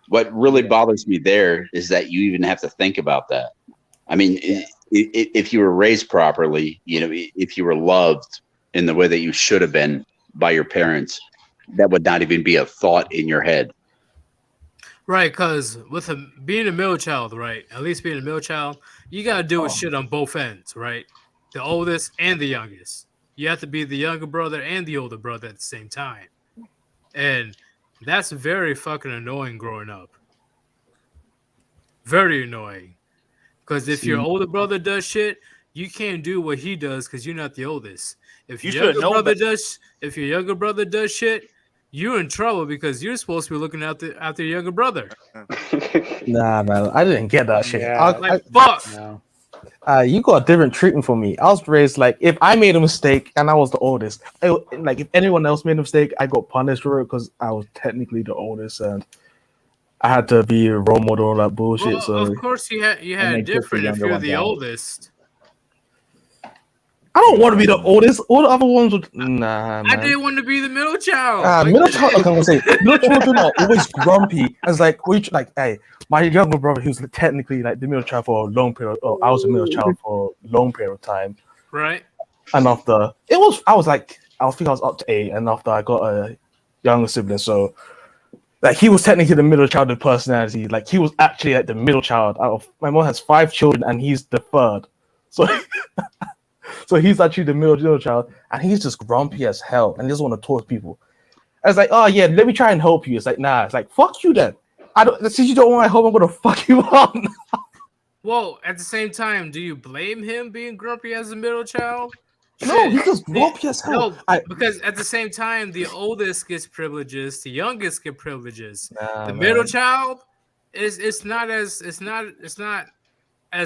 What really bothers me there is that you even have to think about that. I mean, if you were raised properly, if you were loved in the way that you should have been by your parents, that would not even be a thought in your head. Right, because with being a middle child, right? At least being a middle child, you gotta deal with shit on both ends, right? The oldest and the youngest. You have to be the younger brother and the older brother at the same time, and that's very fucking annoying growing up. Very annoying, because if your older brother does shit, you can't do what he does because you're not the oldest. If You your should younger know brother better. if your younger brother does shit, you're in trouble because you're supposed to be looking after your younger brother. Nah, man, I didn't get that shit. Yeah. Like fuck. no, You got a different treatment for me. I was raised like if I made a mistake and I was the oldest, like if anyone else made a mistake, I got punished for it because I was technically the oldest and I had to be a role model and all that bullshit. Well, So of course you had they it kick the different if younger you're ones the out. oldest. I don't want to be the oldest. All the other ones would nah, man. I didn't want to be the middle child. Middle child. Okay, I'm gonna say middle children are always grumpy. It's like hey, my younger brother, he was technically like the middle child for a long period. Oh, I was a middle child for a long period of time. Right. And I think I was up to 8, and after I got a younger sibling, so like he was technically the middle child of personality. Like he was actually like the middle child. My mom has 5 children, and he's the third. So. So he's actually the middle child, and he's just grumpy as hell, and he doesn't want to talk to people. I was like, oh yeah, let me try and help you. It's like, nah, it's like, fuck you then. Since you don't want my help, I'm gonna fuck you up. Well, at the same time, do you blame him being grumpy as a middle child? No, Shit. he's just grumpy as hell. No, because at the same time, the oldest gets privileges, the youngest get privileges. The middle child it's not as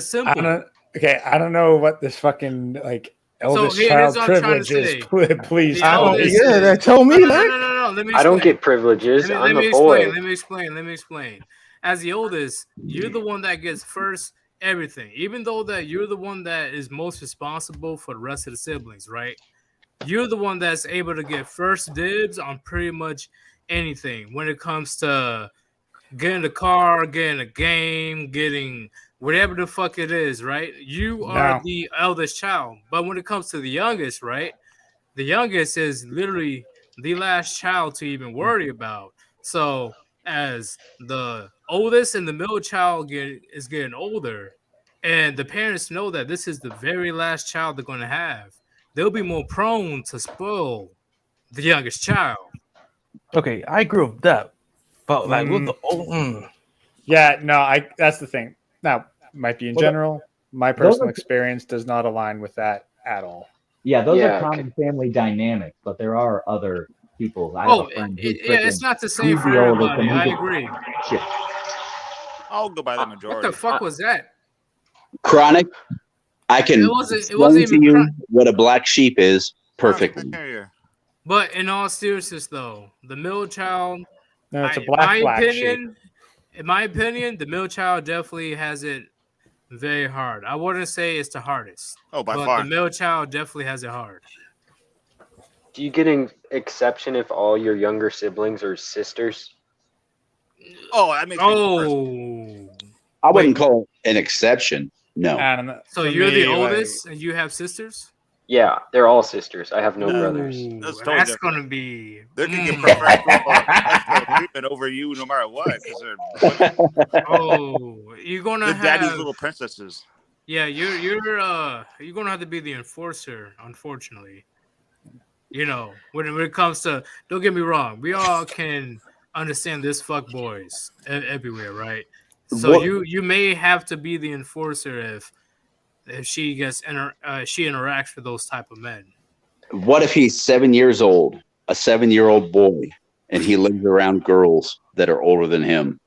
simple. Okay, I don't know what this fucking like eldest here's child what I'm trying to privilege is. say. Please The tell eldest me. Yeah, is tell me, like. no. Let me I don't explain. get privileges. Let I'm me a explain. boy. Let me explain. As the oldest, you're the one that gets first everything. Even though that you're the one that is most responsible for the rest of the siblings, right? You're the one that's able to get first dibs on pretty much anything when it comes to getting a car, getting a game, getting whatever the fuck it is, right? You are No. the eldest child. But when it comes to the youngest, right? The youngest is literally the last child to even worry about. So as the oldest and the middle child is getting older, and the parents know that this is the very last child they're going to have, they'll be more prone to spoil the youngest child. Okay, I agree with that, but like with the Yeah, no, that's the thing. Now, might be in general. My personal experience does not align with that at all. Yeah, those Yeah, are common family dynamics, but there are other people. I have a friend who's it's not the same he's for the oldest, everybody. and I he agree. shit. I'll go by the What majority. the fuck was that? Chronic, I can It wasn't explain to even you what a black sheep is perfectly. But in all seriousness, though, the middle child, No, it's a in my opinion, the middle child definitely has it very hard. I wouldn't say it's the hardest. Oh, by but far. the middle child definitely has it hard. Do you get an exception if all your younger siblings are sisters? Oh, that makes me worse. I wouldn't call it an exception. No. I don't know. So For you're me, the oldest and you have sisters? Yeah, they're all sisters. I have no Nah, brothers. That's totally That's different. gonna be. They're gonna get preferential treatment over you no matter what, because they're you're gonna the have daddy's little princesses. Yeah, you're gonna have to be the enforcer, unfortunately. You know, when it comes to, don't get me wrong, we all can understand this fuck boys everywhere, right? So What- you may have to be the enforcer if she she interacts with those type of men. What if he's 7 years old, a 7-year-old boy, and he lives around girls that are older than him?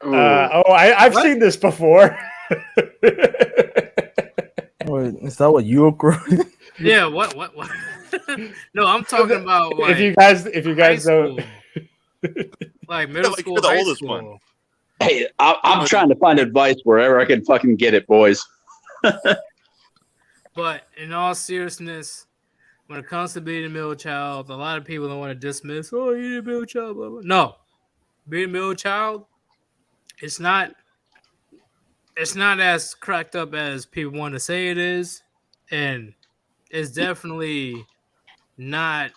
I've seen this before. Is that what you agree? Yeah, what? No, I'm talking about like if you guys don't, like middle Like school, you're the high oldest school. one. Hey, I'm trying to find advice wherever I can fucking get it, boys. But in all seriousness, when it comes to being a middle child, a lot of people don't want to dismiss, oh, you're a middle child. Blah, blah. No, being a middle child, it's not as cracked up as people want to say it is, and it's definitely not.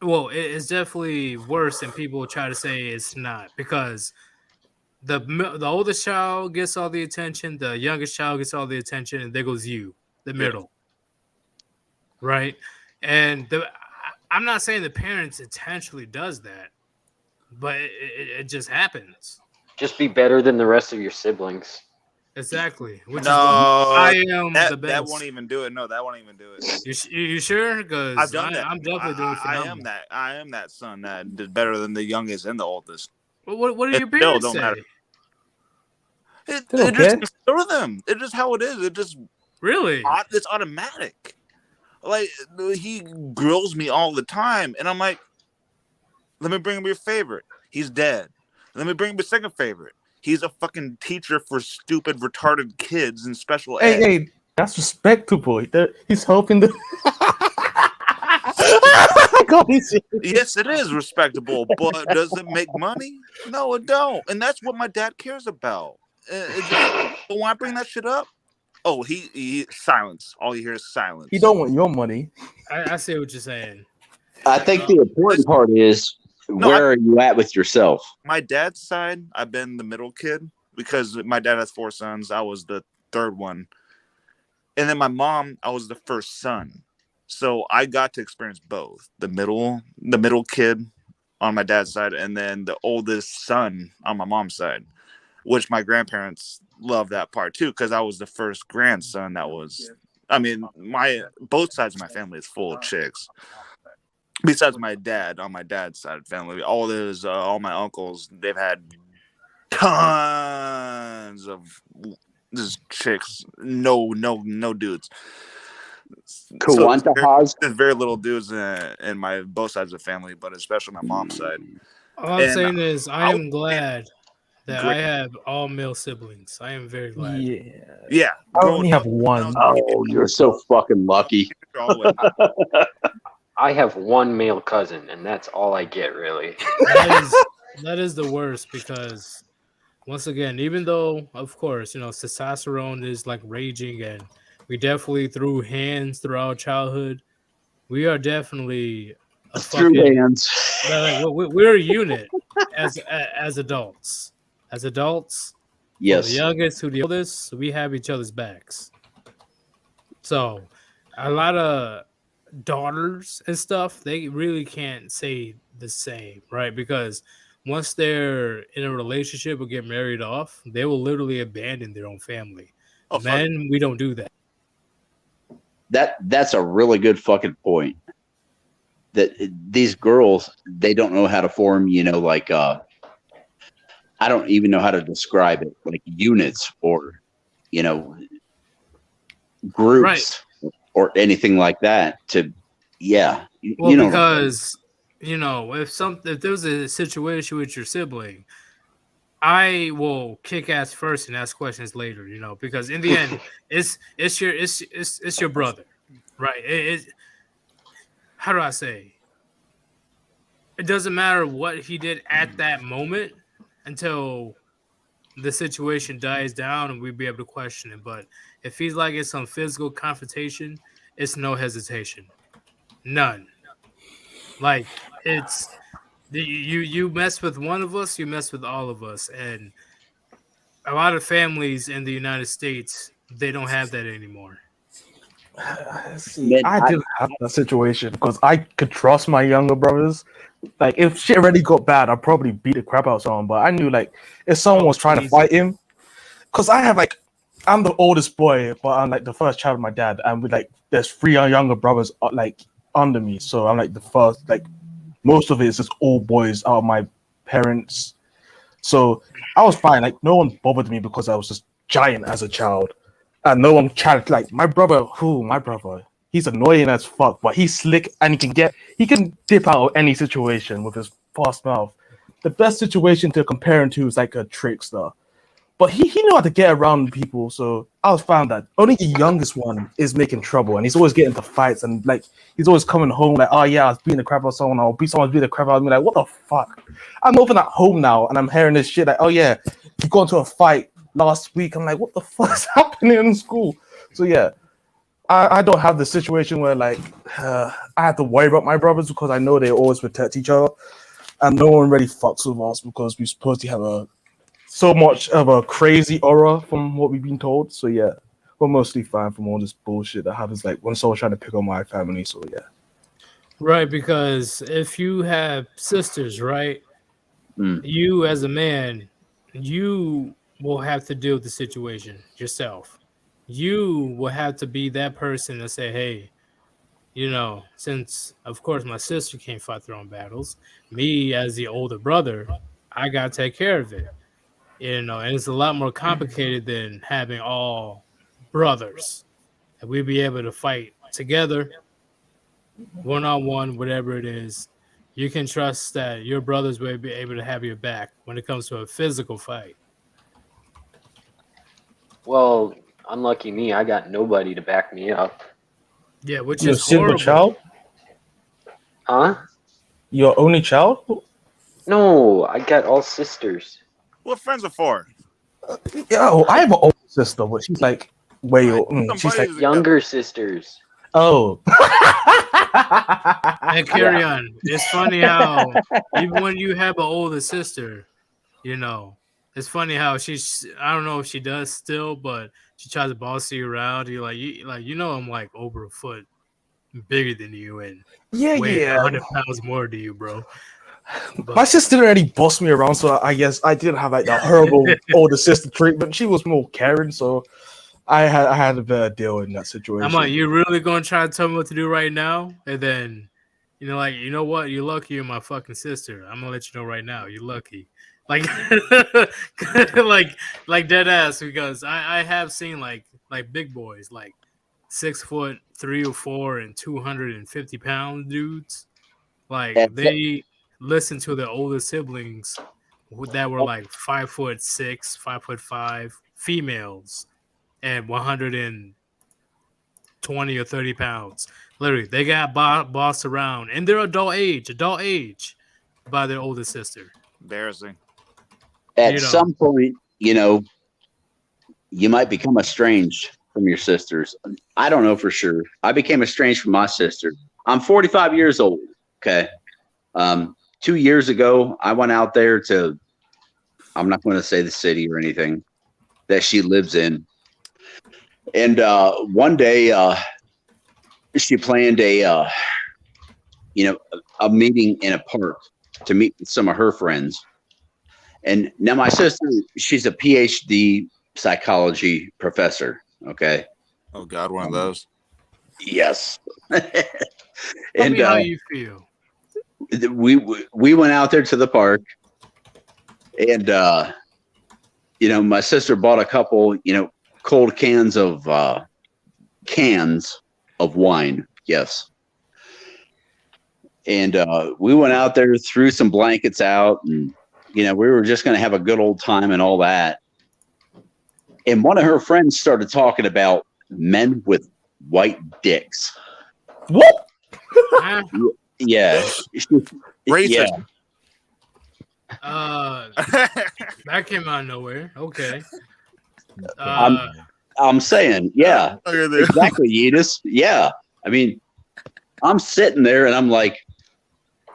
Well, it's definitely worse than people try to say it's not, because the oldest child gets all the attention, the youngest child gets all the attention, and there goes you, the middle, right? And I'm not saying the parents intentionally does that, but it just happens. Just be better than the rest of your siblings. Exactly. Which No, is why I am the best. That won't even do it. No, that won't even do it. You sure? Because I've done that. I'm definitely doing phenomenal. I am that son that did better than the youngest and the oldest. What do your It still parents don't say? matter. It They don't just care. still to them. It's just how it is. It just Really? it's automatic. Like he grills me all the time, and I'm like, let me bring him your favorite. He's dead. Let me bring him your second favorite. He's a fucking teacher for stupid, retarded kids in special ed. Hey, that's respectable. He's helping the. God, Yes, it is respectable, but does it make money? No, it don't. And that's what my dad cares about. But when I bring that shit up, oh, he silence. All you hear is silence. He don't want your money. I see what you're saying. I think the important part is where are you at with yourself? My dad's side, I've been the middle kid because my dad has 4 sons. I was the third one. And then my mom, I was the first son. So I got to experience both. The middle kid on my dad's side, and then the oldest son on my mom's side, which my grandparents loved that part too, because I was the first grandson that was, I mean, both sides of my family is full of chicks. Besides my dad, on my dad's side of the family, all my uncles, they've had tons of just chicks. No dudes. Kawantahas. There's very little dudes in my both sides of the family, but especially my mom's side. All I'm And saying is, I am glad that Great. I have all male siblings. I am very glad. Yeah, I only have one. Oh, you're so fucking lucky. I have one male cousin, and that's all I get, really. That is the worst because, once again, even though, of course, testosterone is like raging and we definitely threw hands throughout childhood, we are definitely a fucking... hands. We're a unit as adults. As adults, from Yes. the youngest to the oldest, we have each other's backs. So, a lot of daughters and stuff, they really can't say the same, right? Because once they're in a relationship or get married off, they will literally abandon their own family. Men, we don't do that. That's a really good fucking point. That these girls, they don't know how to form, like I don't even know how to describe it, like units or groups or anything like that. Because if there's a situation with your sibling, I will kick ass first and ask questions later, because in the end, it's your brother, right? How do I say? It doesn't matter what he did at that moment until the situation dies down and we'll be able to question it. But if he's like it's some physical confrontation, it's no hesitation, none. Like it's you mess with one of us, you mess with all of us, and a lot of families in the United States, they don't have that anymore. See, I didn't have that situation because I could trust my younger brothers. Like, if shit already got bad, I'd probably beat the crap out of someone. But I knew, like, if someone was trying to fight him, because I'm the oldest boy, but I'm like the first child of my dad, and there's 3 younger brothers like under me. So I'm like the first, like, most of it is just all boys out of my parents. So I was fine. Like, no one bothered me because I was just giant as a child. And no one tried, like, my brother, he's annoying as fuck, but he's slick and he can dip out of any situation with his fast mouth. The best situation to compare him to is like a trickster. But he knew how to get around people, so I was found that only the youngest one is making trouble, and he's always getting into fights, and like he's always coming home like, oh yeah, I was beating the crap out of someone, I'll beat someone, beat the crap out of me. Like, what the fuck? I'm over at home now, and I'm hearing this shit like, oh yeah, you got into a fight last week. I'm like, what the fuck is happening in school? So yeah, I don't have the situation where like I have to worry about my brothers because I know they always protect each other, and no one really fucks with us because we're supposed to have so much of a crazy aura from what we've been told. So yeah, we're mostly fine from all this bullshit that happens like when someone's trying to pick on my family. So yeah. Right, because if you have sisters, right, you as a man, you will have to deal with the situation yourself. You will have to be that person to say, hey, since of course my sister can't fight their own battles, me as the older brother, I gotta take care of it. And it's a lot more complicated than having all brothers. And we'd be able to fight together, one-on-one, whatever it is. You can trust that your brothers will be able to have your back when it comes to a physical fight. Well, unlucky me, I got nobody to back me up. Yeah, which You're is a single horrible. child? Huh? Your only child? No, I got all sisters. What friends are for? Yeah, I have an older sister, but she's like way old. She's like Younger sisters. Oh. And Kereon, it's funny how even when you have an older sister, it's funny how I don't know if she does still, but she tries to boss you around. You're like, I'm like over a foot bigger than you and weigh 100 pounds more to you, bro. But my sister already bossed me around, so I guess I didn't have like that horrible older sister treatment. She was more caring, so I had a better deal in that situation. I'm like, you really gonna try to tell me what to do right now? And then, what? You're lucky you're my fucking sister. I'm gonna let you know right now. You're lucky. Like, like dead ass. Because I have seen like big boys, like 6'3" or 4" and 250-pound dudes. Like That's it. they listen to their older siblings that were like 5'6", 5'5" females, and 120 or 30 pounds. Literally, they got bossed around, and they're adult age, by their older sister. Embarrassing. At some point, you might become estranged from your sisters. I don't know for sure. I became estranged from my sister. I'm 45 years old. Okay. 2 years ago, I went out there to, I'm not going to say the city or anything that she lives in. And one day, she planned a meeting in a park to meet with some of her friends. And now my sister, she's a PhD psychology professor. Okay. Oh God, one of those. Yes. Tell me how you feel. We went out there to the park, and my sister bought a couple cold cans of wine. Yes. And we went out there, threw some blankets out, and we were just going to have a good old time and all that. And one of her friends started talking about men with white dicks. What? Yeah. Racist. Yeah. That came out of nowhere. Okay. I'm saying, yeah, exactly, Yeetus. Yeah. I mean, I'm sitting there and I'm like,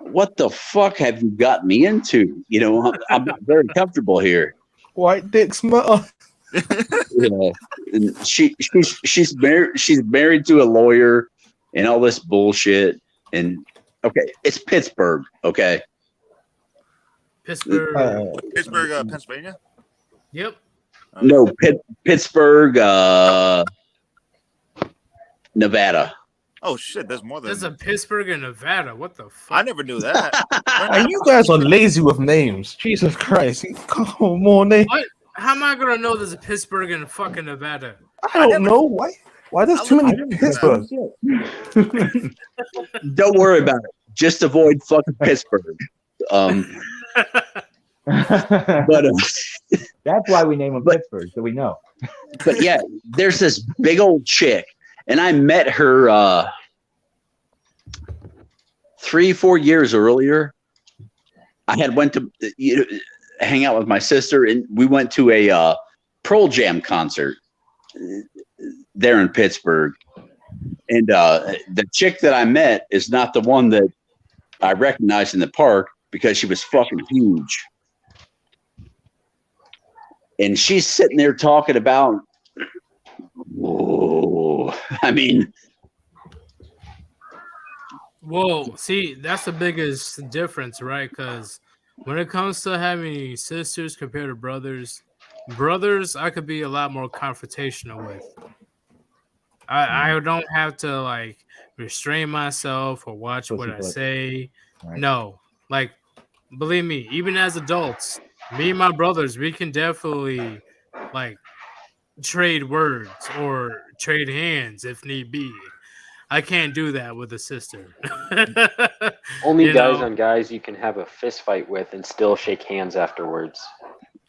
what the fuck have you got me into? I'm not very comfortable here. White dicks matter. And she's married to a lawyer and all this bullshit. And okay, it's Pittsburgh. Okay. Pittsburgh, Pennsylvania. Yep. No, Pittsburgh, Nevada. Oh shit, there's more than. There's a Pittsburgh in Nevada. What the fuck? I never knew that. And you guys are lazy with names. Jesus Christ. Come on, more names. What? How am I gonna know there's a Pittsburgh in fucking Nevada? I don't know. Why there's too many Pittsburgh? Don't worry about it. Just avoid fucking Pittsburgh. But that's why we name them Pittsburgh, so we know. But yeah, there's this big old chick, and I met her 3-4 years earlier. I had went to hang out with my sister, and we went to a Pearl Jam concert there in Pittsburgh. And the chick that I met is not the one that I recognized in the park because she was fucking huge. And she's sitting there talking about, whoa, I mean. Whoa, see, that's the biggest difference, right? Because when it comes to having sisters compared to brothers, I could be a lot more confrontational with. I don't have to like restrain myself or watch what I say. Right. No, like, believe me, even as adults, me and my brothers, we can definitely like trade words or trade hands if need be. I can't do that with a sister. Only guys on guys you can have a fist fight with and still shake hands afterwards.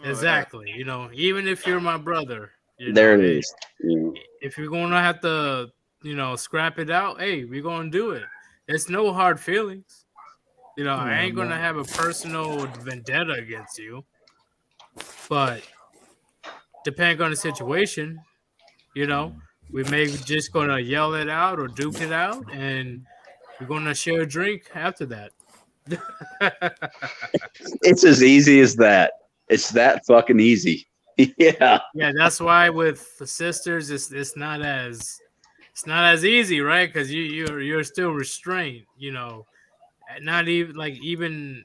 Exactly. Even if you're my brother. There it is. If you're going to have to, scrap it out, hey, we're going to do it. It's no hard feelings. I ain't going to have a personal vendetta against you. But depending on the situation, we may just going to yell it out or duke it out, and we're going to share a drink after that. It's as easy as that. It's that fucking easy. Yeah. Yeah, that's why with the sisters, it's not as easy, right? Because you're still restrained, not even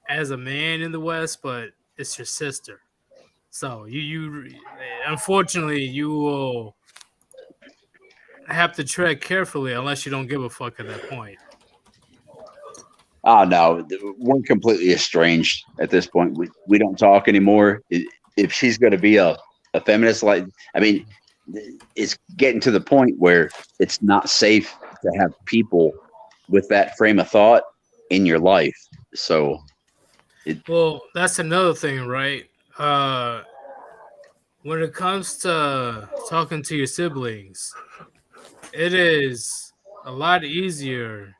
as a man in the West, but it's your sister. So you unfortunately you will have to tread carefully unless you don't give a fuck at that point. Oh no, we're completely estranged at this point. We don't talk anymore. If she's going to be a feminist, like I mean, it's getting to the point where it's not safe to have people with that frame of thought in your life. So, Well, that's another thing, right? When it comes to talking to your siblings, it is a lot easier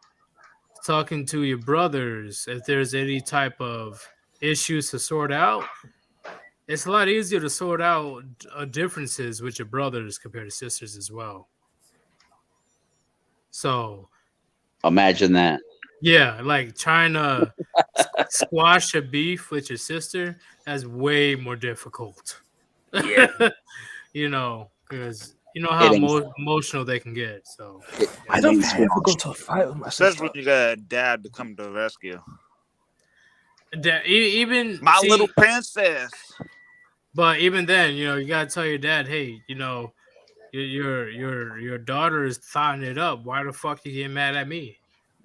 talking to your brothers if there's any type of issues to sort out. It's a lot easier to sort out differences with your brothers compared to sisters as well. So imagine that. yeah, like trying to squash a beef with your sister, that's way more difficult. Yeah. You know, because you know how emotional they can get. So I don't think I ever got to a fight with my sister. Especially when you got a dad to come to the rescue. Even my little princess. But even then, you know, you gotta tell your dad, hey, you know, your daughter is thawing it up. Why the fuck you get mad at me?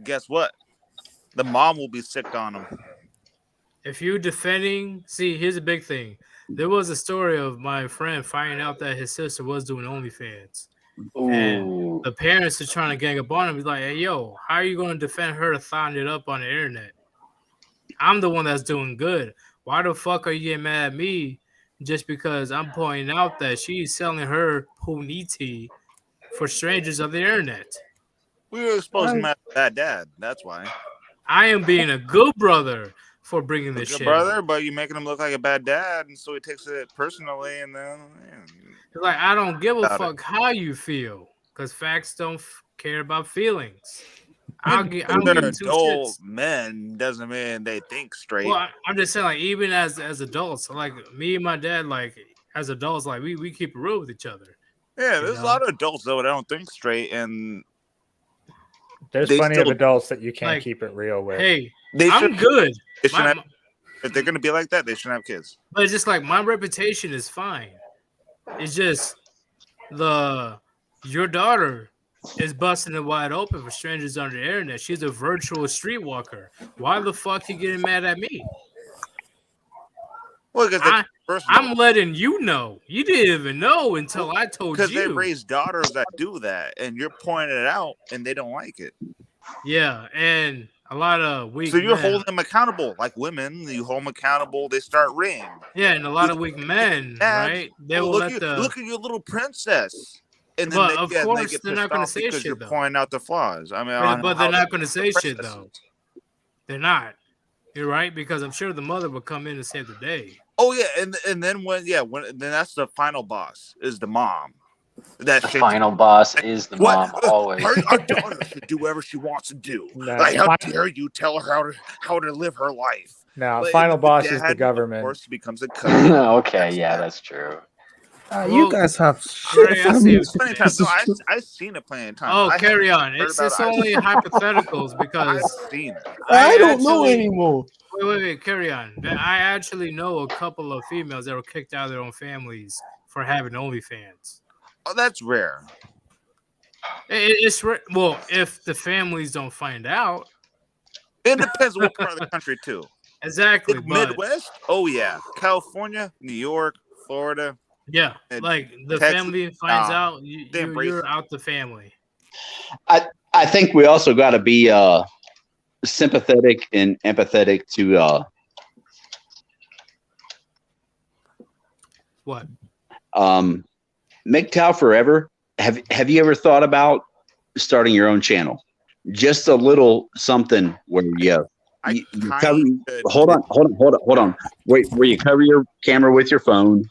Guess what? The mom will be sick on him. If you defending, see, here's a big thing. There was a story of my friend finding out that his sister was doing OnlyFans. Ooh. And the parents are trying to gang up on him. He's like, hey, yo, how are you going to defend her thawing it up on the internet? I'm the one that's doing good. Why the fuck are you getting mad at me just because I'm pointing out that she's selling her puniti for strangers on the internet? We were supposed to match that dad. That's why. I am being a good brother for bringing this shit brother, up. But you're making him look like a bad dad, and so he takes it personally, and then like I don't give a fuck how you feel, because facts don't care about feelings. I'll give adult men doesn't mean they think straight. Well, I'm just saying, like even as adults, like me and my dad, like as adults, like we keep it real with each other. Yeah, there's a lot of adults though that don't think straight, and there's plenty of adults that you can't keep it real with. Hey, I'm good. If they're gonna be like that, they shouldn't have kids. But it's just like my reputation is fine. It's just your daughter is busting it wide open for strangers on the internet. She's a virtual streetwalker. Why the fuck you getting mad at me? Well, because I'm letting you know. You didn't even know until I told you. Because they raise daughters that do that, and you're pointing it out, and they don't like it. Yeah, and a lot of weak. So you're holding them accountable, like women. You hold them accountable, they start ring. Yeah, and a lot of weak men, right? They will look at your little princess. And then of course, they're not going to say shit. You're pointing out the flaws. I mean, but they're not going to say shit though. They're not. You're right, because I'm sure the mother will come in and save the day. Oh yeah, and then when then that's the final boss is the mom. The final boss is the mom always. Our daughter should do whatever she wants to do. Like, how dare you tell her how to live her life? No, final boss is the government. Of course, becomes a coach. Okay, that's true. You guys have I've seen it plenty of times. Oh, Kereon. It's only hypotheticals because I've seen it. I don't know anymore. Wait, Kereon. I actually know a couple of females that were kicked out of their own families for having OnlyFans. Oh, that's rare. It's rare. Well, if the families don't find out. It depends on what part of the country, too. Exactly. Midwest? Oh, yeah. California, New York, Florida. Yeah, like the Texas, family finds out, you're out the family. I think we also got to be sympathetic and empathetic to what? MGTOW Forever. Have you ever thought about starting your own channel? Just a little something where you cover. Hold on. Wait, where you cover your camera with your phone.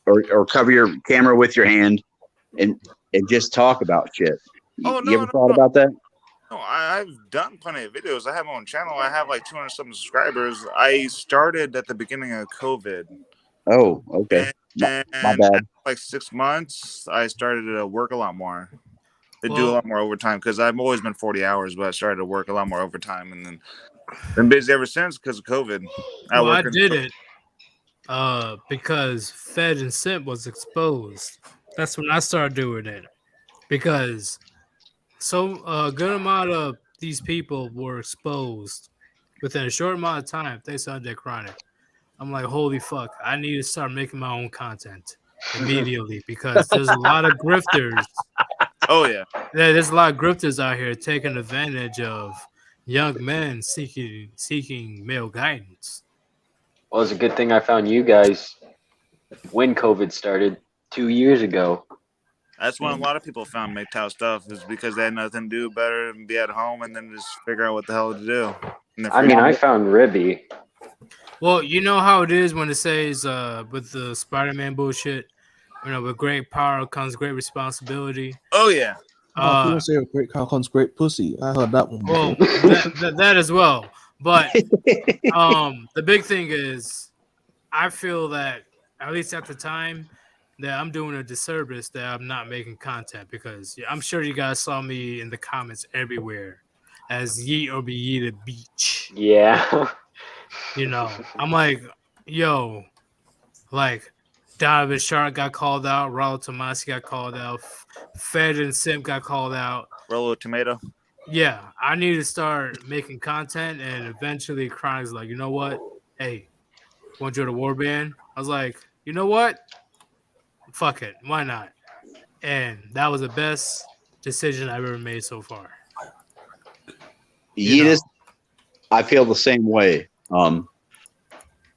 Or cover your camera with your hand and just talk about shit. You ever thought about that? No, I've done plenty of videos. I have my own channel. I have like 200-something subscribers. I started at the beginning of COVID. Oh, okay. And my bad. Like 6 months, I started to work a lot more. Do a lot more overtime because I've always been 40 hours, but I started to work a lot more overtime and then been busy ever since because of COVID. I did it. Because Fed and Simp was exposed. That's when I started doing it. Because a good amount of these people were exposed within a short amount of time thanks to Undead Chronic. I'm like, holy fuck, I need to start making my own content immediately because there's a lot of grifters. Oh yeah. There's a lot of grifters out here taking advantage of young men seeking male guidance. Well, it's a good thing I found you guys when COVID started 2 years ago. That's when a lot of people found MGTOW stuff is because they had nothing to do better than be at home and then just figure out what the hell to do. I mean, I found Ribby. Well, you know how it is when it says with the Spider-Man bullshit, with great power comes great responsibility. Oh yeah. People say great cow comes great pussy. I heard that one. Well, that as well. But the big thing is, I feel that at least at the time that I'm doing a disservice that I'm not making content because I'm sure you guys saw me in the comments everywhere as Yeet or be Yeeted Beach. Yeah. I'm like, yo, like Donovan Shark got called out, Raul Tomasi got called out, Fed and Simp got called out. Rolo Tomato. Yeah, I need to start making content, and eventually Chronic's like, you know what? Hey, want to join the Warband? I was like, you know what? Fuck it, why not? And that was the best decision I've ever made so far. Yeetus, I feel the same way.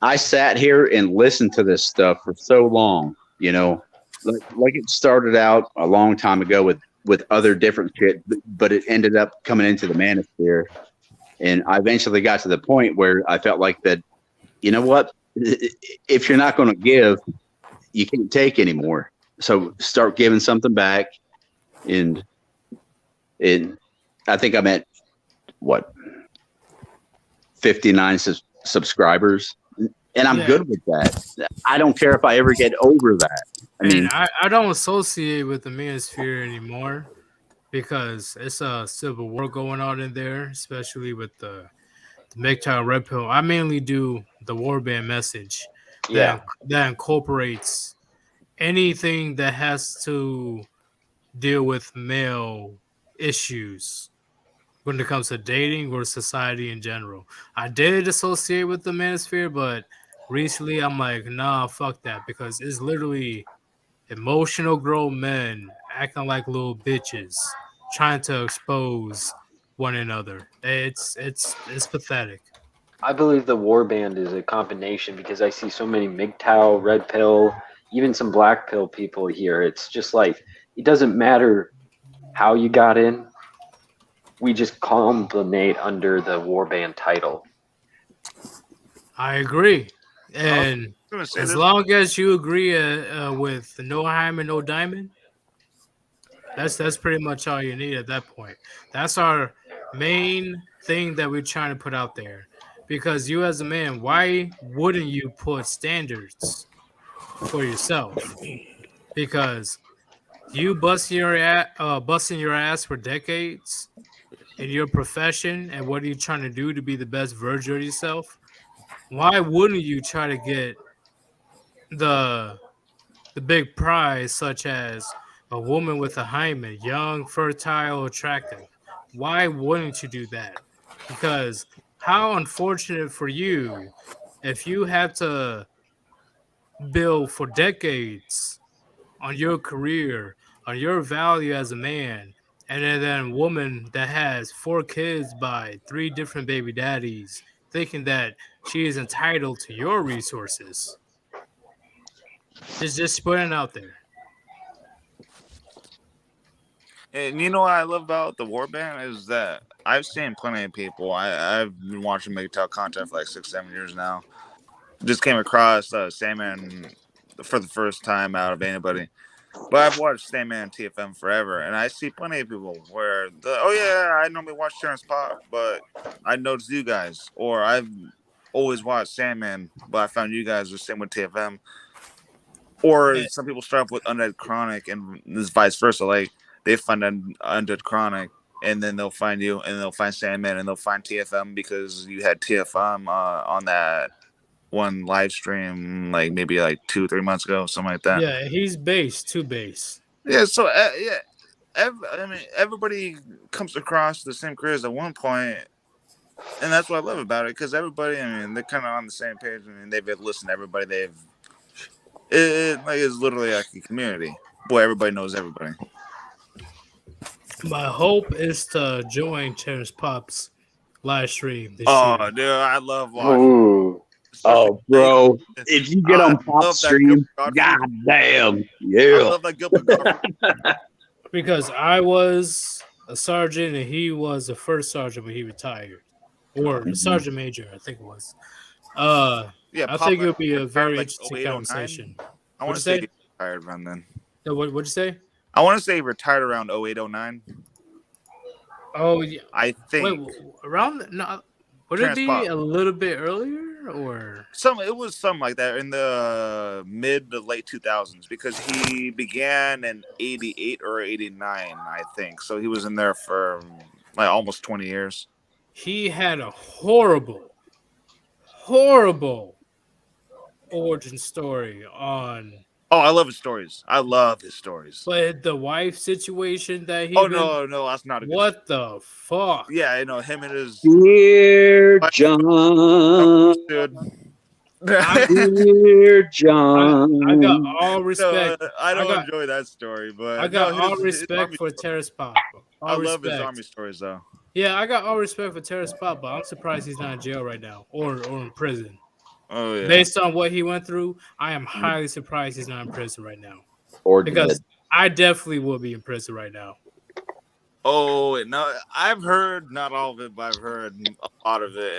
I sat here and listened to this stuff for so long, like it started out a long time ago with other different shit, but it ended up coming into the manosphere. And I eventually got to the point where I felt like that, you know what? If you're not going to give, you can't take anymore. So start giving something back. And I think I'm at, 59 subscribers. And I'm good with that. I don't care if I ever get over that. I don't associate with the manosphere anymore because it's a civil war going on in there, especially with the MGTOW Red Pill. I mainly do the Warband message that incorporates anything that has to deal with male issues when it comes to dating or society in general. I did associate with the manosphere, but recently I'm like, nah, fuck that, because it's literally emotional grown men acting like little bitches trying to expose one another. It's pathetic. I believe the Warband is a combination because I see so many MGTOW, Red Pill, even some Black Pill people here. It's just like, it doesn't matter how you got in. We just culminate under the Warband title. I agree. And as long as you agree with no hymen, no diamond, that's pretty much all you need at that point. That's our main thing that we're trying to put out there. Because you as a man, why wouldn't you put standards for yourself? Because you busting your ass for decades in your profession, and what are you trying to do to be the best version of yourself? Why wouldn't you try to get the big prize, such as a woman with a hymen, young, fertile, attractive? Why wouldn't you do that? Because how unfortunate for you if you have to build for decades on your career, on your value as a man, and then a woman that has 4 kids by 3 different baby daddies, thinking that she is entitled to your resources. Just putting it out there. And you know what I love about the Warband is that I've seen plenty of people. I've been watching MGTOW content for like 6-7 years now. Just came across Sandman for the first time out of anybody. But I've watched Sandman TFM forever, and I see plenty of people where, I normally watch Terrence Pop, but I noticed you guys. Or I've always watched Sandman, but I found you guys the same with TFM. Or some people start off with Undead Chronic, and this vice versa. Like, they find Undead Chronic, and then they'll find you, and they'll find Sandman, and they'll find TFM because you had TFM on that one live stream, like maybe 2-3 months ago, something like that. Yeah, he's base. Yeah, So everybody comes across the same careers at one point, and that's what I love about it. Because everybody, they're kind of on the same page. They've listened to everybody. It's literally like a community. Boy, everybody knows everybody. My hope is to join Terrence Pop's live stream this Oh, year. dude, I love watching. Ooh. Oh, bro, if you get on Pop stream, god damn, I yeah. love that Gilbert Gottfried. Because I was a sergeant and he was the first sergeant when he retired. Or the sergeant major, I think it was. Yeah, I Pop think it would be a very like interesting 08, 09. conversation. I want to say he retired around then. What'd you say? I want to say he retired around 08, 09. Oh, yeah. I think. Wait, around? No, would it be a little bit earlier? Or It was something like that in the mid to late 2000s because he began in 88 or 89, I think. So he was in there for like almost 20 years. He had a horrible origin story on. Oh, I love his stories. But the wife situation that he. Oh no, that's not a good. What the fuck? Yeah, I know him and his. Dear John. Dear John. I got all respect. I don't enjoy that story, but I got all respect for Terrace Pop. I love his army stories, though. Yeah, I got all respect for Terrace Pop, but I'm surprised he's not in jail right now or in prison. Oh yeah. Based on what he went through, I am highly surprised he's not in prison right now. Because I definitely will be in prison right now. Oh no, I've heard not all of it, but I've heard a lot of it.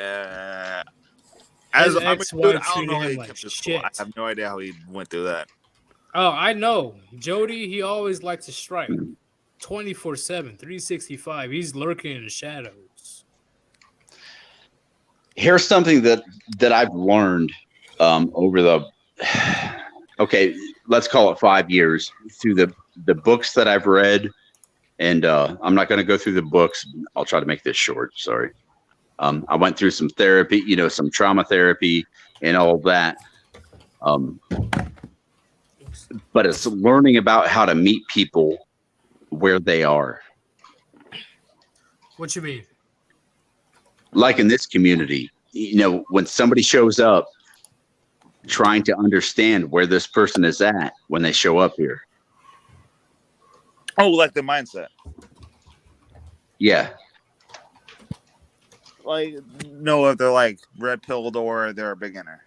As His ex-wife treated him like shit. I have no idea how he went through that. Oh, I know. Jody, he always likes to strike 24/7, 365. He's lurking in the shadows. Here's something that I've learned over the let's call it 5 years through the books that I've read, and I'm not going to go through the books. I'll try to make this short. Sorry. I went through some therapy, some trauma therapy and all that. But it's learning about how to meet people where they are. What you mean? Like in this community, when somebody shows up, trying to understand where this person is at when they show up here. Oh, like the mindset. Yeah. Like, know if they're like red pilled or they're a beginner.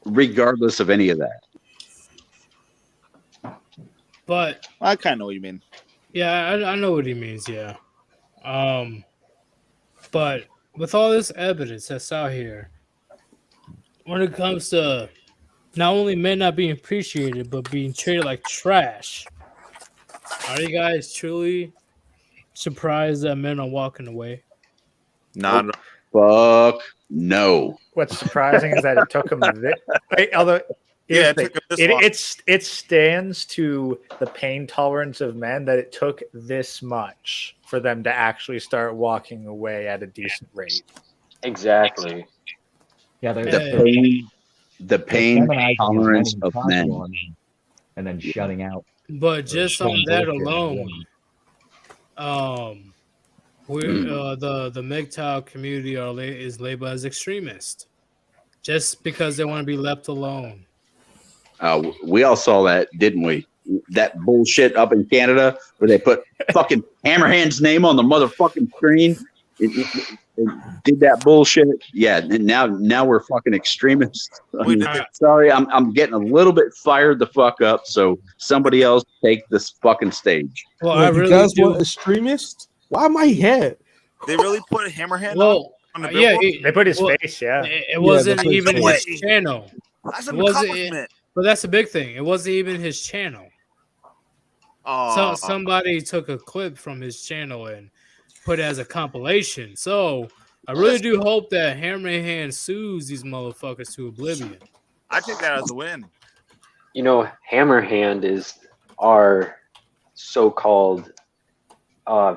Regardless of any of that. But I kind of know what you mean. Yeah, I know what he means. Yeah. But with all this evidence that's out here, when it comes to not only men not being appreciated, but being treated like trash, are you guys truly surprised that men are walking away? Not. Fuck no. What's surprising is that it took them it stands to the pain tolerance of men that it took this much for them to actually start walking away at a decent rate. Exactly. Yeah, the pain tolerance of men, and then shutting out. But just on that alone, the MGTOW community is labeled as extremist just because they want to be left alone. We all saw that, didn't we? That bullshit up in Canada where they put fucking Hammerhand's name on the motherfucking screen. It did that bullshit. Yeah, and now we're fucking extremists. Sorry, I'm getting a little bit fired the fuck up. So somebody else take this fucking stage. Well, I really guys want extremists. Why am I here? They really put a Hammerhand on the billboard? They put his face. Yeah, it wasn't even his channel. That's an accomplishment. But that's the big thing. It wasn't even his channel. So somebody took a clip from his channel and put it as a compilation. So I really do hope that Hammerhand sues these motherfuckers to oblivion. I take that as a win. Hammerhand is our so-called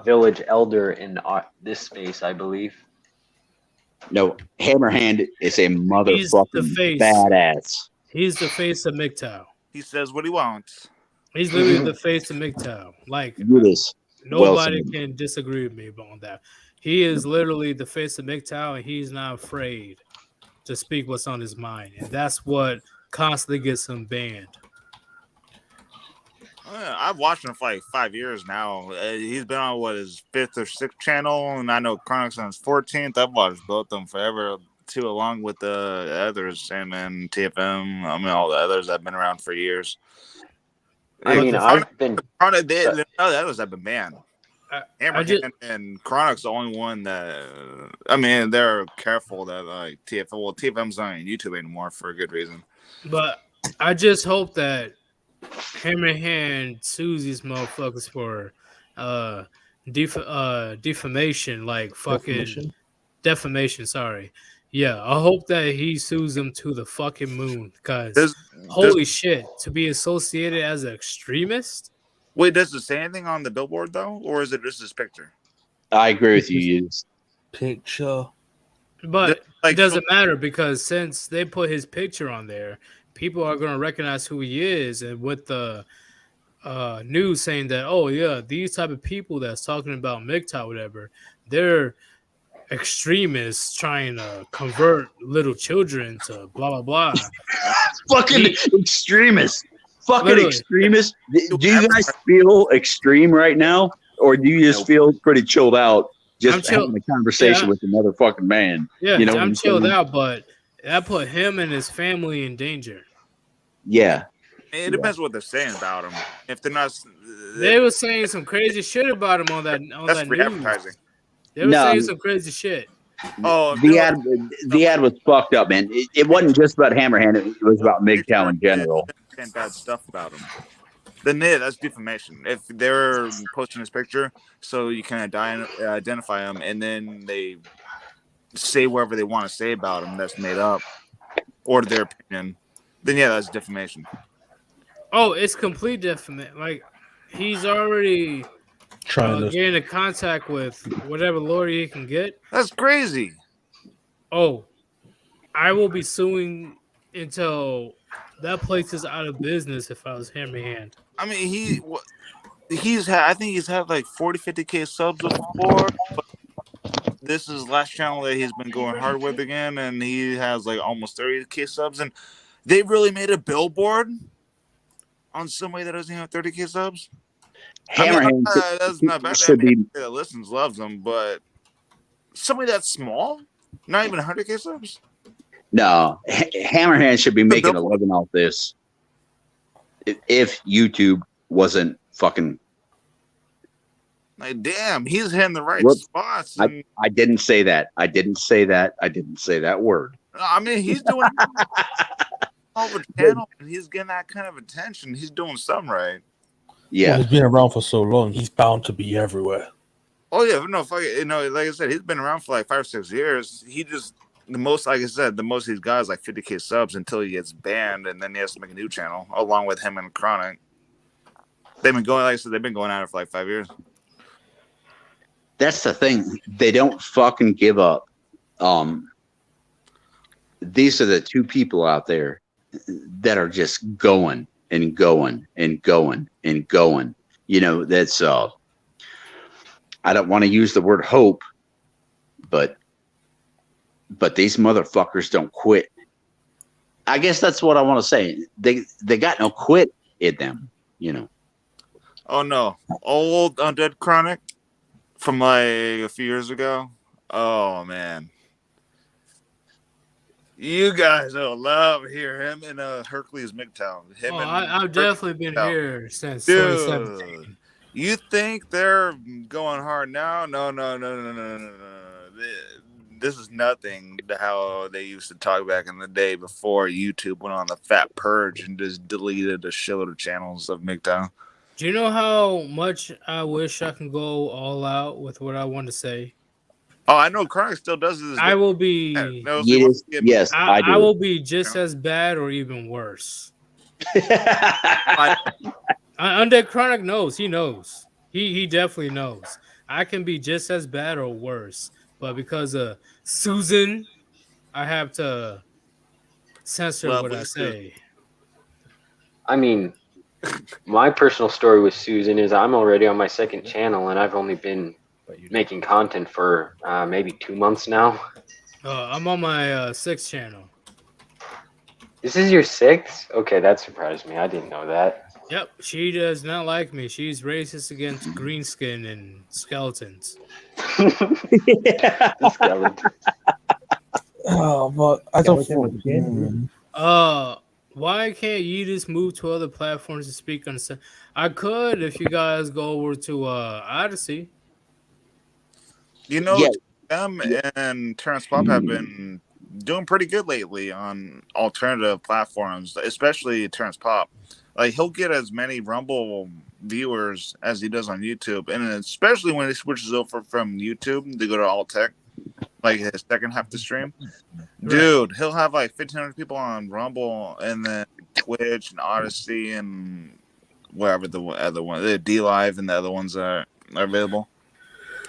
village elder in this space, I believe. No, Hammerhand is a motherfucking badass. He's the face of MGTOW. He says what he wants. He's literally the face of MGTOW. Like Yeetus. Well nobody said. can disagree with me on that. He is literally the face of MGTOW, and he's not afraid to speak what's on his mind, and that's what constantly gets him banned. I've watched him for like 5 years now. He's been on his 5th or 6th channel, and I know Chronic's on his 14th. I've watched both of them forever too, along with the others, and then TFM. I mean, all the others that have been around for years. I mean, I've been. Chronic, the others have been banned. Hammerhand just, and Chronic's the only one that. I mean, they're careful that like TFM. Well, TFM's not on YouTube anymore for a good reason. but I just hope that Hammerhand sues these motherfuckers for defamation, like fucking defamation. Sorry. Yeah, I hope that he sues them to the fucking moon, because holy shit, to be associated as an extremist. Wait, does it say anything on the billboard though, or is it just his picture? I agree with you, Yeetus. Picture. But Like, it doesn't matter, because since they put his picture on there, people are going to recognize who he is. And with the news saying that, oh yeah, these type of people that's talking about MGTOW, whatever, they're extremists trying to convert little children to blah blah blah. Fucking extremists. Fucking Literally. extremists. Do you guys feel extreme right now? Or do you just feel pretty chilled out just having a conversation with another fucking man? Yeah, you know I'm chilled out, but that put him and his family in danger. Yeah. It depends what they're saying about him. If they're not, They were saying some crazy shit about him on that that's that free news. advertising. They were saying some crazy shit. Oh, the ad was fucked up, man. It wasn't just about Hammerhand. It was about MGTOW in general. And bad stuff about him. Then that's defamation. If they're posting his picture so you can identify him, and then they say whatever they want to say about him that's made up or their opinion, then yeah, that's defamation. Oh, it's complete defamation. Like, he's already getting in contact with whatever lawyer he can get. That's crazy. Oh, I will be suing until that place is out of business if I was Hammerhand. I mean, I think he's had like 50K subs before, but this is his last channel that he's been going hard with again, and he has like almost 30K subs, and they really made a billboard on somebody that doesn't even have 30K subs. Hammerhand that's not bad. should be That listens loves them, but somebody that's small, not even 100K subs. No, Hammerhand should be making a living off this. If YouTube wasn't fucking, like, damn, he's hitting the right spots. I didn't say that. I didn't say that. I didn't say that word. I mean, he's doing all the channel, and he's getting that kind of attention. He's doing something right. Yeah, well, he's been around for so long. He's bound to be everywhere. Oh yeah, no, fuck it. You know, like I said, he's been around for like 5 or 6 years. He just the most, like I said, the most he's got is like 50K subs until he gets banned, and then he has to make a new channel along with him and Chronic. They've been going, like I said, they've been going at it for like 5 years. That's the thing. They don't fucking give up. These are the two people out there that are just going and going and going and going. You know, that's I don't want to use the word hope, but these motherfuckers don't quit. I guess that's what I want to say. They got no quit in them, you know. Oh no, old Undead Chronic from like a few years ago. Oh man, you guys will love hear him in Hercules MGTOW. I've definitely been here since Dude, 2017. you think they're going hard now? No. This is nothing to how they used to talk back in the day before YouTube went on the fat purge and just deleted a shitload of channels of MGTOW. Do you know how much I wish I can go all out with what I want to say? Oh, I know Chronic still does this. I will be. Yes, I do. I will be just as bad or even worse. Undead Chronic knows. He knows. He definitely knows. I can be just as bad or worse, but because of Susan, I have to censor what I say. I mean, My personal story with Susan is I'm already on my second channel, and I've only been making content for maybe 2 months now. I'm on my sixth channel. This is your sixth? Okay, that surprised me. I didn't know that. Yep, she does not like me. She's racist against green skin and skeletons. The skeleton. Oh, but I don't. Why can't you just move to other platforms to speak on? I could if you guys go over to Odyssey. You know, Yeah. them and Terrence Pop have been doing pretty good lately on alternative platforms, especially Terrence Pop. Like, he'll get as many Rumble viewers as he does on YouTube, and especially when he switches over from YouTube to go to Alt Tech, like his second half of the stream. Dude, he'll have like 1,500 people on Rumble, and then Twitch and Odyssey and wherever the other one, the D Live and the other ones are available.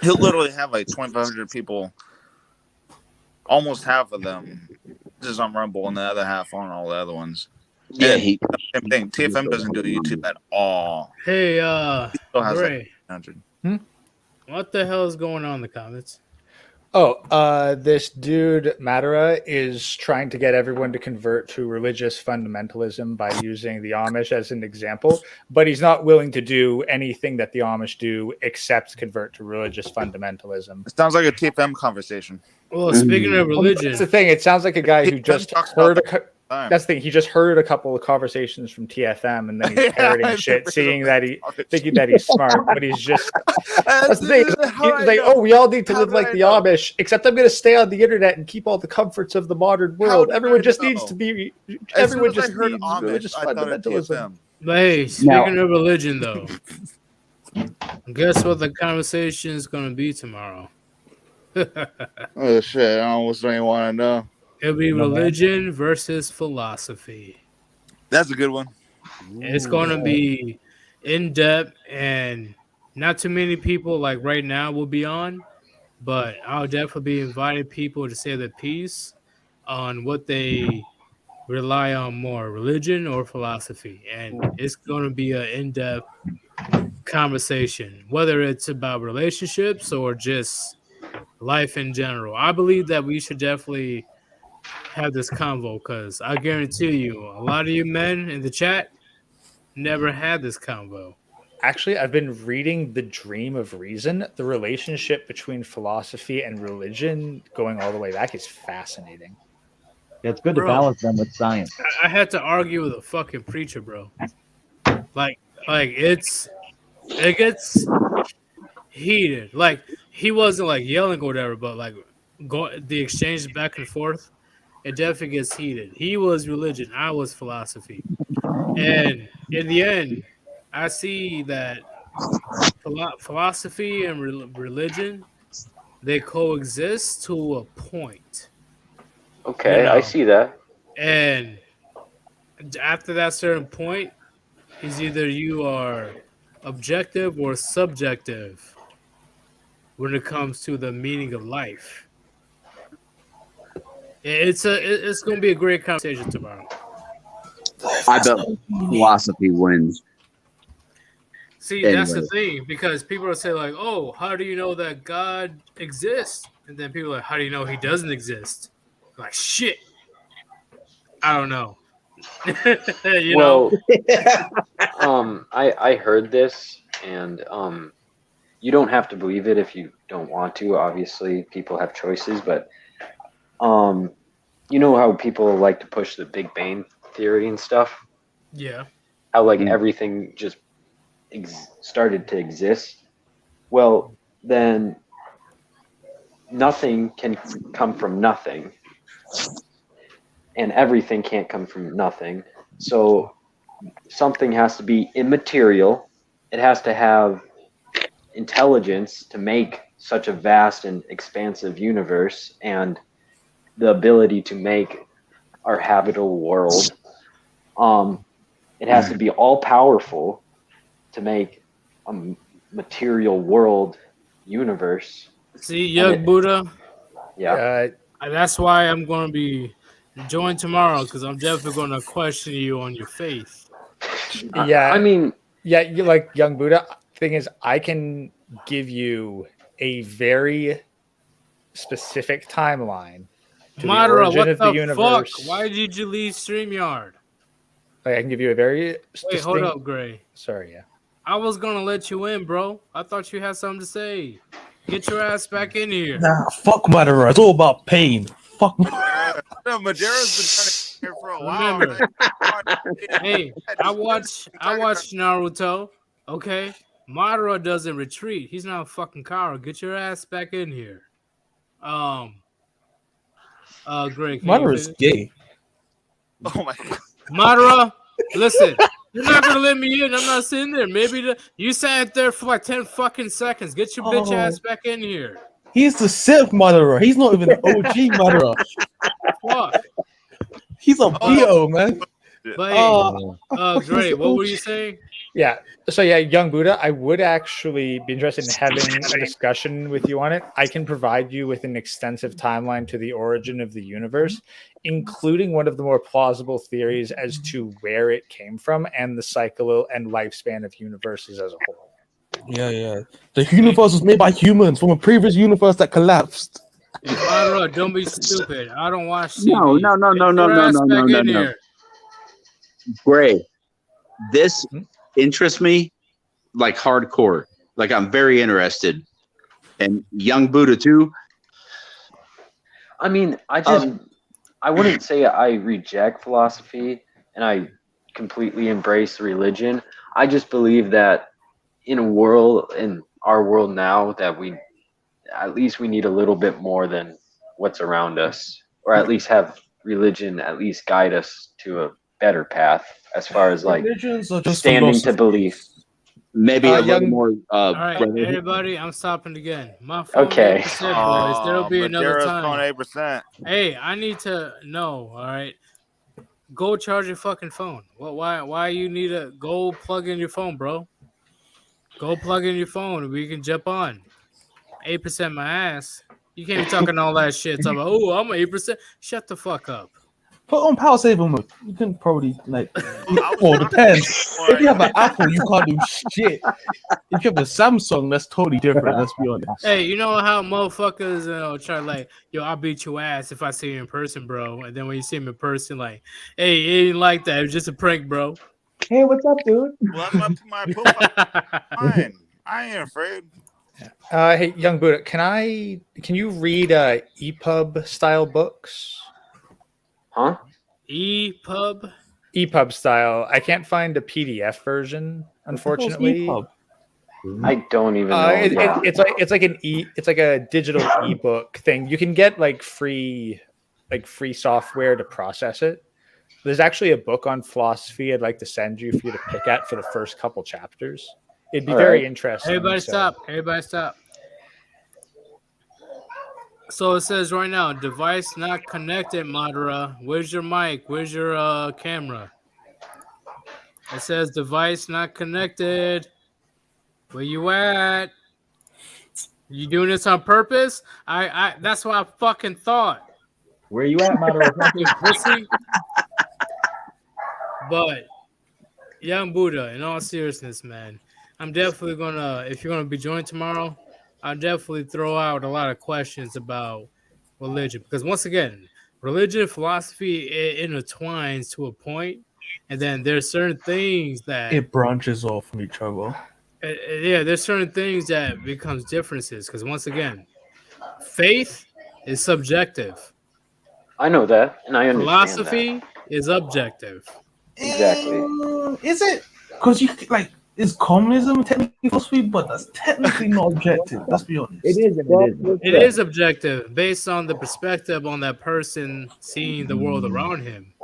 He'll literally have like 2,500 people, almost half of them just on Rumble, and the other half on all the other ones. Yeah, same thing. TFM doesn't do YouTube at all. Hey, He still has Gray, like 100. what the hell is going on in the comments? This dude Madara is trying to get everyone to convert to religious fundamentalism by using the Amish as an example, but he's not willing to do anything that the Amish do except convert to religious fundamentalism. It sounds like a TFM conversation. Well, speaking of religion, That's the thing. It sounds like a guy who just heard. That's the thing. He just heard a couple of conversations from TFM, and then he's parroting shit, thinking that he's smart, but he's just. That's the thing. He's like, oh, we all need to live like the Amish, except I'm going to stay on the internet and keep all the comforts of the modern world. Everyone just needs to be. Everyone just needs religious fundamentalism. But hey, speaking of religion, though, guess what the conversation is going to be tomorrow? Oh shit! I almost don't even want to know. It'll be religion versus philosophy. That's a good one. It's going to be in depth, and not too many people like right now will be on, but I'll definitely be inviting people to say their piece on what they rely on more, religion or philosophy. And it's going to be an in-depth conversation, whether it's about relationships or just life in general. I believe that we should definitely have this convo because I guarantee you a lot of you men in the chat never had this convo. Actually, I've been reading The Dream of Reason. The relationship between philosophy and religion going all the way back is fascinating. Yeah, it's good to balance them with science. I had to argue with a fucking preacher, bro. Like it gets heated. Like he wasn't like yelling or whatever, but like the exchange back and forth, it definitely gets heated. He was religion, I was philosophy, and in the end, I see that philosophy and religion, they coexist to a point. Okay, I see that. And after that certain point, is either you are objective or subjective when it comes to the meaning of life. It's going to be a great conversation tomorrow. I bet philosophy wins. See, that's the thing, because people will say like, "Oh, how do you know that God exists?" And then people are like, "How do you know He doesn't exist?" I'm like, shit, I don't know. I heard this, and you don't have to believe it if you don't want to. Obviously, people have choices, but you know how people like to push the Big Bang theory and stuff? Yeah. How like everything just started to exist. Well, then nothing can come from nothing, and everything can't come from nothing. So something has to be immaterial. It has to have intelligence to make such a vast and expansive universe, and the ability to make our habitable world. It has to be all powerful to make a material world universe. See, YoungBuddha. Yeah. That's why I'm going to be joined tomorrow, because I'm definitely going to question you on your faith. Yeah. I mean, Yeah, you like Young Buddha. Thing is, I can give you a very specific timeline to the Madara, origin what of the the fuck? universe. Why did you leave StreamYard? Like, I can give you a very Wait, hold up, Gray. Sorry, yeah. I was gonna let you in, bro. I thought you had something to say. Get your ass back in here. Nah, fuck Madara. It's all about pain. Fuck. Madara's been trying to get here for a while. Remember. Man. Hey, I watched Naruto. Okay, Madara doesn't retreat. He's not a fucking coward. Get your ass back in here. Greg, Madara's gay. Oh my god. Madara, listen. You're not gonna let me in. I'm not sitting there. Maybe you sat there for like 10 fucking seconds. Get your bitch ass back in here. He's the Sith Madara. He's not even the OG Madara. Fuck. He's a BO, man. But hey, Gray, what were you saying? Yeah. So yeah, Young Buddha, I would actually be interested in having a discussion with you on it. I can provide you with an extensive timeline to the origin of the universe, including one of the more plausible theories as to where it came from and the cycle and lifespan of universes as a whole. Yeah. The universe was made by humans from a previous universe that collapsed. Madara, don't be stupid. I don't watch TV. No. Gray, this interests me like hardcore. Like I'm very interested. And Young Buddha too. I mean, I wouldn't say I reject philosophy and I completely embrace religion. I just believe that in our world now, that we need a little bit more than what's around us, or at least have religion at least guide us to a better path as far as like standing to belief. Maybe a little more. All right, everybody, I'm stopping again. My phone Okay. 8%, boys. There'll be another time. 8%. Hey, I need to know. All right, go charge your fucking phone. Why you need to go plug in your phone, bro? Go plug in your phone and we can jump on. 8% my ass. You can't be talking all that shit. Talking about, oh, I'm 8%. Shut the fuck up. Put on power saving mode. You can probably well, depends. If you have an Apple, you can't do shit. If you have a Samsung, that's totally different. Let's be honest. Hey, you know how motherfuckers try like, yo, I'll beat your ass if I see you in person, bro. And then when you see him in person, like, hey, it ain't like that. It was just a prank, bro. Hey, what's up, dude? Well, I'm up to my fine. I ain't afraid. Hey, Young Buddha, can you read EPUB style books? Huh? EPUB style. I can't find a PDF version, unfortunately. I don't even know. It's like a digital ebook thing. You can get like free software to process it. There's actually a book on philosophy I'd like to send you for you to pick at for the first couple chapters. It'd be very interesting. Everybody stop. So it says right now, device not connected, Madara. Where's your mic? Where's your camera? It says device not connected. Where you at? You doing this on purpose? I that's what I fucking thought. Where you at, Madara? Pussy. But Young Buddha, in all seriousness, man, I'm definitely gonna, if you're gonna be joining tomorrow, I'll definitely throw out a lot of questions about religion, because once again, religion and philosophy intertwines to a point, and then there's certain things that it branches off from each other. Yeah, there's certain things that becomes differences, because once again, faith is subjective. I know that, and I understand philosophy is objective. Exactly. Is it? Because you like. Is communism technically philosophy? But that's technically not objective. Let's be honest. It is. It is objective based on the perspective on that person seeing the world around him.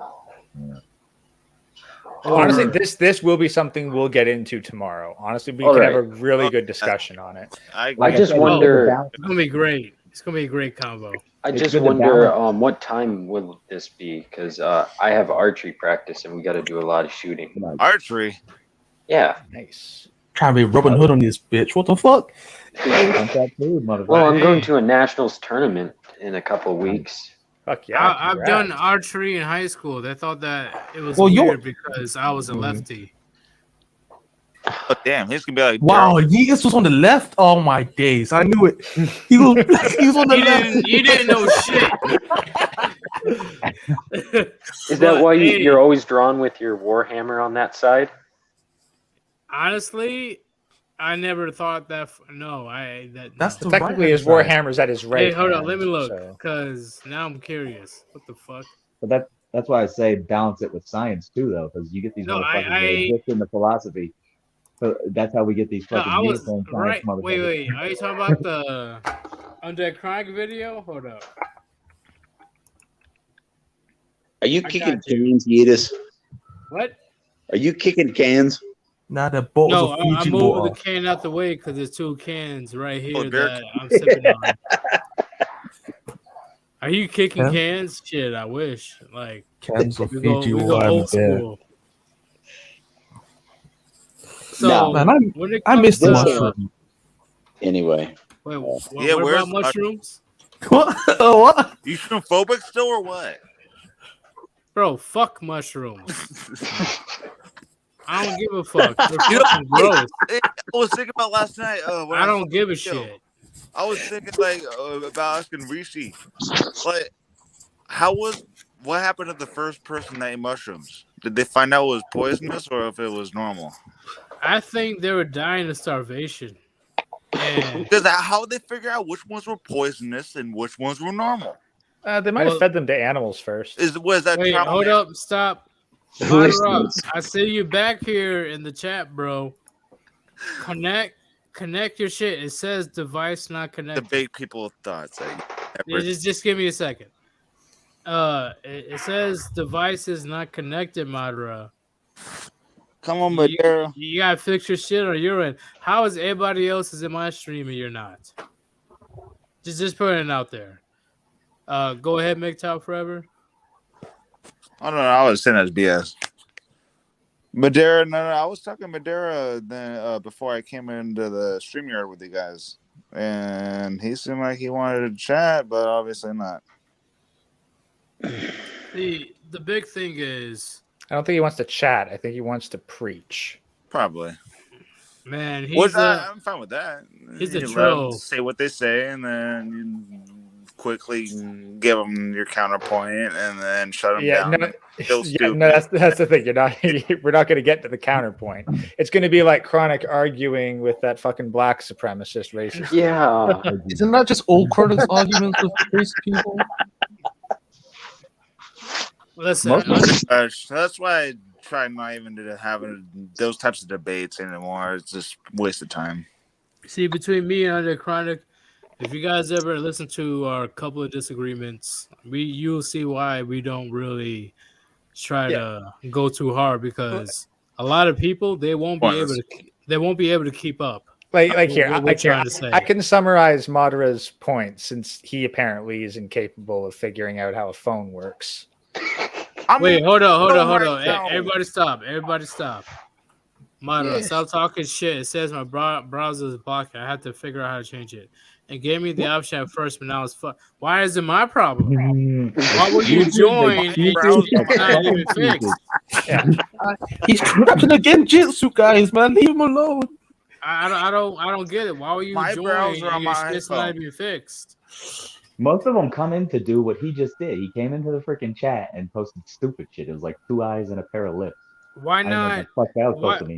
Honestly, this will be something we'll get into tomorrow. Honestly, we can have a really good discussion on it. I just wonder. It's gonna be great. It's gonna be a great combo. I just wonder what time will this be? Because I have archery practice and we got to do a lot of shooting. Archery. Yeah. Nice. Trying to be Robin Hood on this bitch. What the fuck? Well, I'm going to a nationals tournament in a couple of weeks. Fuck yeah. I've done archery in high school. They thought that it was weird because I was a lefty. Oh damn, he's gonna be like, Wow, Yeetus was on the left. Oh my days, I knew it. He was on the left. You didn't know shit. Is that But, why hey, you're always drawn with your Warhammer on that side? honestly, I never thought that. That's no. the Technically, his right-hand side. Warhammer's at his right. Hey, hold on, hand, let me look, so- because now I'm curious. What the fuck? But that's why I say balance it with science too, though, because you get these No, motherfuckers that I- exist in the philosophy. So that's how we get these No, fucking I was unicorn science right. motherfuckers. Wait. Are you talking about the Undead Chronic video? Hold up. Are you I kicking got you. cans, Yeetus? What? Are you kicking cans? Now the bottles No, of I'm Fiji moving water. the can out the way because there's 2 cans right here Bear- that I'm sipping on. Are you kicking Yeah. cans? Shit, I wish. Like Cans of we go Fiji water. old There. school. So No. Man, when it I comes miss the to mushroom. Anyway, wait, Yeah, what where's- about mushrooms? What? What? You phobic still or what? Bro, fuck mushrooms. I don't give a fuck. They're You know, fucking gross. I was thinking about last night. When I don't give a yo, shit. I was thinking like about asking Rishi, like, what happened to the first person that ate mushrooms? Did they find out it was poisonous or if it was normal? I think they were dying of starvation. And Because how would they figure out which ones were poisonous and which ones were normal? They might have fed them to animals first. Was that wait, trial hold and up, stop. Listen. Madara, I see you back here in the chat, bro. Connect your shit. It says device not connected. debate people with thoughts? Yeah, just give me a second. It says device is not connected, Madara. Come on, Madara. You gotta fix your shit on your end. How is everybody else is in my stream and you're not? Just putting it out there. Go ahead, MGTOW Forever. I don't know. I was saying that's BS. Madara, no, I was talking Madara then before I came into the StreamYard with you guys, and he seemed like he wanted to chat, but obviously not. The big thing is, I don't think he wants to chat. I think he wants to preach. Probably. man, I'm fine with that. he's a You let 'em troll. say what they say, and then you quickly give them your counterpoint, and then shut them Yeah, down. no, Still yeah, stupid. no, that's the thing. We're not going to get to the counterpoint. It's going to be like Chronic arguing with that fucking black supremacist racist. Yeah. Isn't that just all Chronic's arguments with these people? Listen, That's why I try not even to have those types of debates anymore. It's just waste of time. see, between me and Under Chronic, if you guys ever listen to our couple of disagreements, you'll see why we don't really try to go too hard, because a lot of people they won't be able to keep up. Like here, What we're trying to say. I can summarize Madara's point since he apparently is incapable of figuring out how a phone works. Wait, hold on. right now. Everybody stop. Madara, stop talking shit. It says my browser is blocking. I have to figure out how to change it. And gave me the option at first, but now it's fuck. Why is it my problem? Why would you join and it's not even fixed? He's trapping again, Jitsu guys, man. Leave him alone. I don't get it. Why would you My join browser on and your my shit's iPhone. not even fixed? Most of them come in to do what he just did. He came into the freaking chat and posted stupid shit. It was like 2 eyes and a pair of lips. Why I don't know not? what the fuck that was Why- supposed to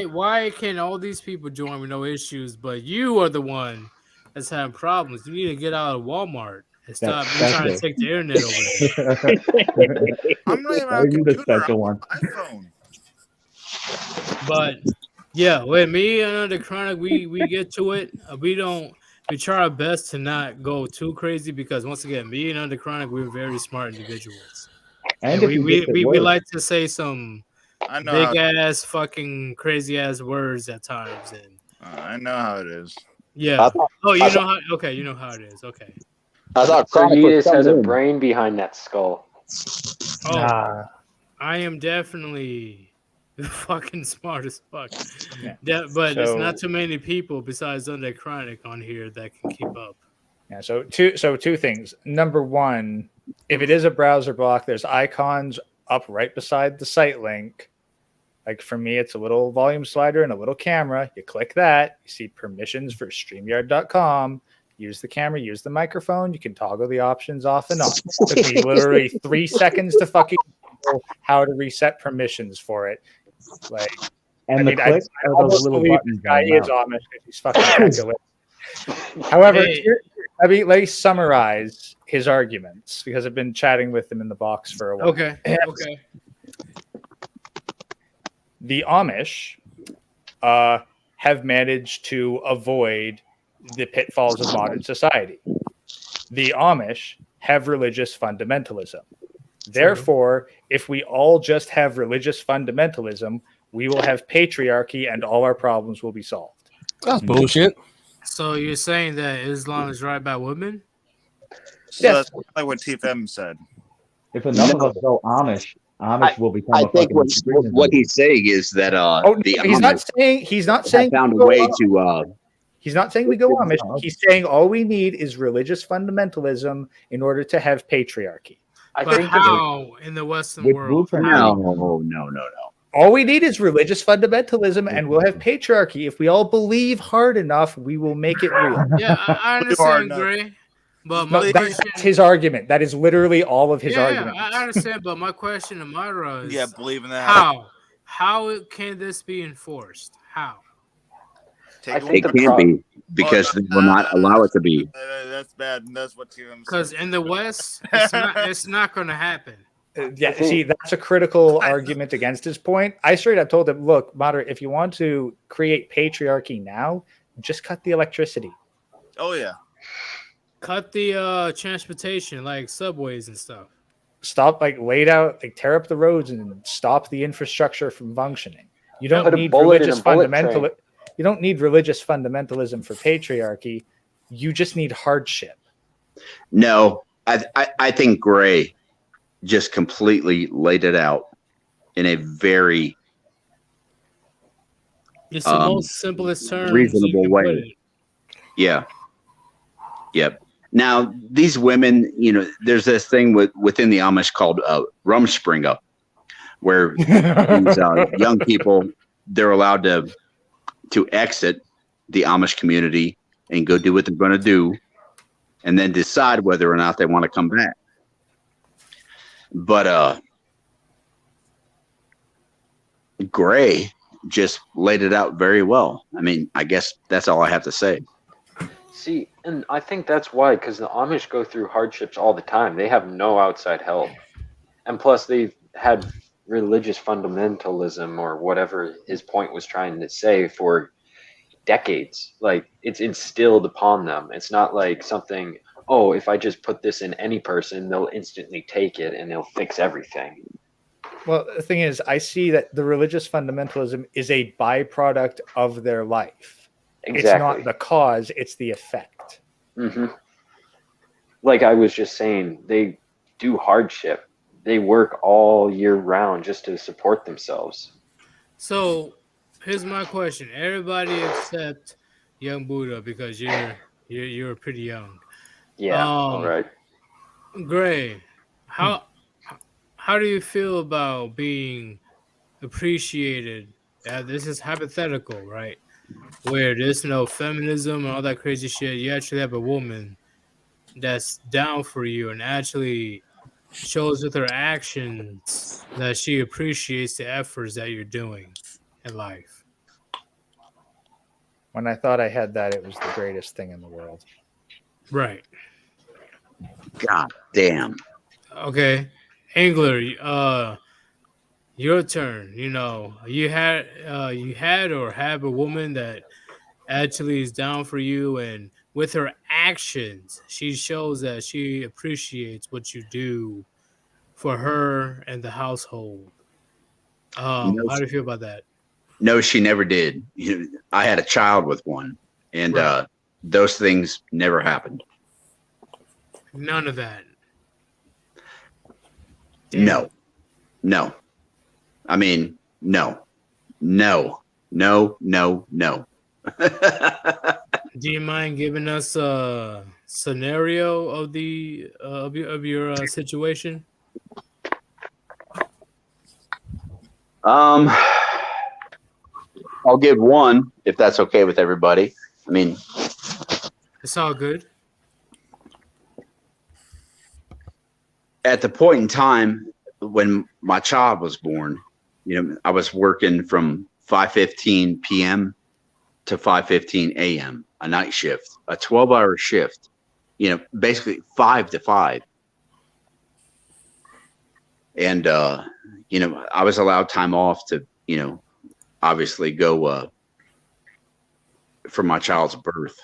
mean. Why can all these people join with no issues, but you are the one that's having problems? You need to get out of Walmart and stop That's trying it. to take the internet over there. I'm not even Why on a are you the computer. special I'm one? on iPhone. But yeah, with me and the Chronic, we get to it. We try our best to not go too crazy, because once again, me and Under Chronic, we're very smart individuals. And And if he gets it we worse, like to say some I know. big ass fucking crazy ass words at times, and I know how it is. yeah. I thought, Oh, I you know thought- how? Okay, you know how it is. Okay. I thought So Chronic was Yeetus has a coming in. brain behind that skull. Oh, I am definitely fucking smart as fuck. But there's not too many people besides Undead Chronic on here that can keep up. Yeah, so two things. Number one, if it is a browser block, there's icons up right beside the site link Like for me, it's a little volume slider and a little camera. You click that, you see permissions for StreamYard.com. Use the camera, use the microphone. You can toggle the options off and on. It took me literally 3 seconds to fucking know how to reset permissions for it. Like, And I the mean, clicks I are those almost little believe buttons this guy on the is mouse. Amish because he's fucking calculating. However, Hey. let me summarize his arguments because I've been chatting with him in the box for a while. Okay. Okay. The Amish have managed to avoid the pitfalls of modern society. The Amish have religious fundamentalism. Therefore, if we all just have religious fundamentalism, we will have patriarchy and all our problems will be solved. That's bullshit. So you're saying that Islam is right about women? So Yes. that's like what TFM said. If enough of us go Amish will become I a think fucking what he's saying is that He's not saying found a we go way Amish. to He's not saying we go Amish. He's saying all we need is religious fundamentalism in order to have patriarchy. I But think how in the Western With world? blueprint no. All we need is religious fundamentalism, and we'll have patriarchy. If we all believe hard enough, we will make it real. Yeah, I understand, Gray. But my No, question, that's his argument. That is literally all of his yeah, argument. I understand. But my question to Madara is, Yeah, believe in that. how can this be enforced? How? I think it can't be because they will not allow it to be. That's bad. That's what TFM Because said. in the West, it's not going to happen. Yeah, see, that's a critical argument against his point. I straight up told him, look, Madara, if you want to create patriarchy now, just cut the electricity. Oh yeah. Cut the transportation, like subways and stuff. Stop, tear up the roads and stop the infrastructure from functioning. You don't Put a need bullet in religious a bullet fundamental. train. You don't need religious fundamentalism for patriarchy. You just need hardship. No, I think Gray just completely laid it out in a very It's the most simplest term. reasonable way. Yeah. Yep. Now, these women, there's this thing within the Amish called Rumspringa, where these young people, they're allowed to exit the Amish community and go do what they're going to do and then decide whether or not they want to come back. But Gray just laid it out very well. I mean, I guess that's all I have to say. See, and I think that's why, because the Amish go through hardships all the time. They have no outside help. And plus, they've had religious fundamentalism or whatever his point was trying to say for decades. Like, it's instilled upon them. It's not like something, oh, if I just put this in any person, they'll instantly take it and they'll fix everything. Well, the thing is, I see that the religious fundamentalism is a byproduct of their life. Exactly. It's not the cause, it's the effect. Mm-hmm. Like I was just saying, they do hardship. They work all year round just to support themselves. So here's my question: everybody except YoungBuddha, because you're pretty young. Yeah. All right. Gray, how do you feel about being appreciated? This is hypothetical, right? Where there's no feminism and all that crazy shit. You actually have a woman that's down for you and actually shows with her actions that she appreciates the efforts that you're doing in life. When I thought I had that, it was the greatest thing in the world. Right. God damn. Okay. Angler, your turn. You had or have a woman that actually is down for you, and with her actions, she shows that she appreciates what you do for her and the household. How do you feel about that? No, she never did. I had a child with one, and those things never happened. None of that. Damn. No. I mean, no. Do you mind giving us a scenario of your situation? I'll give one if that's okay with everybody. I mean, It's all good. at the point in time when my child was born, I was working from 5:15 p.m. to 5:15 a.m. a night shift, a 12-hour shift. Basically 5 to 5. And I was allowed time off to, obviously go for my child's birth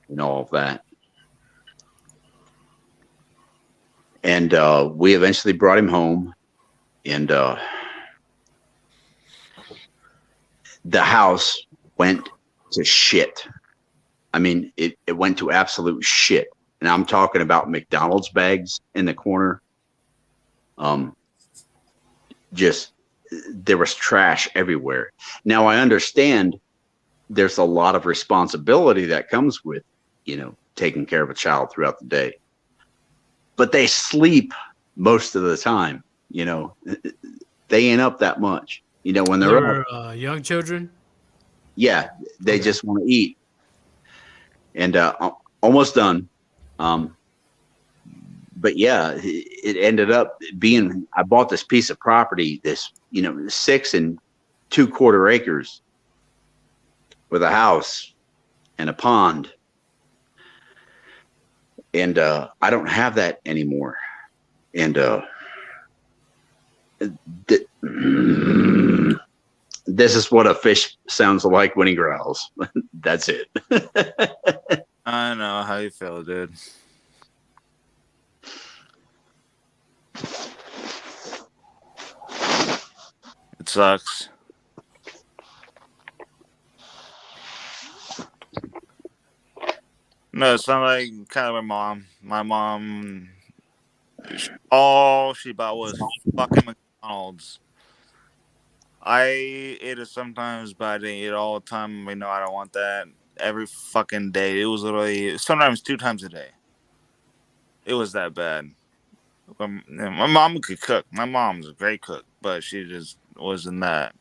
and all of that. And we eventually brought him home, and the house went to shit. I mean, it went to absolute shit. And I'm talking about McDonald's bags in the corner. Just there was trash everywhere. Now I understand there's a lot of responsibility that comes with, taking care of a child throughout the day. But they sleep most of the time. They ain't up that much. When they're young children. Yeah, they just want to eat. And almost done. But yeah, it ended up being, I bought this piece of property, 6 2/4 acres with a house and a pond. And I don't have that anymore. And this is what a fish sounds like when he growls. That's it. I know how you feel, dude. It sucks. No, it's not like kind of my mom. My mom, all she bought was fucking McDonald's. I ate it sometimes, but I didn't eat it all the time. I don't want that every fucking day. It was literally sometimes 2 times a day. It was that bad. My mom could cook. My mom's a great cook, but she just wasn't that.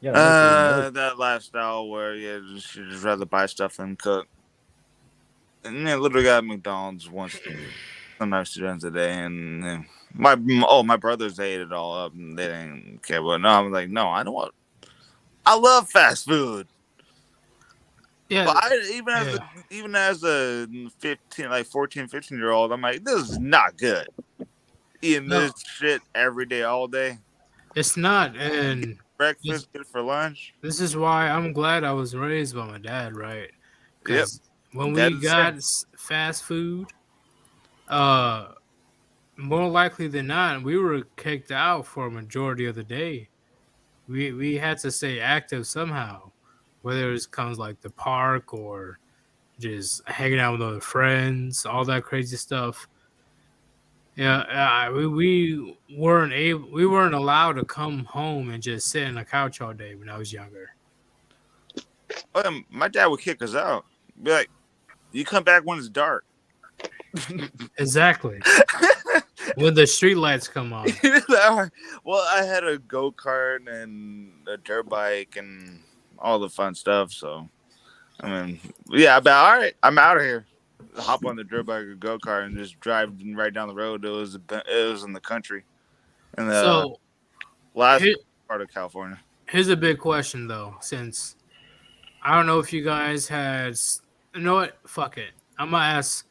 Yeah, that lifestyle where she just rather buy stuff than cook. And literally got McDonald's sometimes 2 times a day, and my brothers ate it all up and they didn't care. But no, I'm like, no, I don't want. I love fast food. Yeah, but even as a 14, 15-year-old, I'm like, this is not good. Eating this shit every day, all day. It's not, and breakfast, get it for lunch. This is why I'm glad I was raised by my dad, right? Because when we got fast food, more likely than not, we were kicked out for a majority of the day. We had to stay active somehow, whether it comes like the park or just hanging out with other friends, all that crazy stuff. Yeah, we weren't allowed to come home and just sit on the couch all day when I was younger. Oh, my dad would kick us out. Be like, you come back when it's dark. Exactly. When the street lights come on. Well, I had a go-kart and a dirt bike and all the fun stuff. So, I mean, yeah, but all right, I'm out of here. Hop on the dirt bike or go-kart and just drive right down the road. It was in the country. And last part of California. Here's a big question, though, since I don't know if you guys had... You know what? Fuck it. I'm going to ask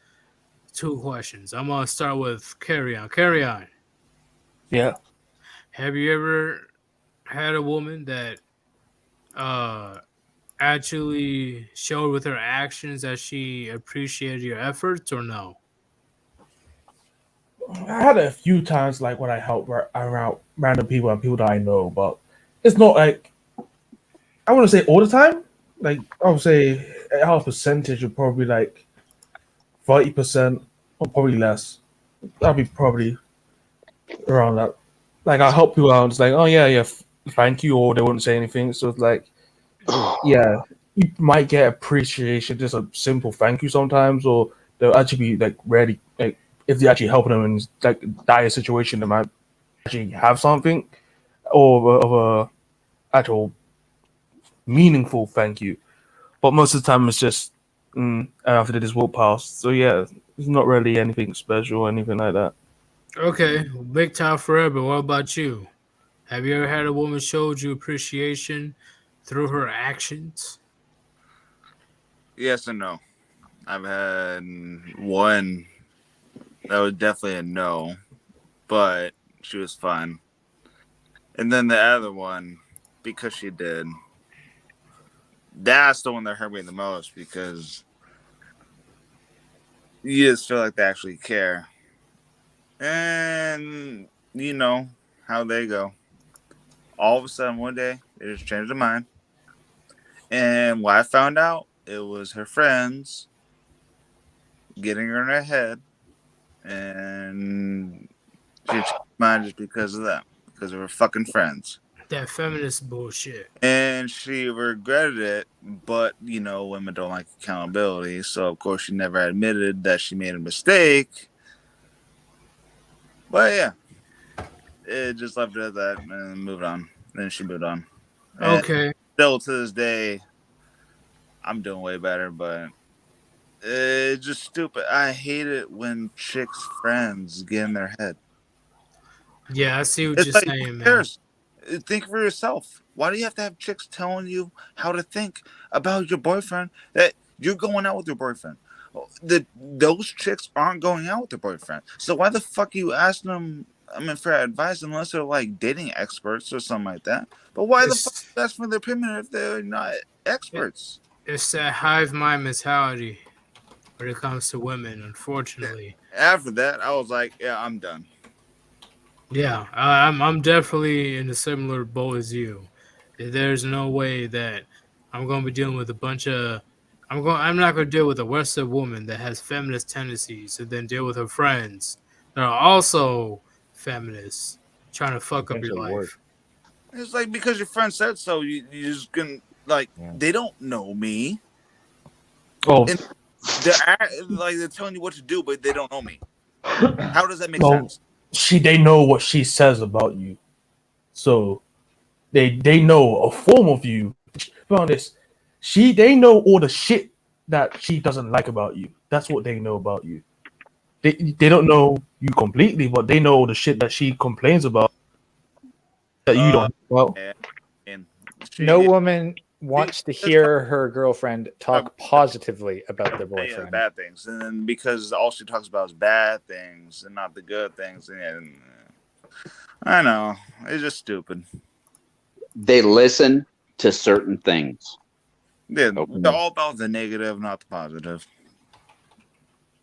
2 questions. I'm going to start with Kereon. Kereon. Yeah. Have you ever had a woman that actually showed with her actions that she appreciated your efforts, or no? I had a few times like when I help around random people and people that I know, but it's not like I want to say all the time. Like I would say our percentage would probably like 30% or probably less. That'd be probably around that. Like I help people out and it's like, oh yeah, thank you, or they wouldn't say anything. So it's like, yeah, you might get appreciation, just a simple thank you sometimes, or they'll actually be like ready, like if they're actually helping them in like dire situation, they might actually have something or of a actual meaningful thank you. But most of the time, it's just after they just walk past. So yeah, it's not really anything special or anything like that. Okay, MGTOW FOREVER, what about you? Have you ever had a woman showed you appreciation through her actions? Yes and no. I've had one that was definitely a no, but she was fun. And then the other one, because she did. That's the one that hurt me the most because you just feel like they actually care. And you know how they go. All of a sudden, one day, they just changed their mind. And what I found out, it was her friends getting her in her head. And she changed her mind just because of that. Because of her fucking friends. That feminist bullshit. And she regretted it, but, you know, women don't like accountability. So, of course, she never admitted that she made a mistake. But, yeah. It just left it at that and moved on. Then she moved on. And Okay. still to this day, I'm doing way better, but it's just stupid. I hate it when chicks' friends get in their head. Yeah, I see what It's you're like, saying, who man. cares? Think for yourself. Why do you have to have chicks telling you how to think about your boyfriend? That you're going out with your boyfriend. Those chicks aren't going out with their boyfriend. So why the fuck are you asking them? I mean, for advice, unless they're like dating experts or something like that. But why the fuck It's, ask for their opinion if they're not experts? it's that hive mind mentality when it comes to women, unfortunately. After that, I was like, yeah, I'm done. Yeah, I'm definitely in a similar boat as you. There's no way that I'm going to be dealing with a bunch of. I'm not going to deal with a Western woman that has feminist tendencies, and then deal with her friends that are also feminists trying to fuck up your Potentially life. worse. It's like because your friend said so, you just can like they don't know me. Oh, And they're telling you what to do, but they don't know me. How does that make sense? They know what she says about you, so they know a form of you. Be honest, they know all the shit that she doesn't like about you. That's what they know about you. They don't know you completely, but they know all the shit that she complains about that you don't know about. And No woman wants to hear her girlfriend talk positively about their boyfriend. Bad things, and then because all she talks about is bad things and not the good things. And I know it's just stupid. They listen to certain things. They're all about the negative, not the positive.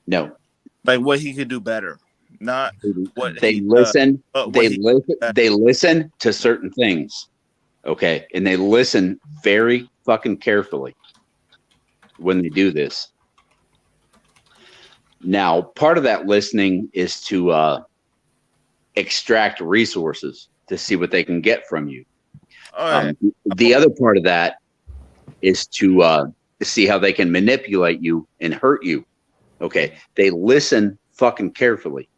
No, like what he could do better, not what they listen. They listen to certain things. Okay, and they listen very fucking carefully when they do this. Now, part of that listening is to extract resources to see what they can get from you. The other part of that is to see how they can manipulate you and hurt you. Okay, they listen fucking carefully.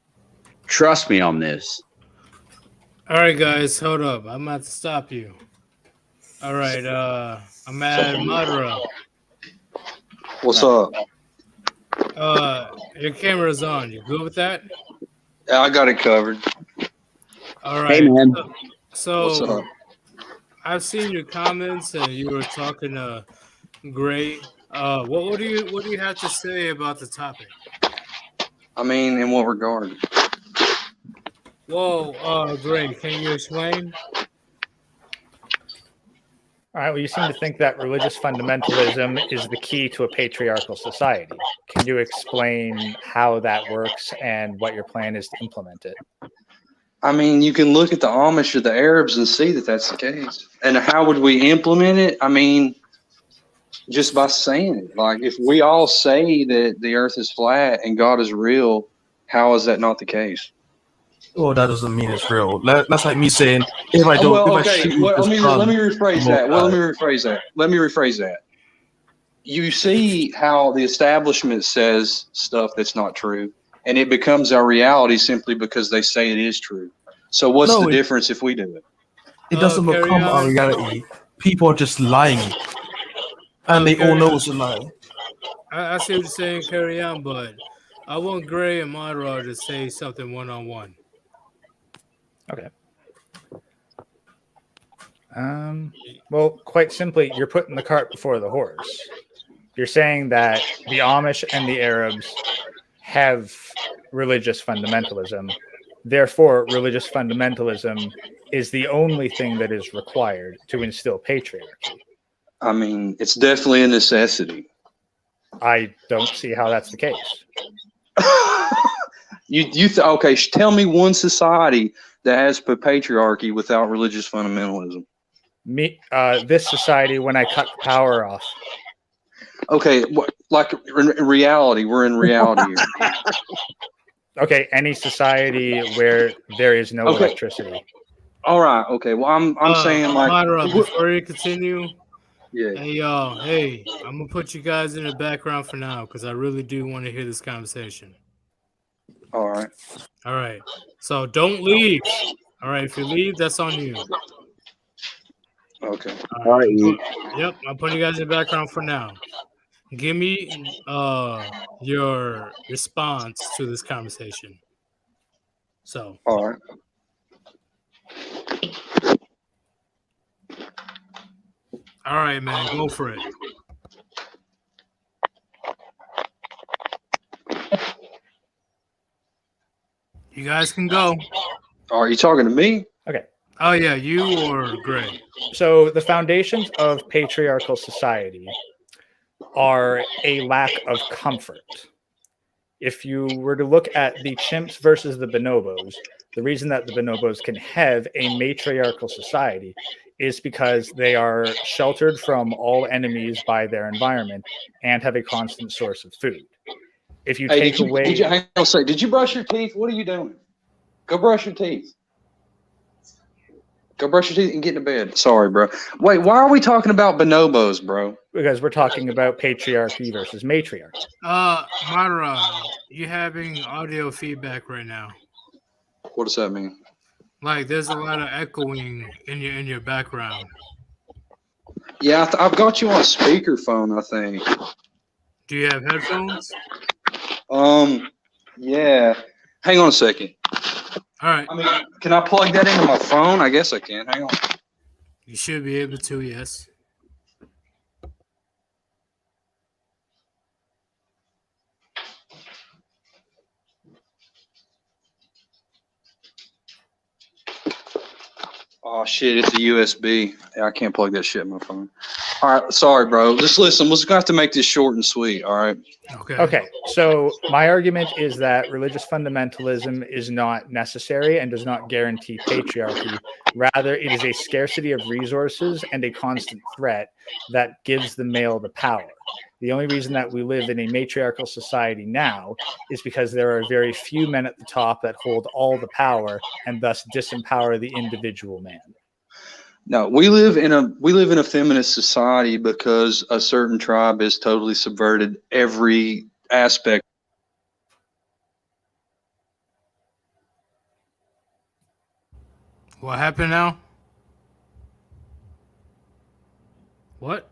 Trust me on this. All right, guys, hold up. I'm about to stop you. All right, I'm at Madara. What's up? Your camera's on. You good with that? Yeah, I got it covered. All right. Hey, man. So What's up? I've seen your comments, and you were talking to Gray. What do you have to say about the topic? I mean, in what regard? Well, Gray, can you explain? All right, well, you seem to think that religious fundamentalism is the key to a patriarchal society. Can you explain how that works and what your plan is to implement it? I mean, you can look at the Amish or the Arabs and see that that's the case. And how would we implement it? I mean, just by saying it. Like, if we all say that the earth is flat and God is real, how is that not the case? Oh, that doesn't mean it's real. That's like me saying, if I don't, Well, if I okay. shoot Well, let me rephrase that. Let me rephrase that. You see how the establishment says stuff that's not true, and it becomes our reality simply because they say it is true. So what's the difference if we do it? It doesn't become our reality people are just lying, and they all know it's a lie. I see what you're saying, Kereon, but I want Gray and Madara to say something one-on-one. Okay. Well, quite simply, you're putting the cart before the horse. You're saying that the Amish and the Arabs have religious fundamentalism. Therefore, religious fundamentalism is the only thing that is required to instill patriarchy. I mean, it's definitely a necessity. I don't see how that's the case. Okay, tell me one society that has patriarchy without religious fundamentalism. This society, when I cut the power off. Okay, like in reality, we're in reality here. Okay, any society where there is no electricity. All right. Okay. Well, I'm saying like. Madara, before you continue. Yeah. Hey y'all. Hey, I'm gonna put you guys in the background for now because I really do want to hear this conversation. All right. All right. So don't leave. All right. If you leave, that's on you. Okay. All right. Yep. I'm putting you guys in the background for now. Give me your response to this conversation. So. All right. All right, man. Go for it. You guys can go. Are you talking to me? Okay. Oh, yeah. You or Gray? So the foundations of patriarchal society are a lack of comfort. If you were to look at the chimps versus the bonobos, the reason that the bonobos can have a matriarchal society is because they are sheltered from all enemies by their environment and have a constant source of food. If you take away... hang on a second. Did you brush your teeth? What are you doing? Go brush your teeth. Go brush your teeth and get into bed. Sorry, bro. Wait, why are we talking about bonobos, bro? Because we're talking about patriarchy versus matriarchy. Madara, you having audio feedback right now. What does that mean? Like, there's a lot of echoing in your background. Yeah, I've got you on speakerphone, I think. Do you have headphones? Yeah. Hang on a second. All right. I mean, can I plug that into my phone? I guess I can. Hang on. You should be able to, yes. Oh, shit, it's a USB. Yeah, I can't plug that shit in my phone. All right, sorry, bro. Just listen, we're just going to have to make this short and sweet, all right? Okay, so my argument is that religious fundamentalism is not necessary and does not guarantee patriarchy. Rather, it is a scarcity of resources and a constant threat that gives the male the power. The only reason that we live in a matriarchal society now is because there are very few men at the top that hold all the power and thus disempower the individual man. No, we live in a feminist society because a certain tribe has totally subverted every aspect. What happened now? What?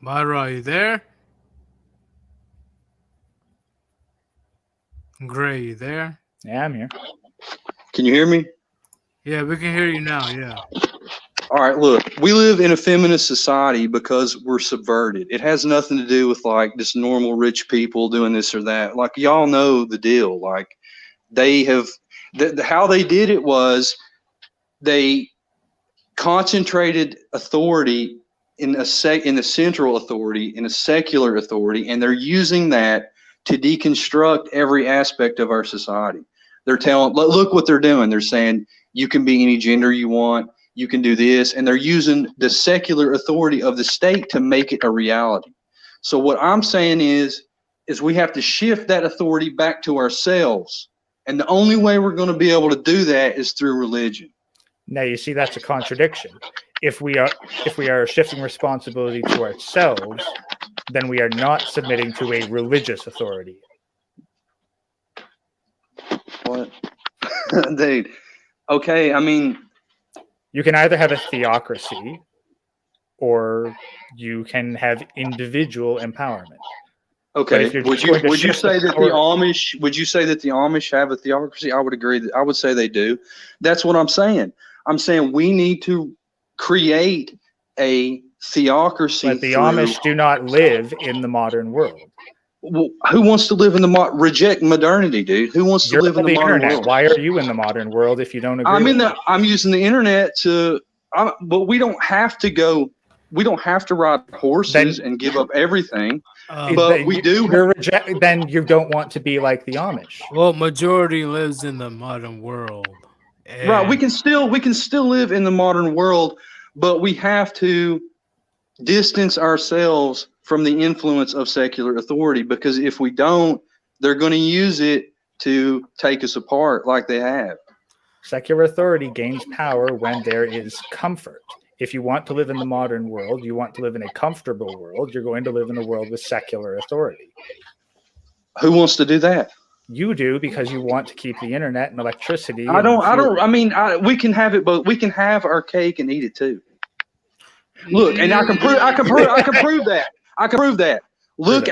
Madara, are you there? Gray, you there? Yeah, I'm here. Can you hear me? Yeah, we can hear you now, yeah. All right, look, we live in a feminist society because we're subverted. It has nothing to do with like just normal rich people doing this or that. Like, y'all know the deal. Like, they have, how they did it was they concentrated authority in the central authority, in a secular authority, and they're using that to deconstruct every aspect of our society. They're telling, look what they're doing. They're saying you can be any gender you want, you can do this, and they're using the secular authority of the state to make it a reality. So what I'm saying is we have to shift that authority back to ourselves, and the only way we're going to be able to do that is through religion. Now you see that's a contradiction. If we are shifting responsibility to ourselves, then we are not submitting to a religious authority. What? Dude. Okay, I mean, You can either have a theocracy or you can have individual empowerment. Okay. if you're Would just you going to would you shift the say that the power- Amish would you say that the Amish have a theocracy? I would agree that I would say they do. That's what I'm saying. I'm saying we need to create a theocracy. But the Amish do not live in the modern world. Who wants to live in the reject modernity, dude? Who wants to You're live in on the modern internet. world? Why are you in the modern world if you don't agree? I'm using the internet but we don't have to go. We don't have to ride horses and give up everything. But we do. Then you don't want to be like the Amish. Well, majority lives in the modern world. Right. We can still live in the modern world, but we have to distance ourselves from the influence of secular authority, because if we don't, they're going to use it to take us apart like they have. Secular authority gains power when there is comfort. If you want to live in the modern world, you want to live in a comfortable world, you're going to live in a world with secular authority. Who wants to do that? You do, because you want to keep the internet and electricity. We can have it both. We can have our cake and eat it too. Look, and I can prove that. I can prove that. Look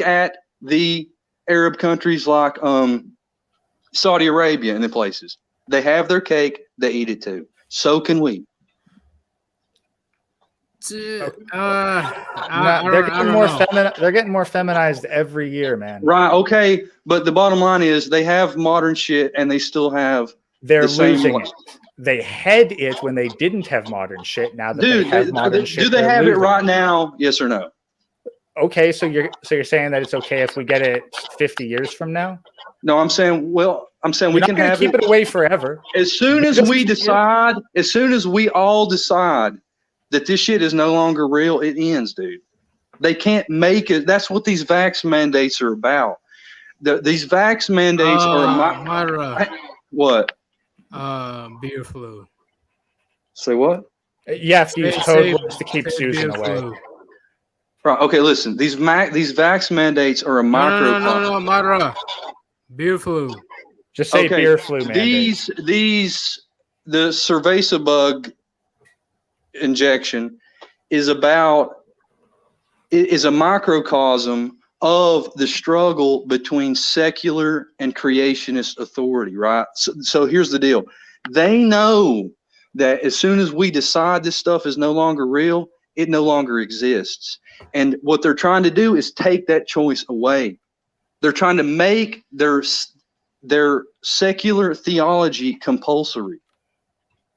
at the Arab countries like Saudi Arabia and the places. They have their cake, they eat it too. So can we. They're getting more feminized every year, man. Right, okay, but the bottom line is they have modern shit and they still have they're losing it. They had it when they didn't have modern shit. Now that they have modern shit, do they have it right now? Yes or no? Okay, so you're saying that it's okay if we get it 50 years from now? No, I'm saying we can have keep it away forever. As soon as we all decide that this shit is no longer real, it ends, dude. They can't make it. That's what these vax mandates are about. These vax mandates are what? Beer flu. Say what? You have to use code words to keep Susan away. Right. Okay. Listen. These vax mandates are a micro. No, Madara. Beer flu. Just say beer flu mandate. The cerveza bug injection is a microcosm of the struggle between secular and creationist authority, right? So here's the deal. They know that as soon as we decide this stuff is no longer real, it no longer exists. And what they're trying to do is take that choice away. They're trying to make their secular theology compulsory.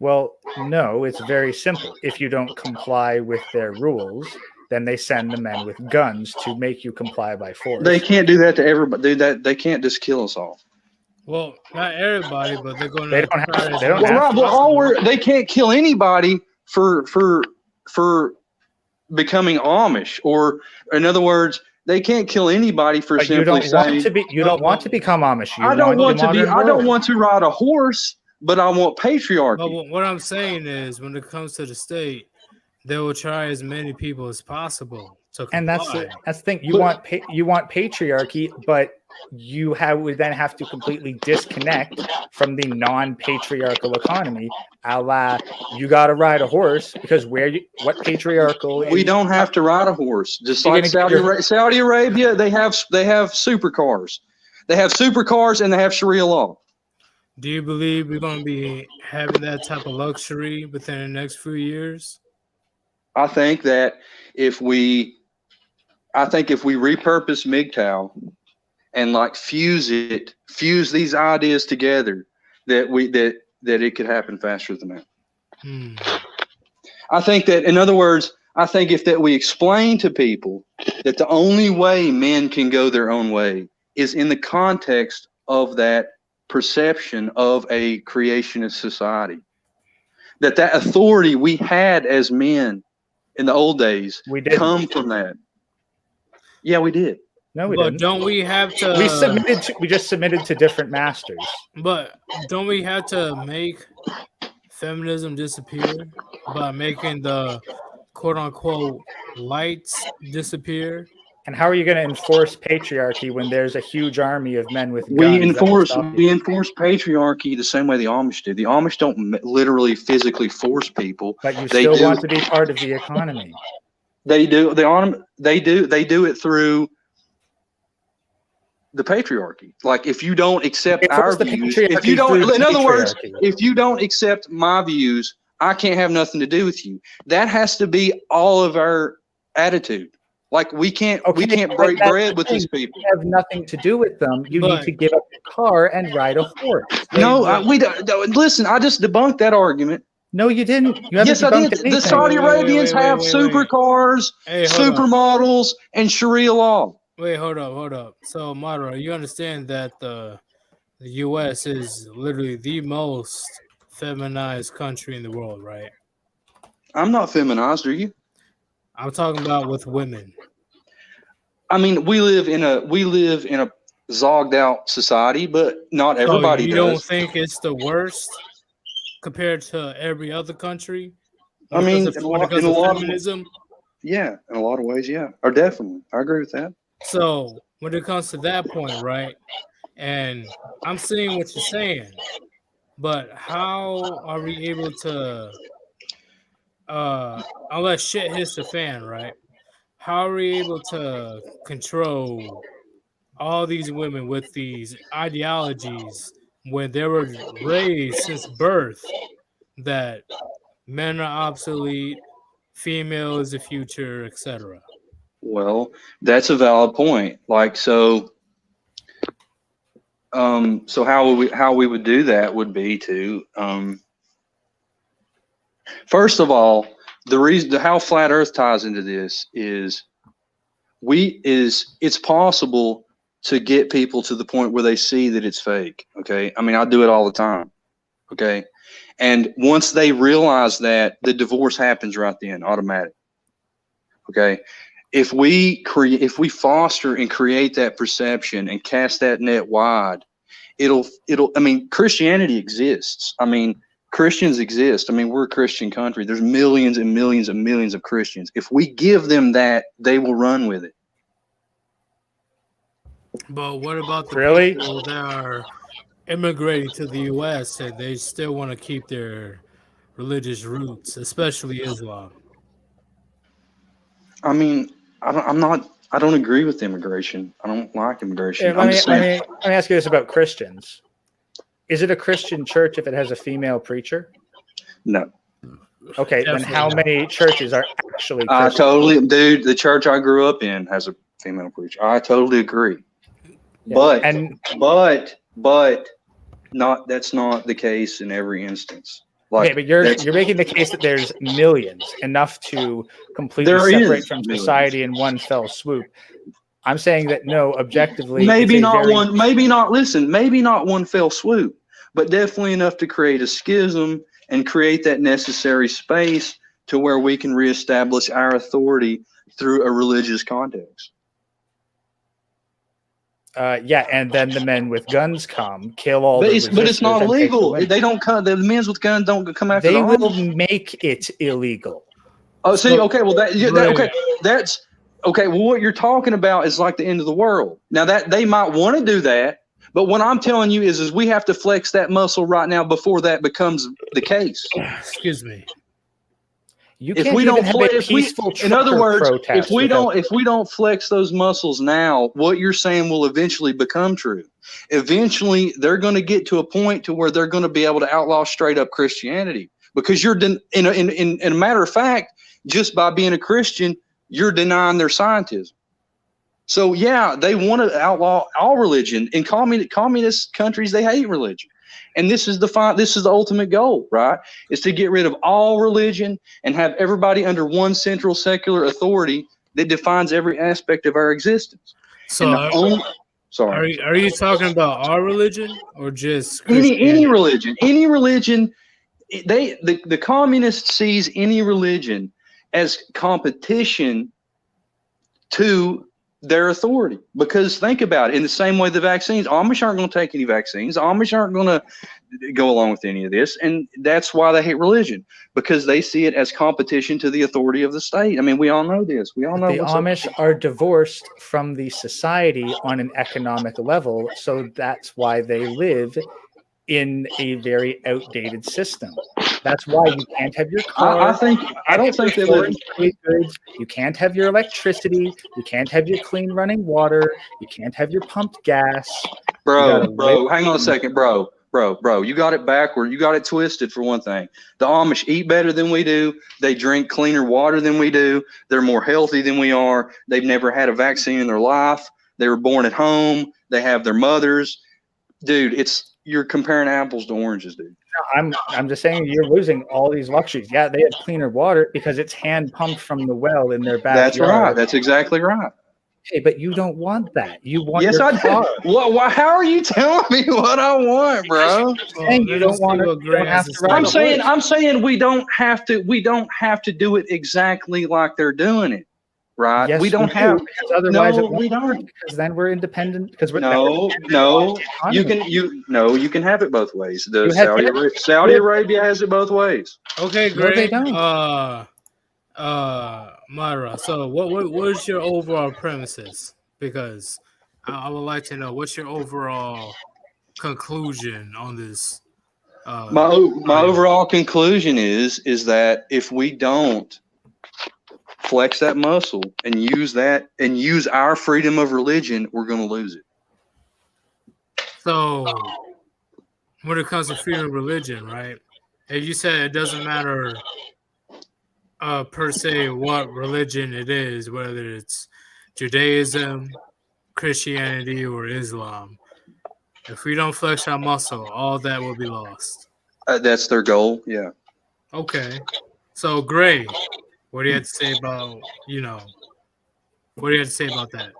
Well, no, it's very simple. If you don't comply with their rules, then they send the men with guns to make you comply by force. They can't do that to everybody. They can't just kill us all. Well, not everybody, but they're going to. They can't kill anybody for becoming Amish, or in other words, they can't kill anybody for simply saying you don't want to become Amish. I don't want to ride a horse, but I want patriarchy. But what I'm saying is, when it comes to the state, they will try as many people as possible to comply. And that's the thing. You want patriarchy, but you would then have to completely disconnect from the non-patriarchal economy. A la, you got to ride a horse because what patriarchal? We don't have to ride a horse. Just like Saudi Arabia, they have supercars. They have supercars and they have Sharia law. Do you believe we're going to be having that type of luxury within the next few years? I think that if we repurpose MGTOW and like fuse these ideas together, that it could happen faster than that. I think that, in other words, if we explain to people that the only way men can go their own way is in the context of that perception of a creationist society, that authority we had as men in the old days come from that. Yeah, we did. No, we didn't. Don't we have to? We just submitted to different masters. But don't we have to make feminism disappear by making the quote unquote lights disappear? And how are you going to enforce patriarchy when there's a huge army of men with guns? We that will enforce stop we you? enforce patriarchy the same way the Amish do. The Amish don't literally physically force people. But you They still do. want to be part of the economy. They do. They do it through the patriarchy. Like if you don't accept our Enforce the views, if patriarchy you don't, through in other words, patriarchy. if you don't accept my views, I can't have nothing to do with you. That has to be all of our attitude. Like we can't Okay, break but that's bread the with thing. these people. You have nothing to do with them. You need But- to give up your car and ride a horse. No, but- we don't. Listen, I just debunked that argument. No, you didn't. You haven't Yes, I debunked did. anything. The Saudi Wait, wait, Arabians wait, have wait, wait. supercars, Hey, hold up. supermodels, and Sharia law. Wait, hold up. So, Madara, you understand that the U.S. is literally the most feminized country in the world, right? I'm not feminized, are you? I'm talking about with women. I mean, we live in a zogged out society, but not everybody so you does. don't think it's the worst compared to every other country? I mean, in a lot of feminism. Yeah, in a lot of ways, yeah, or definitely, I agree with that. So when it comes to that point, right? And I'm seeing what you're saying, but how are we able to, unless shit hits the fan, right? How are we able to control all these women with these ideologies when they were raised since birth that men are obsolete, female is the future, etc.? Well, that's a valid point. Like so how we would do that would be to first of all, the reason how flat Earth ties into this is it's possible to get people to the point where they see that it's fake. Okay, I mean I do it all the time. Okay, and once they realize that, the divorce happens right then, automatic. Okay. If we foster and create that perception and cast that net wide, I mean, Christianity exists. I mean, Christians exist. I mean, we're a Christian country. There's millions and millions and millions of Christians. If we give them that, they will run with it. But what about the Really? people that are immigrating to the U.S. and they still want to keep their religious roots, especially Islam? I mean, I don't agree with immigration. I don't like immigration. Let me ask you this about Christians. Is it a Christian church if it has a female preacher? No. Okay, then how many churches are actually Christian? Dude, the church I grew up in has a female preacher. I totally agree. Yeah. But that's not the case in every instance. Like, okay, but you're making the case that there's millions, enough to completely separate from society in one fell swoop. I'm saying that no, objectively, maybe not one fell swoop, but definitely enough to create a schism and create that necessary space to where we can reestablish our authority through a religious context. Yeah, and then the men with guns come, kill all. But it's not illegal. They don't come. The men with guns don't come after. They will make it illegal. Oh, see, okay, well that's okay. Well, what you're talking about is like the end of the world. Now that they might want to do that, but what I'm telling you is we have to flex that muscle right now before that becomes the case. Excuse me. If we don't flex those muscles now, what you're saying will eventually become true. Eventually, they're going to get to a point to where they're going to be able to outlaw straight up Christianity, because you're in a matter of fact, just by being a Christian, you're denying their scientism. So yeah, they want to outlaw all religion. In communist countries, they hate religion. And this is the ultimate goal, right? Is to get rid of all religion and have everybody under one central secular authority that defines every aspect of our existence. So, are you talking about our religion or just any religion? Any religion? The communist sees any religion as competition to their authority. Because think about it, in the same way the vaccines, Amish aren't going to take any vaccines. Amish aren't going to go along with any of this. And that's why they hate religion, because they see it as competition to the authority of the state. I mean, we all know this. We all know The Amish are divorced from the society on an economic level, so that's why they live in a very outdated system. That's why you can't have your car. I don't think they live. Goods. You can't have your electricity. You can't have your clean running water. You can't have your pumped gas. Bro, hang on a second, bro. You got it backward. You got it twisted for one thing. The Amish eat better than we do. They drink cleaner water than we do. They're more healthy than we are. They've never had a vaccine in their life. They were born at home. They have their mothers. Dude, you're comparing apples to oranges, dude. I'm just saying you're losing all these luxuries. Yeah, they have cleaner water because it's hand pumped from the well in their backyard. That's right. That's exactly right. Okay, but you don't want that. You want yes, your I car. do. What? How are you telling me what I want, bro? You don't want to. I'm saying we don't have to. We don't have to do it exactly like they're doing it, right? Yes, we don't have. Because otherwise, we don't. Because then we're independent. Because we're You can have it both ways. Saudi Arabia has it both ways. Okay, great. No, they don't. Madara, so what's your overall premises? Because I would like to know what's your overall conclusion on this. My overall conclusion is that if we don't flex that muscle and use our freedom of religion, we're going to lose it. So when it comes to freedom of religion, right? As you said, it doesn't matter per se what religion it is, whether it's Judaism, Christianity, or Islam. If we don't flex our muscle, all that will be lost. That's their goal, yeah. Okay. So, Gray, what do you have to say about, what do you have to say about that?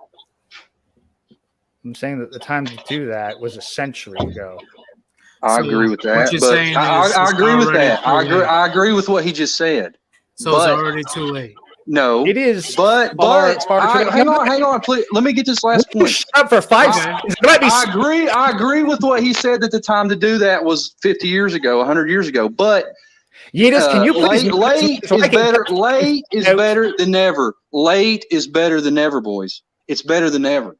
I'm saying that the time to do that was a century ago. I agree with that. I agree with that. I agree with what he just said. So it's already too late. No, it is. But hang on, please. Let me get this last point. Shut up for 5 seconds. I agree with what he said that the time to do that was 50 years ago, 100 years ago. But Yeetus, can you please late is better. Late is better than never. Late is better than never, boys. It's better than ever.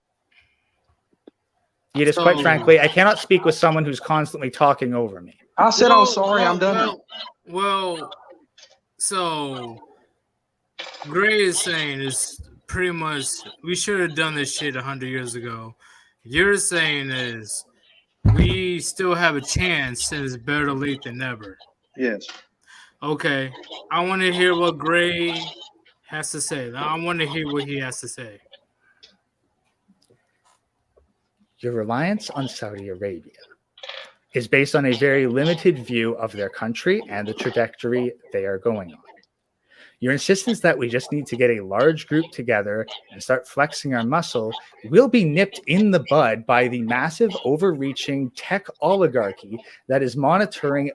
Yeetus, quite frankly, I cannot speak with someone who's constantly talking over me. I said I'm sorry. I'm done. So Gray is saying is pretty much we should have done this shit 100 years ago. You're saying is we still have a chance and it's better late than never. Yes. Okay. I want to hear what Gray has to say. I want to hear what he has to say. Your reliance on Saudi Arabia is based on a very limited view of their country and the trajectory they are going on. Your insistence that we just need to get a large group together and start flexing our muscle will be nipped in the bud by the massive overreaching tech oligarchy that is monitoring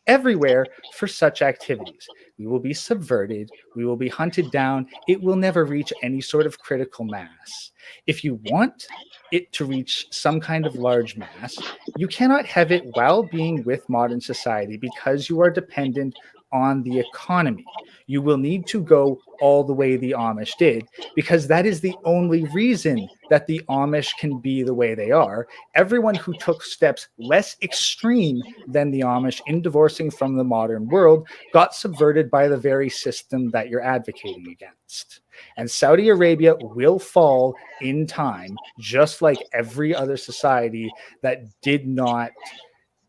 everywhere for such activities. We will be subverted. We will be hunted down. It will never reach any sort of critical mass. If you want it to reach some kind of large mass, you cannot have it while being with modern society because you are dependent on the economy. You will need to go all the way the Amish did because that is the only reason that the Amish can be the way they are. Everyone who took steps less extreme than the Amish in divorcing from the modern world got subverted by the very system that you're advocating against. And Saudi Arabia will fall in time, just like every other society that did not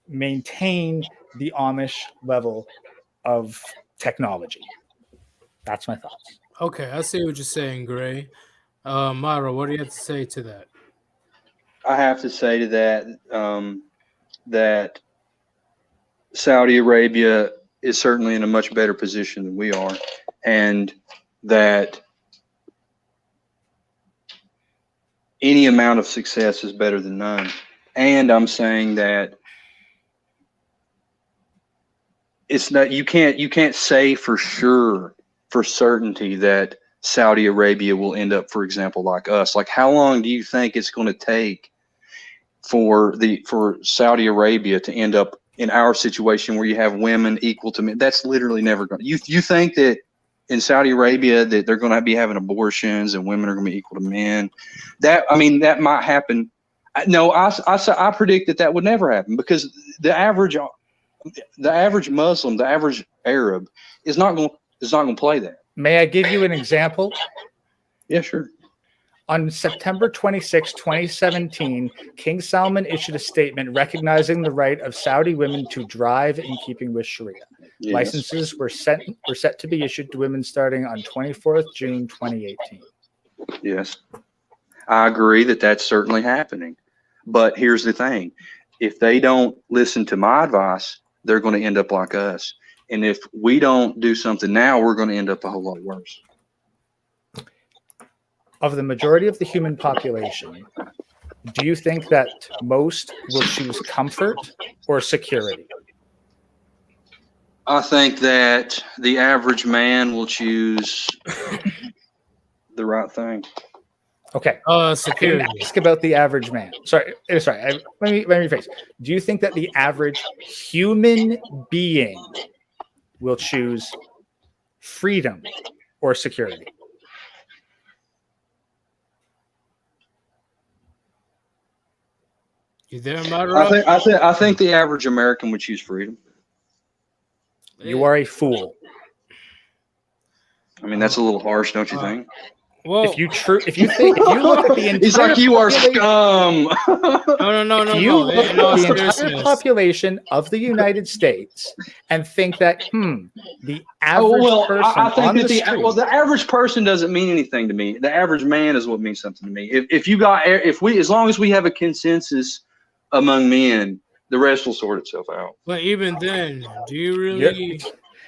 maintain the Amish level of technology. That's my thoughts. Okay, I see what you're saying, Gray. Madara, what do you have to say to that? I have to say to that that Saudi Arabia is certainly in a much better position than we are, and that any amount of success is better than none. And I'm saying that it's not, you can't say for sure, for certainty that Saudi Arabia will end up, for example, like us? Like, how long do you think it's going to take for Saudi Arabia to end up in our situation where you have women equal to men? That's literally never going to. You think that in Saudi Arabia that they're going to be having abortions and women are going to be equal to men? That might happen. No, I predict that would never happen, because the average Muslim, the average Arab is not going to play that. May I give you an example? Yeah, sure. On September 26, 2017, King Salman issued a statement recognizing the right of Saudi women to drive in keeping with Sharia. Yes. Licenses were set to be issued to women starting on 24th June 2018. Yes, I agree that that's certainly happening. But here's the thing. If they don't listen to my advice, they're going to end up like us. And if we don't do something now, we're going to end up a whole lot worse. Of the majority of the human population, do you think that most will choose comfort or security? I think that the average man will choose the right thing. Okay. Security. Ask about the average man. Sorry. Let me rephrase. Do you think that the average human being will choose freedom or security? You there, Madara? I think the average American would choose freedom. You are a fool. I mean, that's a little harsh, don't you think? Well, if you look at the entire he's like, you are scum. No. If you look at the entire seriousness. population of the United States and think that the average person I think on that the street, the average person doesn't mean anything to me. The average man is what means something to me. As long as we have a consensus among men, the rest will sort itself out. But even then, do you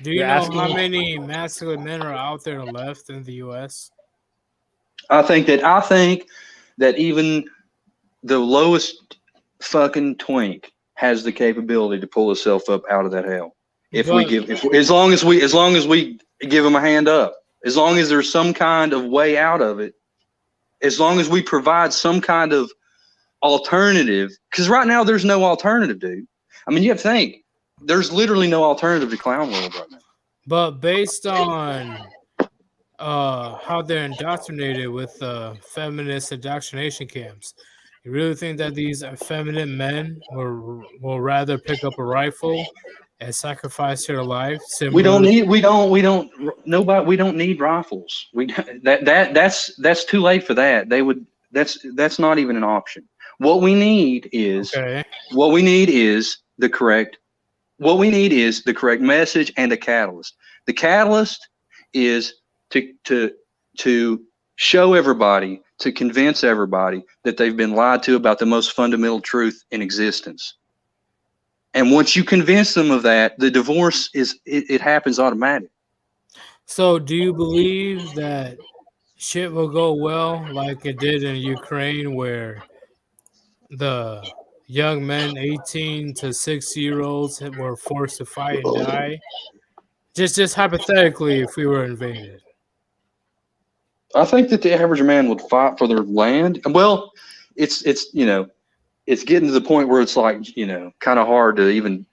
know how many masculine men are out there left in the U.S.? I think that even the lowest fucking twink has the capability to pull itself up out of that hell. As long as we give them a hand up, as long as there's some kind of way out of it, as long as we provide some kind of alternative, because right now there's no alternative, dude. I mean, you have to think there's literally no alternative to Clown World right now. But based on how they're indoctrinated with feminist indoctrination camps, you really think that these effeminate men will rather pick up a rifle and sacrifice their life? We don't need rifles. That's too late for that. That's not even an option. What we need is the correct message and a catalyst. The catalyst is to show everybody, to convince everybody that they've been lied to about the most fundamental truth in existence. And once you convince them of that, the divorce it happens automatic. So do you believe that shit will go well like it did in Ukraine, where the young men 18 to 60-year-olds were forced to fight and die? Just hypothetically, if we were invaded. I think that the average man would fight for their land. Well, it's getting to the point where it's like, kind of hard to even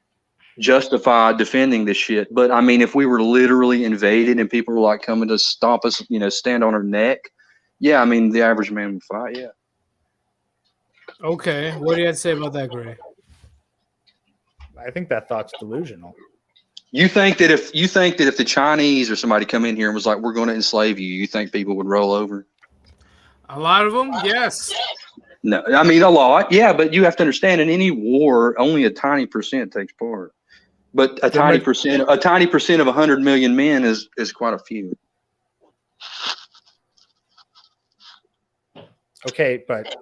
justify defending this shit. But I mean, if we were literally invaded and people were like coming to stomp us, stand on our neck, yeah, I mean, the average man would fight, yeah. Okay, what do you have to say about that, Gray? I think that thought's delusional. You think that if the Chinese or somebody come in here and was like, we're going to enslave you, you think people would roll over? A lot of them, yes. No, I mean, a lot, yeah, but you have to understand, in any war, only a tiny percent takes part. But a tiny percent of 100 million men is quite a few. Okay, but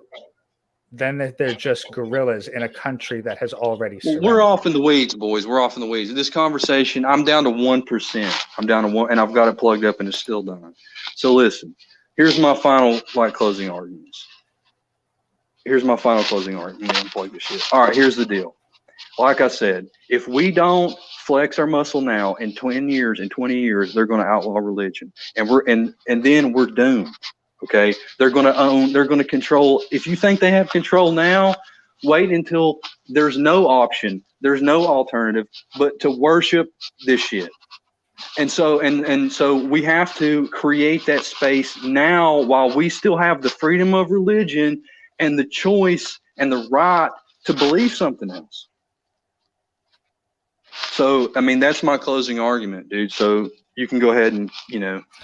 then they're just guerrillas in a country that has already surrendered. We're off in the weeds, boys. We're off in the weeds. This conversation, I'm down to 1%. I'm down to 1%, and I've got it plugged up, and it's still done. So listen, here's my final closing arguments. Unplug this shit. All right, here's the deal. like I said, if we don't flex our muscle now, in 20 years, they're going to outlaw religion, and then we're doomed. Okay, they're going to own, they're going to control. If you think they have control now, wait until there's no option, there's no alternative but to worship this shit. And so we have to create that space now while we still have the freedom of religion and the choice and the right to believe something else. So, I mean, that's my closing argument, dude. So you can go ahead and,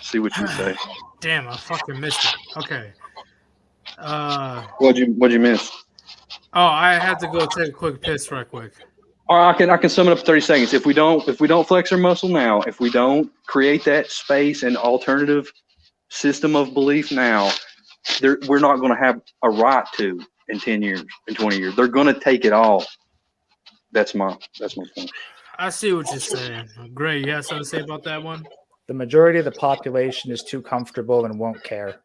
see what you say. Damn, I fucking missed it. Okay. What'd you miss? Oh, I had to go take a quick piss right quick. All right, I can sum it up in 30 seconds. If we don't flex our muscle now, if we don't create that space and alternative system of belief now, we're not going to have a right to in 10 years, in 20 years. They're going to take it all. That's my point. I see what you're saying. Gray, you have something to say about that one? The majority of the population is too comfortable and won't care.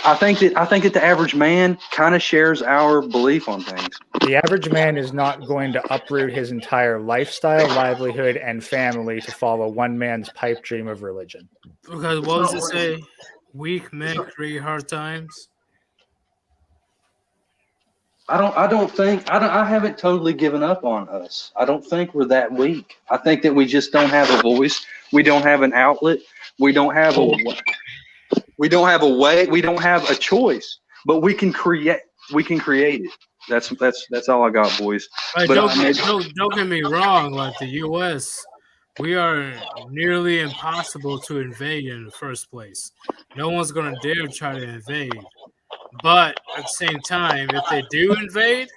I think that the average man kind of shares our belief on things. The average man is not going to uproot his entire lifestyle, livelihood, and family to follow one man's pipe dream of religion. Because what does it say? Weak men create hard times. I haven't totally given up on us. I don't think we're that weak. I think that we just don't have a voice. We don't have an outlet. We don't have a way. We don't have a choice. But we can create it. That's all I got, boys. Like, But don't get me wrong. Like the U.S., we are nearly impossible to invade in the first place. No one's gonna dare try to invade. But at the same time, if they do invade,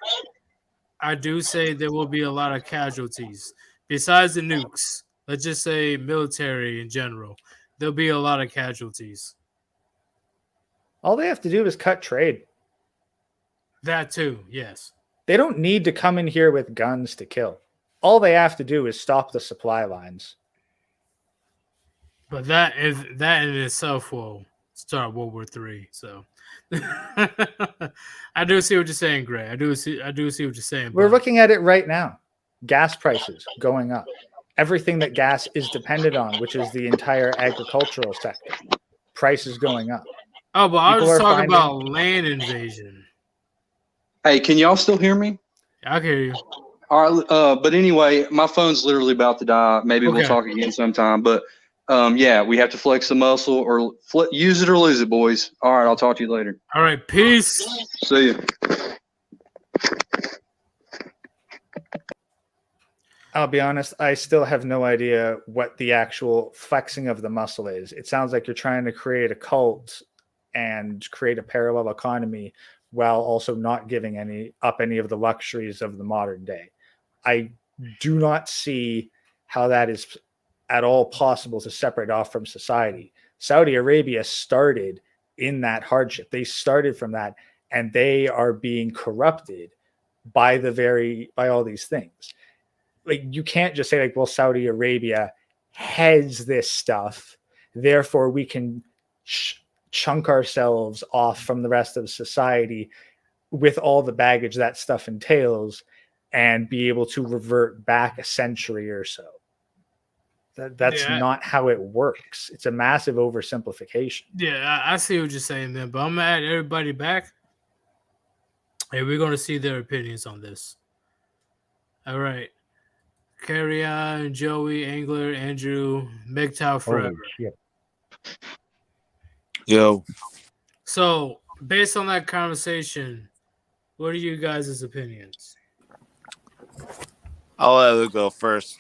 I do say there will be a lot of casualties. Besides the nukes, let's just say military in general, there'll be a lot of casualties. All they have to do is cut trade. That too, yes. They don't need to come in here with guns to kill. All they have to do is stop the supply lines. But that in itself will start World War III. So I do see what you're saying, Gray. I do see what you're saying. We're looking at it right now. Gas prices going up. Everything that gas is dependent on, which is the entire agricultural sector, prices going up. Oh, but I was talking about land invasion. Hey, can y'all still hear me? I can hear you. All right, but anyway, my phone's literally about to die. Maybe we'll talk again sometime. But yeah, we have to flex the muscle or use it or lose it, boys. All right, I'll talk to you later. All right, peace. See you. I'll be honest, I still have no idea what the actual flexing of the muscle is. It sounds like you're trying to create a cult and create a parallel economy while also not giving any of the luxuries of the modern day. I do not see how that is at all possible to separate off from society. Saudi Arabia started in that hardship. They started from that, and they are being corrupted by all these things. Like, you can't just say, like, well, Saudi Arabia has this stuff, therefore we can chunk ourselves off from the rest of society with all the baggage that stuff entails and be able to revert back a century or so. That's not how it works. It's a massive oversimplification. Yeah, I see what you're saying then, but I'm going to add everybody back, and we're going to see their opinions on this. All right. Kereon, Joey, Angler, Andrew, MGTOW forever. Yo. So, based on that conversation, what are you guys' opinions? I'll let Luke go first.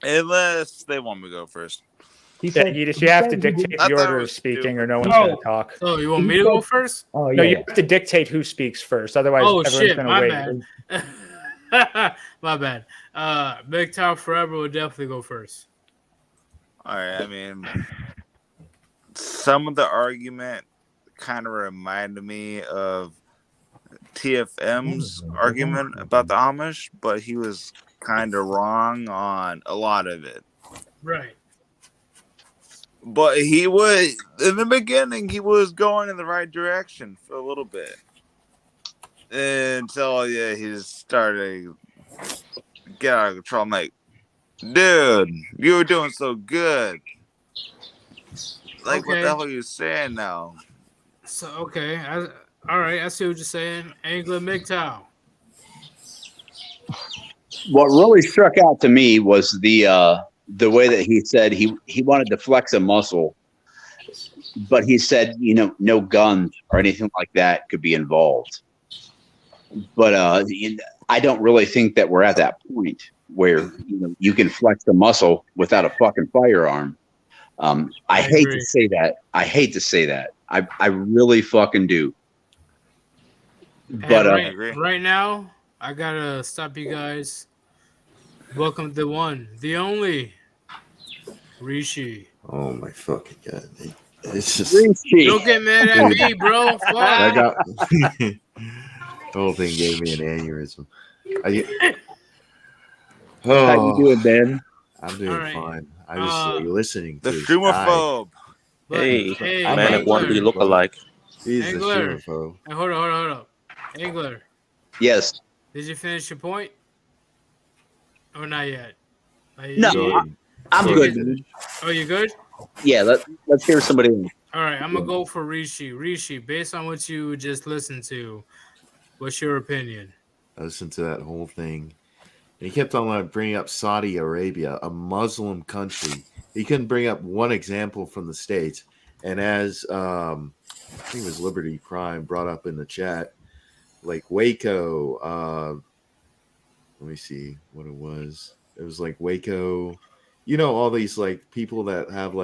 Unless they want me to go first. You have to dictate the order of speaking or no one's going to talk. Oh, you want me to go first? Oh, yeah. No, you have to dictate who speaks first. Otherwise, everyone's going to wait. Bad. My bad. MGTOW forever will definitely go first. All right. I mean, some of the argument kind of reminded me of TFM's argument about the Amish, but he was kind of wrong on a lot of it. Right. But he was, in the beginning, he was going in the right direction for a little bit. until he started to get out of control. I'm like, dude, you were doing so good. Like, what the hell are you saying now? So okay, all right. I see what you're saying. Angler MGTOW. What really struck out to me was the way that he said he wanted to flex a muscle, but he said, no guns or anything like that could be involved. But I don't really think that we're at that point where you can flex the muscle without a fucking firearm. I hate to say that. I really fucking do. But right now, I gotta stop you guys. Welcome to the one, the only Rishi. Oh my fucking god! It's just Rishi. Don't get mad at me, bro. Fuck. I got the whole thing gave me an aneurysm. How you doing, Ben? I'm doing fine. I was listening to the streamerphobe. Hey, man, what do you look alike? He's Angler. the streamerphobe. Hey, hold up. Angler, Yes. did you finish your point? Or not yet? No, I'm good, dude. Oh, you good? Yeah, let's hear somebody else. All right, I'm gonna go for Rishi. Rishi, based on what you just listened to, what's your opinion? I listened to that whole thing. And he kept on bringing up Saudi Arabia, a Muslim country. He couldn't bring up one example from the States. And as I think it was Liberty Prime brought up in the chat, like Waco, let me see what it was. It was like Waco, all these like people that have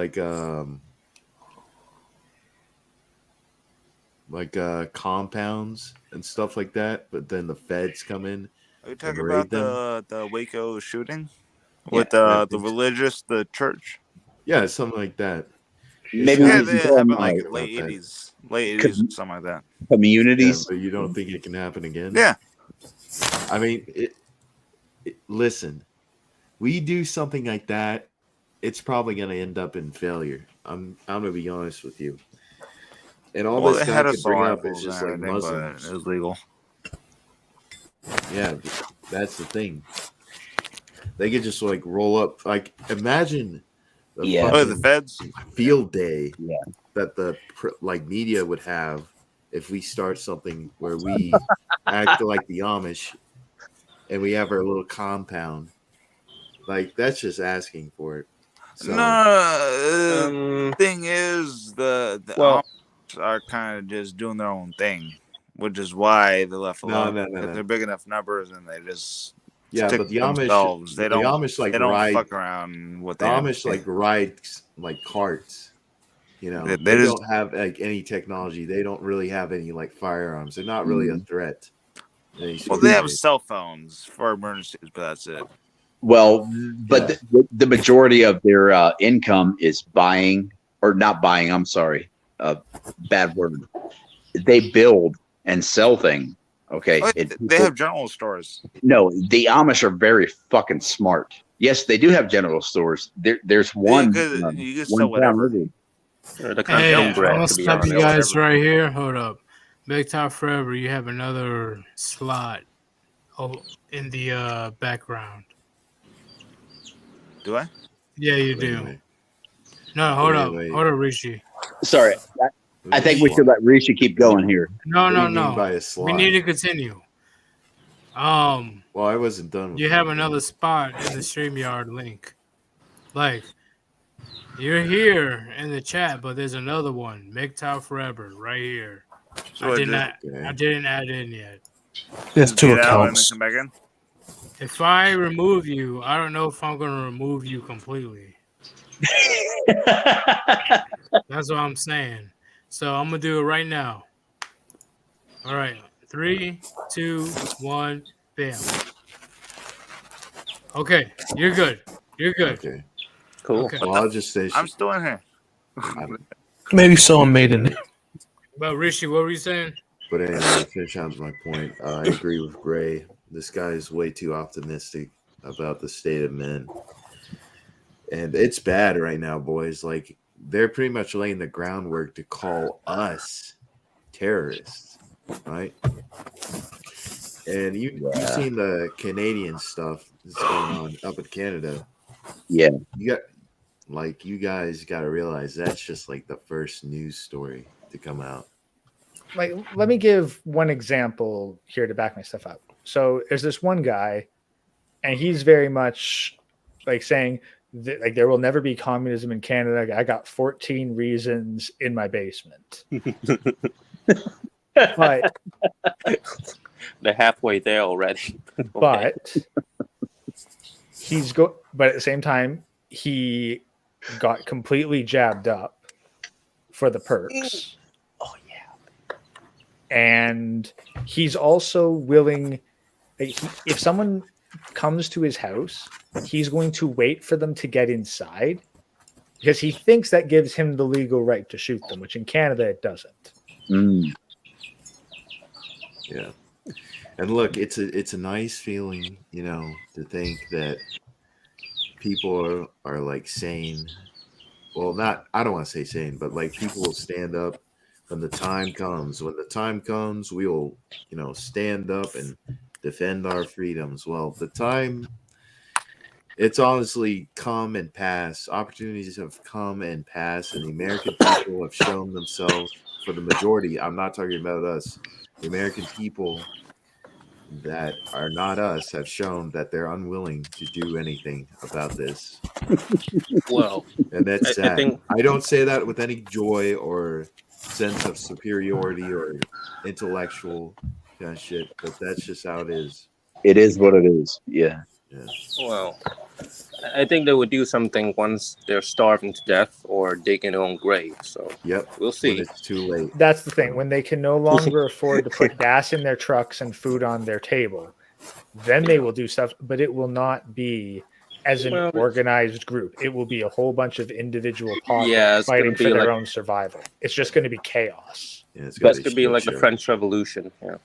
compounds and stuff like that, but then the feds come in. Are you talking about the Waco shooting with the religious, the church? Yeah, something like that. Maybe they happened like late 80s, something like that. Communities, but you don't think it can happen again? Yeah. I mean, listen, we do something like that, it's probably going to end up in failure. I'm going to be honest with you. And all this guy could bring up is just like Muslims. It was legal. Yeah, that's the thing. They could just like roll up. Like, imagine the feds field day that the media would have if we start something where we act like the Amish and we have our little compound. Like, that's just asking for it. So, no, thing is the Amish are kind of just doing their own thing, which is why they left alone. No. They're big enough numbers, and they just but the Amish, they don't ride, fuck around with the Amish ride like carts. They don't have like any technology. They don't really have any like firearms. They're not really a threat. Well, they have cell phones for emergencies, but that's it. Well, but the majority of their income is buying or not buying. I'm sorry. Bad word. They build and sell things. Okay. They have general stores. No, the Amish are very fucking smart. Yes, they do have general stores. There's one. You can sell whatever. Hey, I'm gonna stop you guys right here. Hold up. MGTOW Forever, you have another slot in the background. Do I? Yeah, you do. No, hold up. Hold up, Rishi. Sorry. I think we should let Rishi keep going here. No. We need to continue. Well, I wasn't done with you have another spot in the StreamYard link. Like, you're here in the chat, but there's another one. MGTOW Forever right here. So I didn't add in yet. There's two accounts. Come back in? If I remove you, I don't know if I'm gonna remove you completely. That's what I'm saying. So I'm gonna do it right now. All right, 3, 2, 1, bam. Okay, you're good. You're good. Okay. Cool. Okay. Well, I'll just say I'm still in here. Maybe someone made it. But Rishi, what were you saying? But anyway, to finish on my point, I agree with Gray. This guy is way too optimistic about the state of men. And it's bad right now, boys. Like, they're pretty much laying the groundwork to call us terrorists, right? And you've seen the Canadian stuff that's going on up in Canada. Yeah. You guys got to realize that's just like the first news story to come out. Like, let me give one example here to back my stuff up. So there's this one guy, and he's very much like saying that, like, there will never be communism in Canada. I got 14 reasons in my basement. But they're halfway there already. But but at the same time, he got completely jabbed up for the perks. Oh yeah. And he's also willing, if someone comes to his house, he's going to wait for them to get inside because he thinks that gives him the legal right to shoot them, which in Canada it doesn't. Yeah. And look, it's a nice feeling, to think that people are like sane. Well, I don't want to say sane, but like people will stand up when the time comes. When the time comes, we will, stand up and defend our freedoms. Well, the time, it's honestly come and pass. Opportunities have come and passed, and the American people have shown themselves, for the majority, I'm not talking about us, the American people that are not us have shown that they're unwilling to do anything about this. Well, and that's sad. I think I don't say that with any joy or sense of superiority or intellectual kind of shit, but that's just how it is. It is what it is. Yeah. Well, I think they would do something once they're starving to death or digging their own grave. So we'll see. When it's too late. That's the thing. When they can no longer afford to put gas in their trucks and food on their table, then they will do stuff, but it will not be as an organized group. It will be a whole bunch of individual pockets fighting for their own survival. It's just going to be chaos. Yeah, it's going to be like the French Revolution. Yeah.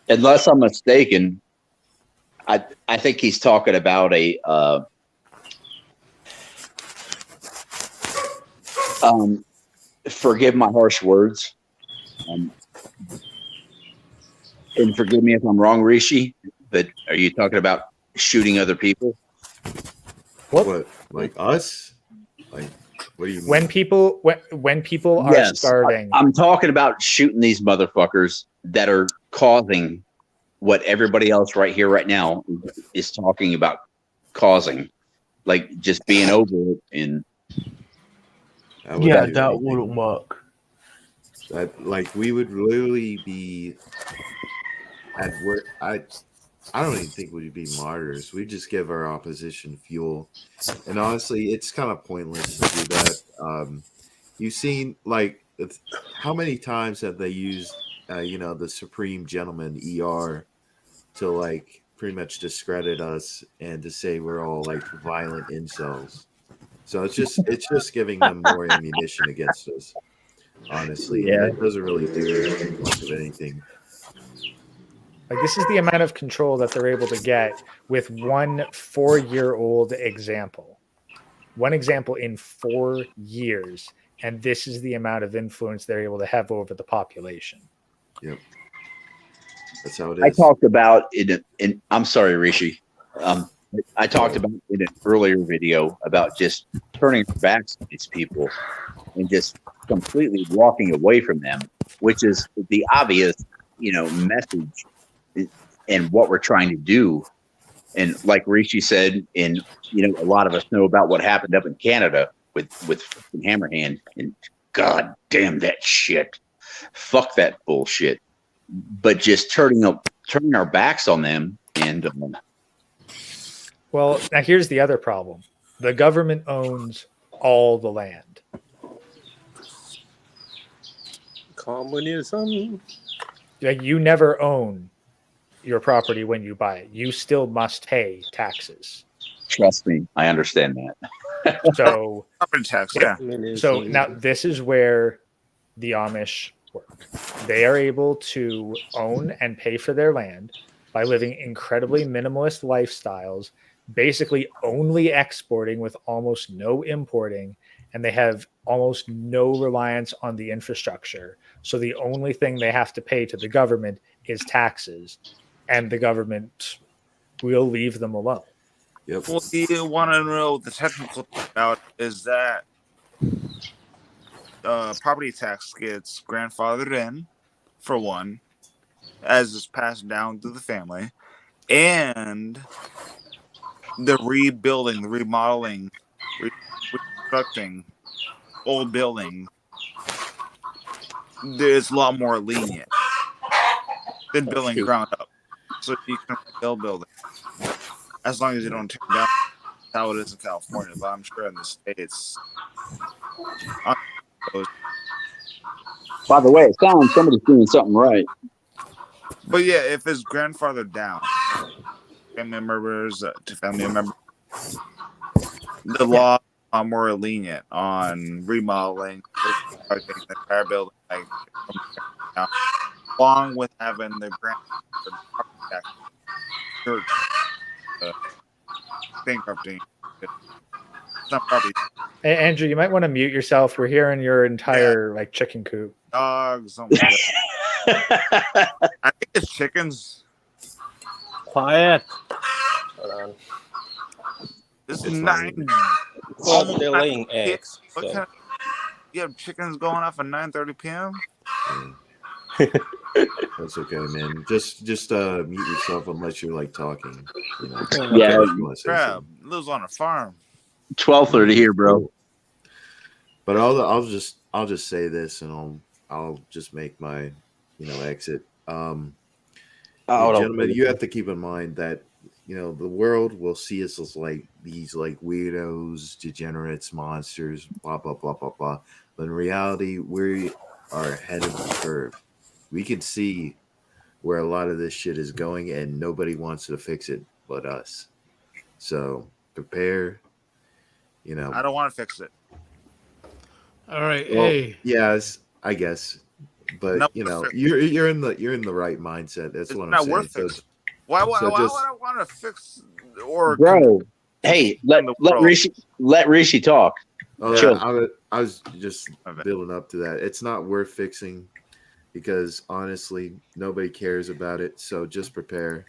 Unless I'm mistaken, I think he's talking about a forgive my harsh words, and forgive me if I'm wrong, Rishi, but are you talking about shooting other people? What? Like us? Like, what do you mean? When people are starving, I'm talking about shooting these motherfuckers that are causing what everybody else right here, right now, is talking about causing, like just being over it. And that wouldn't work. Like, we would literally be at work. I don't even think we'd be martyrs. We just give our opposition fuel, and honestly, it's kind of pointless to do that. You've seen, like, how many times have they used, the Supreme Gentleman ER to, like, pretty much discredit us and to say we're all like violent incels. So it's just giving them more ammunition against us, honestly. And it doesn't really do much of anything. Like, this is the amount of control that they're able to get with one 4-year-old example. One example in 4 years. And this is the amount of influence they're able to have over the population. Yep. That's how it is. I talked about it in I'm sorry, Rishi. I talked about in an earlier video about just turning our backs on these people and just completely walking away from them, which is the obvious, message and what we're trying to do. And like Rishi said, and a lot of us know about what happened up in Canada with Hammerhand, and God damn that shit. Fuck that bullshit. But just turning our backs on them and well, now here's the other problem. The government owns all the land. Communism. Like, you never own your property when you buy it. You still must pay taxes. Trust me, I understand that. So, tax, so now this is where the Amish work. They are able to own and pay for their land by living incredibly minimalist lifestyles, basically only exporting with almost no importing, and they have almost no reliance on the infrastructure. So the only thing they have to pay to the government is taxes. and the government will leave them alone. Yep. Well, you want to know what the technical thing about is that property tax gets grandfathered in, for one, as it's passed down to the family, and the rebuilding, the remodeling, reconstructing old building, there's a lot more lenient than building ground up. So you can rebuild building as long as you don't tear down. That's how it is in California, but I'm sure in the States. By the way, it sounds somebody's doing something right. But yeah, if it's grandfathered down, family members to family members, the law are more lenient on remodeling, reconstructing the entire building, like along with having the church bankrupting some property. Hey, Andrew, you might want to mute yourself. We're hearing your entire like chicken coop. Dogs, something like that. I think it's chickens. Quiet. Hold on. This is It's 9. Well, they're laying eggs. What So. kind of, you have chickens going off at 9:30 p.m. That's okay, man. Just mute yourself unless you're like talking. You know? Yeah. Okay, if you wanna say Crab something. lives on a farm. 12:30 here, bro. But I'll just say this, and I'll just make my exit. Gentlemen, you have to keep in mind that the world will see us as like these like weirdos, degenerates, monsters, blah blah blah blah blah. But in reality, we are ahead of the curve. We can see where a lot of this shit is going, and nobody wants to fix it but us. So prepare. I don't want to fix it. All right, Well, hey. yes, I guess, but No, you're in the right mindset. That's It's what I'm not saying. worth So, fixing. Why would I want to fix or Bro, hey, let Rishi talk. I was just building up to that. It's not worth fixing because honestly, nobody cares about it. So just prepare.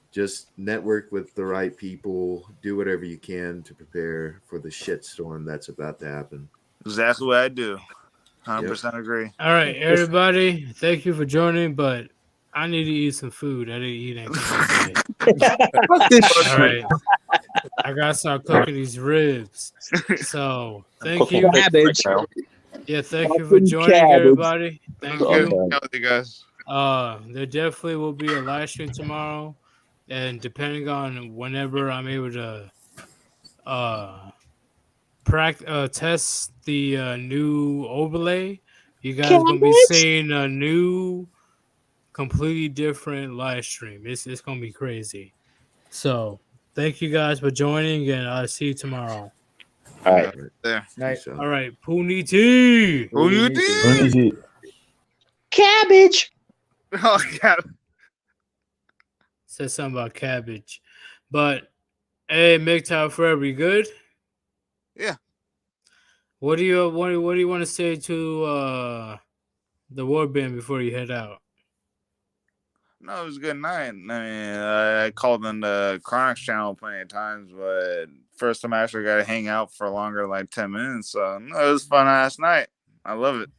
Just network with the right people. Do whatever you can to prepare for the shitstorm that's about to happen. Exactly what I do. 100% agree. All right, everybody. Thank you for joining, but I need to eat some food. I didn't eat anything today. All right. I gotta start cooking these ribs. So thank you. Cabbage. Yeah, thank you for joining, Cabbage. everybody. Thank Good you. hanging out with you guys. There definitely will be a live stream tomorrow, and depending on whenever I'm able to test the new overlay, you guys are gonna be seeing a new, completely different live stream. It's gonna be crazy. So thank you guys for joining, and I'll see you tomorrow. All right. There. Nice. All right, Poonie T. Who you did? Cabbage. Oh, God. Said something about cabbage, but hey, MGTOW Forever, you good? Yeah. What do you want to say to the Warband before you head out? No, it was a good night. I mean, I called in the Chronix channel plenty of times, but first time I actually got to hang out for longer, like 10 minutes. So no, it was a fun ass night. I love it.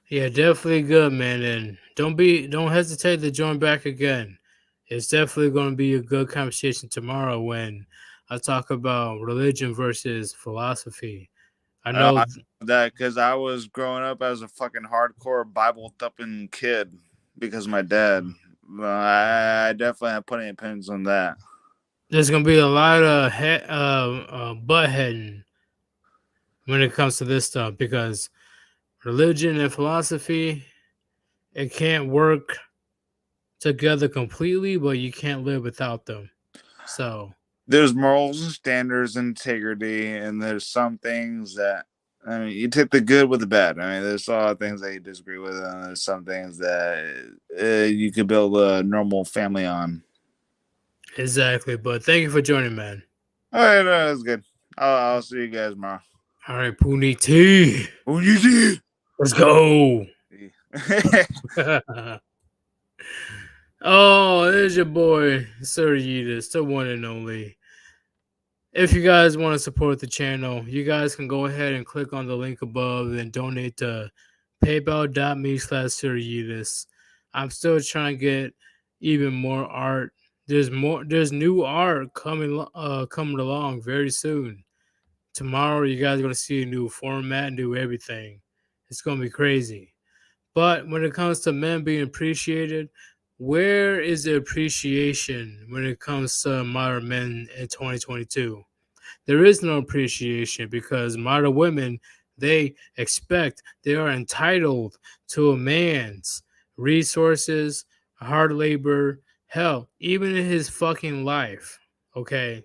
Yeah, definitely good, man. And don't hesitate to join back again. It's definitely going to be a good conversation tomorrow when I talk about religion versus philosophy. I know that because I was growing up as a fucking hardcore Bible thumping kid because of my dad. I definitely have plenty of opinions on that. There's going to be a lot of butt heading when it comes to this stuff because religion and philosophy, it can't work together completely, but you can't live without them. So there's morals and standards, integrity, and there's some things that you take the good with the bad. I mean, there's a lot of things that you disagree with, and there's some things that you could build a normal family on. Exactly. But thank you for joining, man. All right, that's good. I'll see you guys tomorrow. All right, Poonie T. Poonie T. Let's go. Oh, there's your boy, Sir Yeetus, the one and only. If you guys want to support the channel, you guys can go ahead and click on the link above and donate to paypal.me/Sir Yeetus. I'm still trying to get even more art. There's new art coming along very soon. Tomorrow you guys are gonna see a new format, new everything. It's gonna be crazy. But when it comes to men being appreciated, where is the appreciation when it comes to modern men in 2022? There is no appreciation because modern women, they are entitled to a man's resources, hard labor, hell, even in his fucking life. Okay.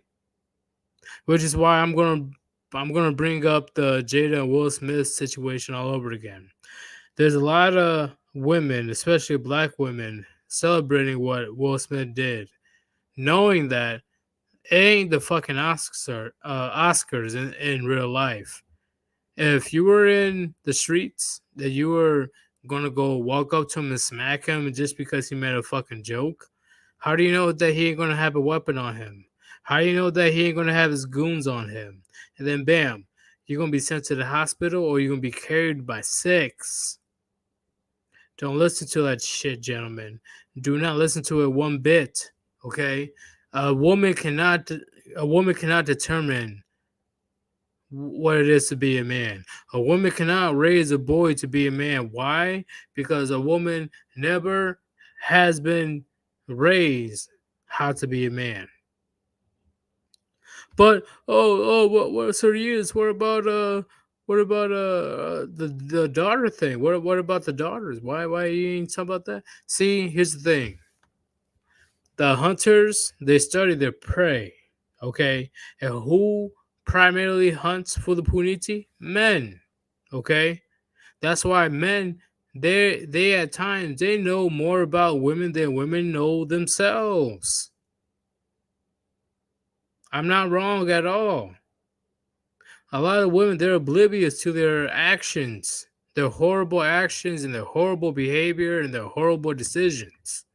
Which is why I'm gonna bring up the Jada and Will Smith situation all over again. There's a lot of women, especially black women, celebrating what Will Smith did, knowing that it ain't the fucking Oscars in real life. If you were in the streets, that you were gonna go walk up to him and smack him just because he made a fucking joke, how do you know that he ain't gonna have a weapon on him? How do you know that he ain't gonna have his goons on him? And then bam, you're gonna be sent to the hospital or you're gonna be carried by 6. Don't listen to that shit, gentlemen. Do not listen to it one bit. Okay, a woman cannot determine what it is to be a man. A woman cannot raise a boy to be a man. Why? Because a woman never has been raised how to be a man. But what Sir Yeetus, what about the daughter thing? What about the daughters? Why you ain't talking about that? See, here's the thing. The hunters, they study their prey, okay? And who primarily hunts for the puniti? Men, okay? That's why men, they at times, they know more about women than women know themselves. I'm not wrong at all. A lot of women, they're oblivious to their actions, their horrible actions and their horrible behavior and their horrible decisions.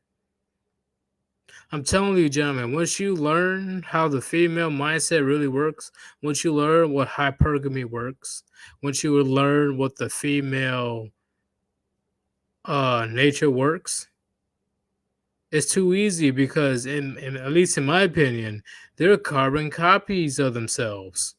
I'm telling you, gentlemen, once you learn how the female mindset really works, once you learn what hypergamy works, once you learn what the female nature works, it's too easy because, in at least in my opinion, they're carbon copies of themselves.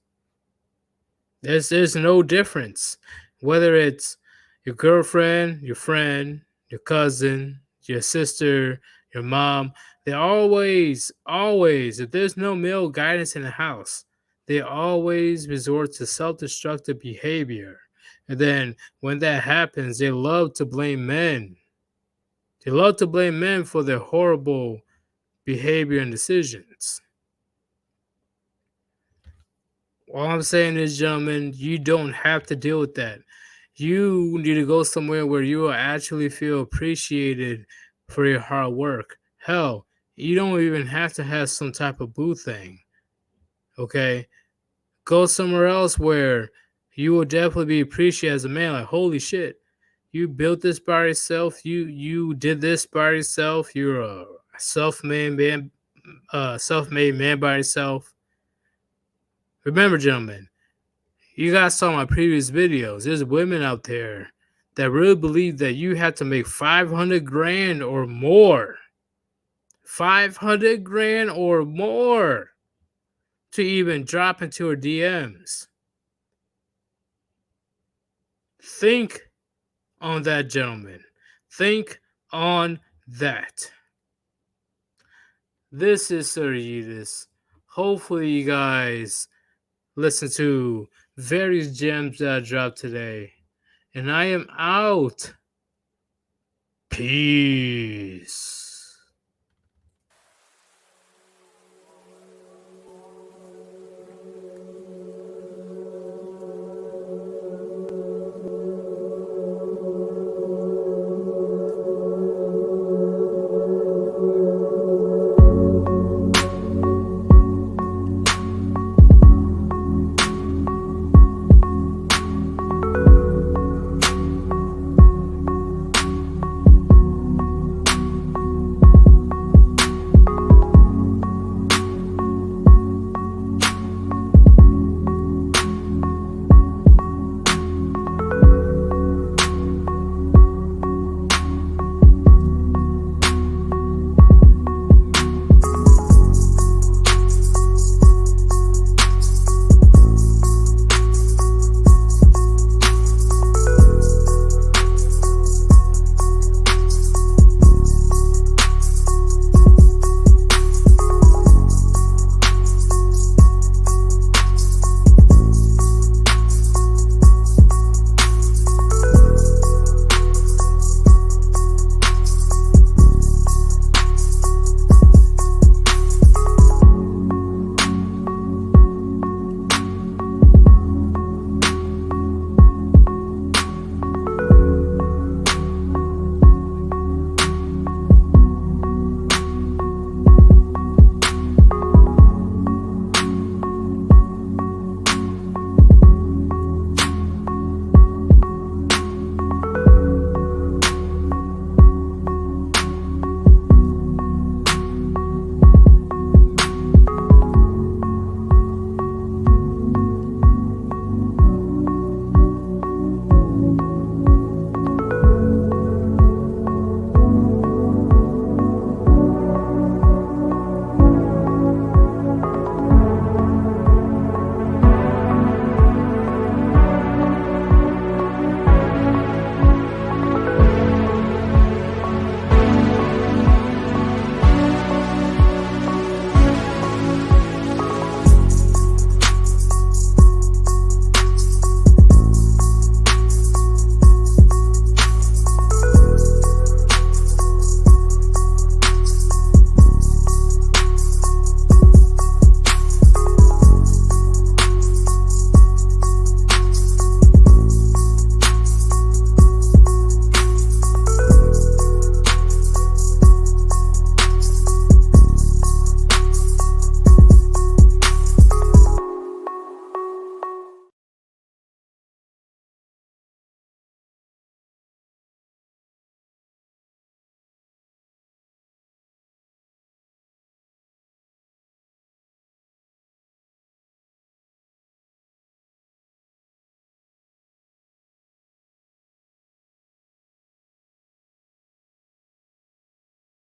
There's no difference. Whether it's your girlfriend, your friend, your cousin, your sister, your mom, they always, if there's no male guidance in the house, they always resort to self-destructive behavior. And then when that happens, they love to blame men. They love to blame men for their horrible behavior and decisions. All I'm saying is, gentlemen, you don't have to deal with that. You need to go somewhere where you will actually feel appreciated for your hard work. Hell, you don't even have to have some type of boo thing. Okay? Go somewhere else where you will definitely be appreciated as a man. Like, holy shit, you built this by yourself. You did this by yourself. You're a self-made man by yourself. Remember, gentlemen, you guys saw my previous videos. There's women out there that really believe that you have to make 500 grand or more. 500 grand or more to even drop into her DMs. Think on that, gentlemen. Think on that. This is Sir Yeetus. Hopefully you guys listen to various gems that I dropped today. And I am out. Peace.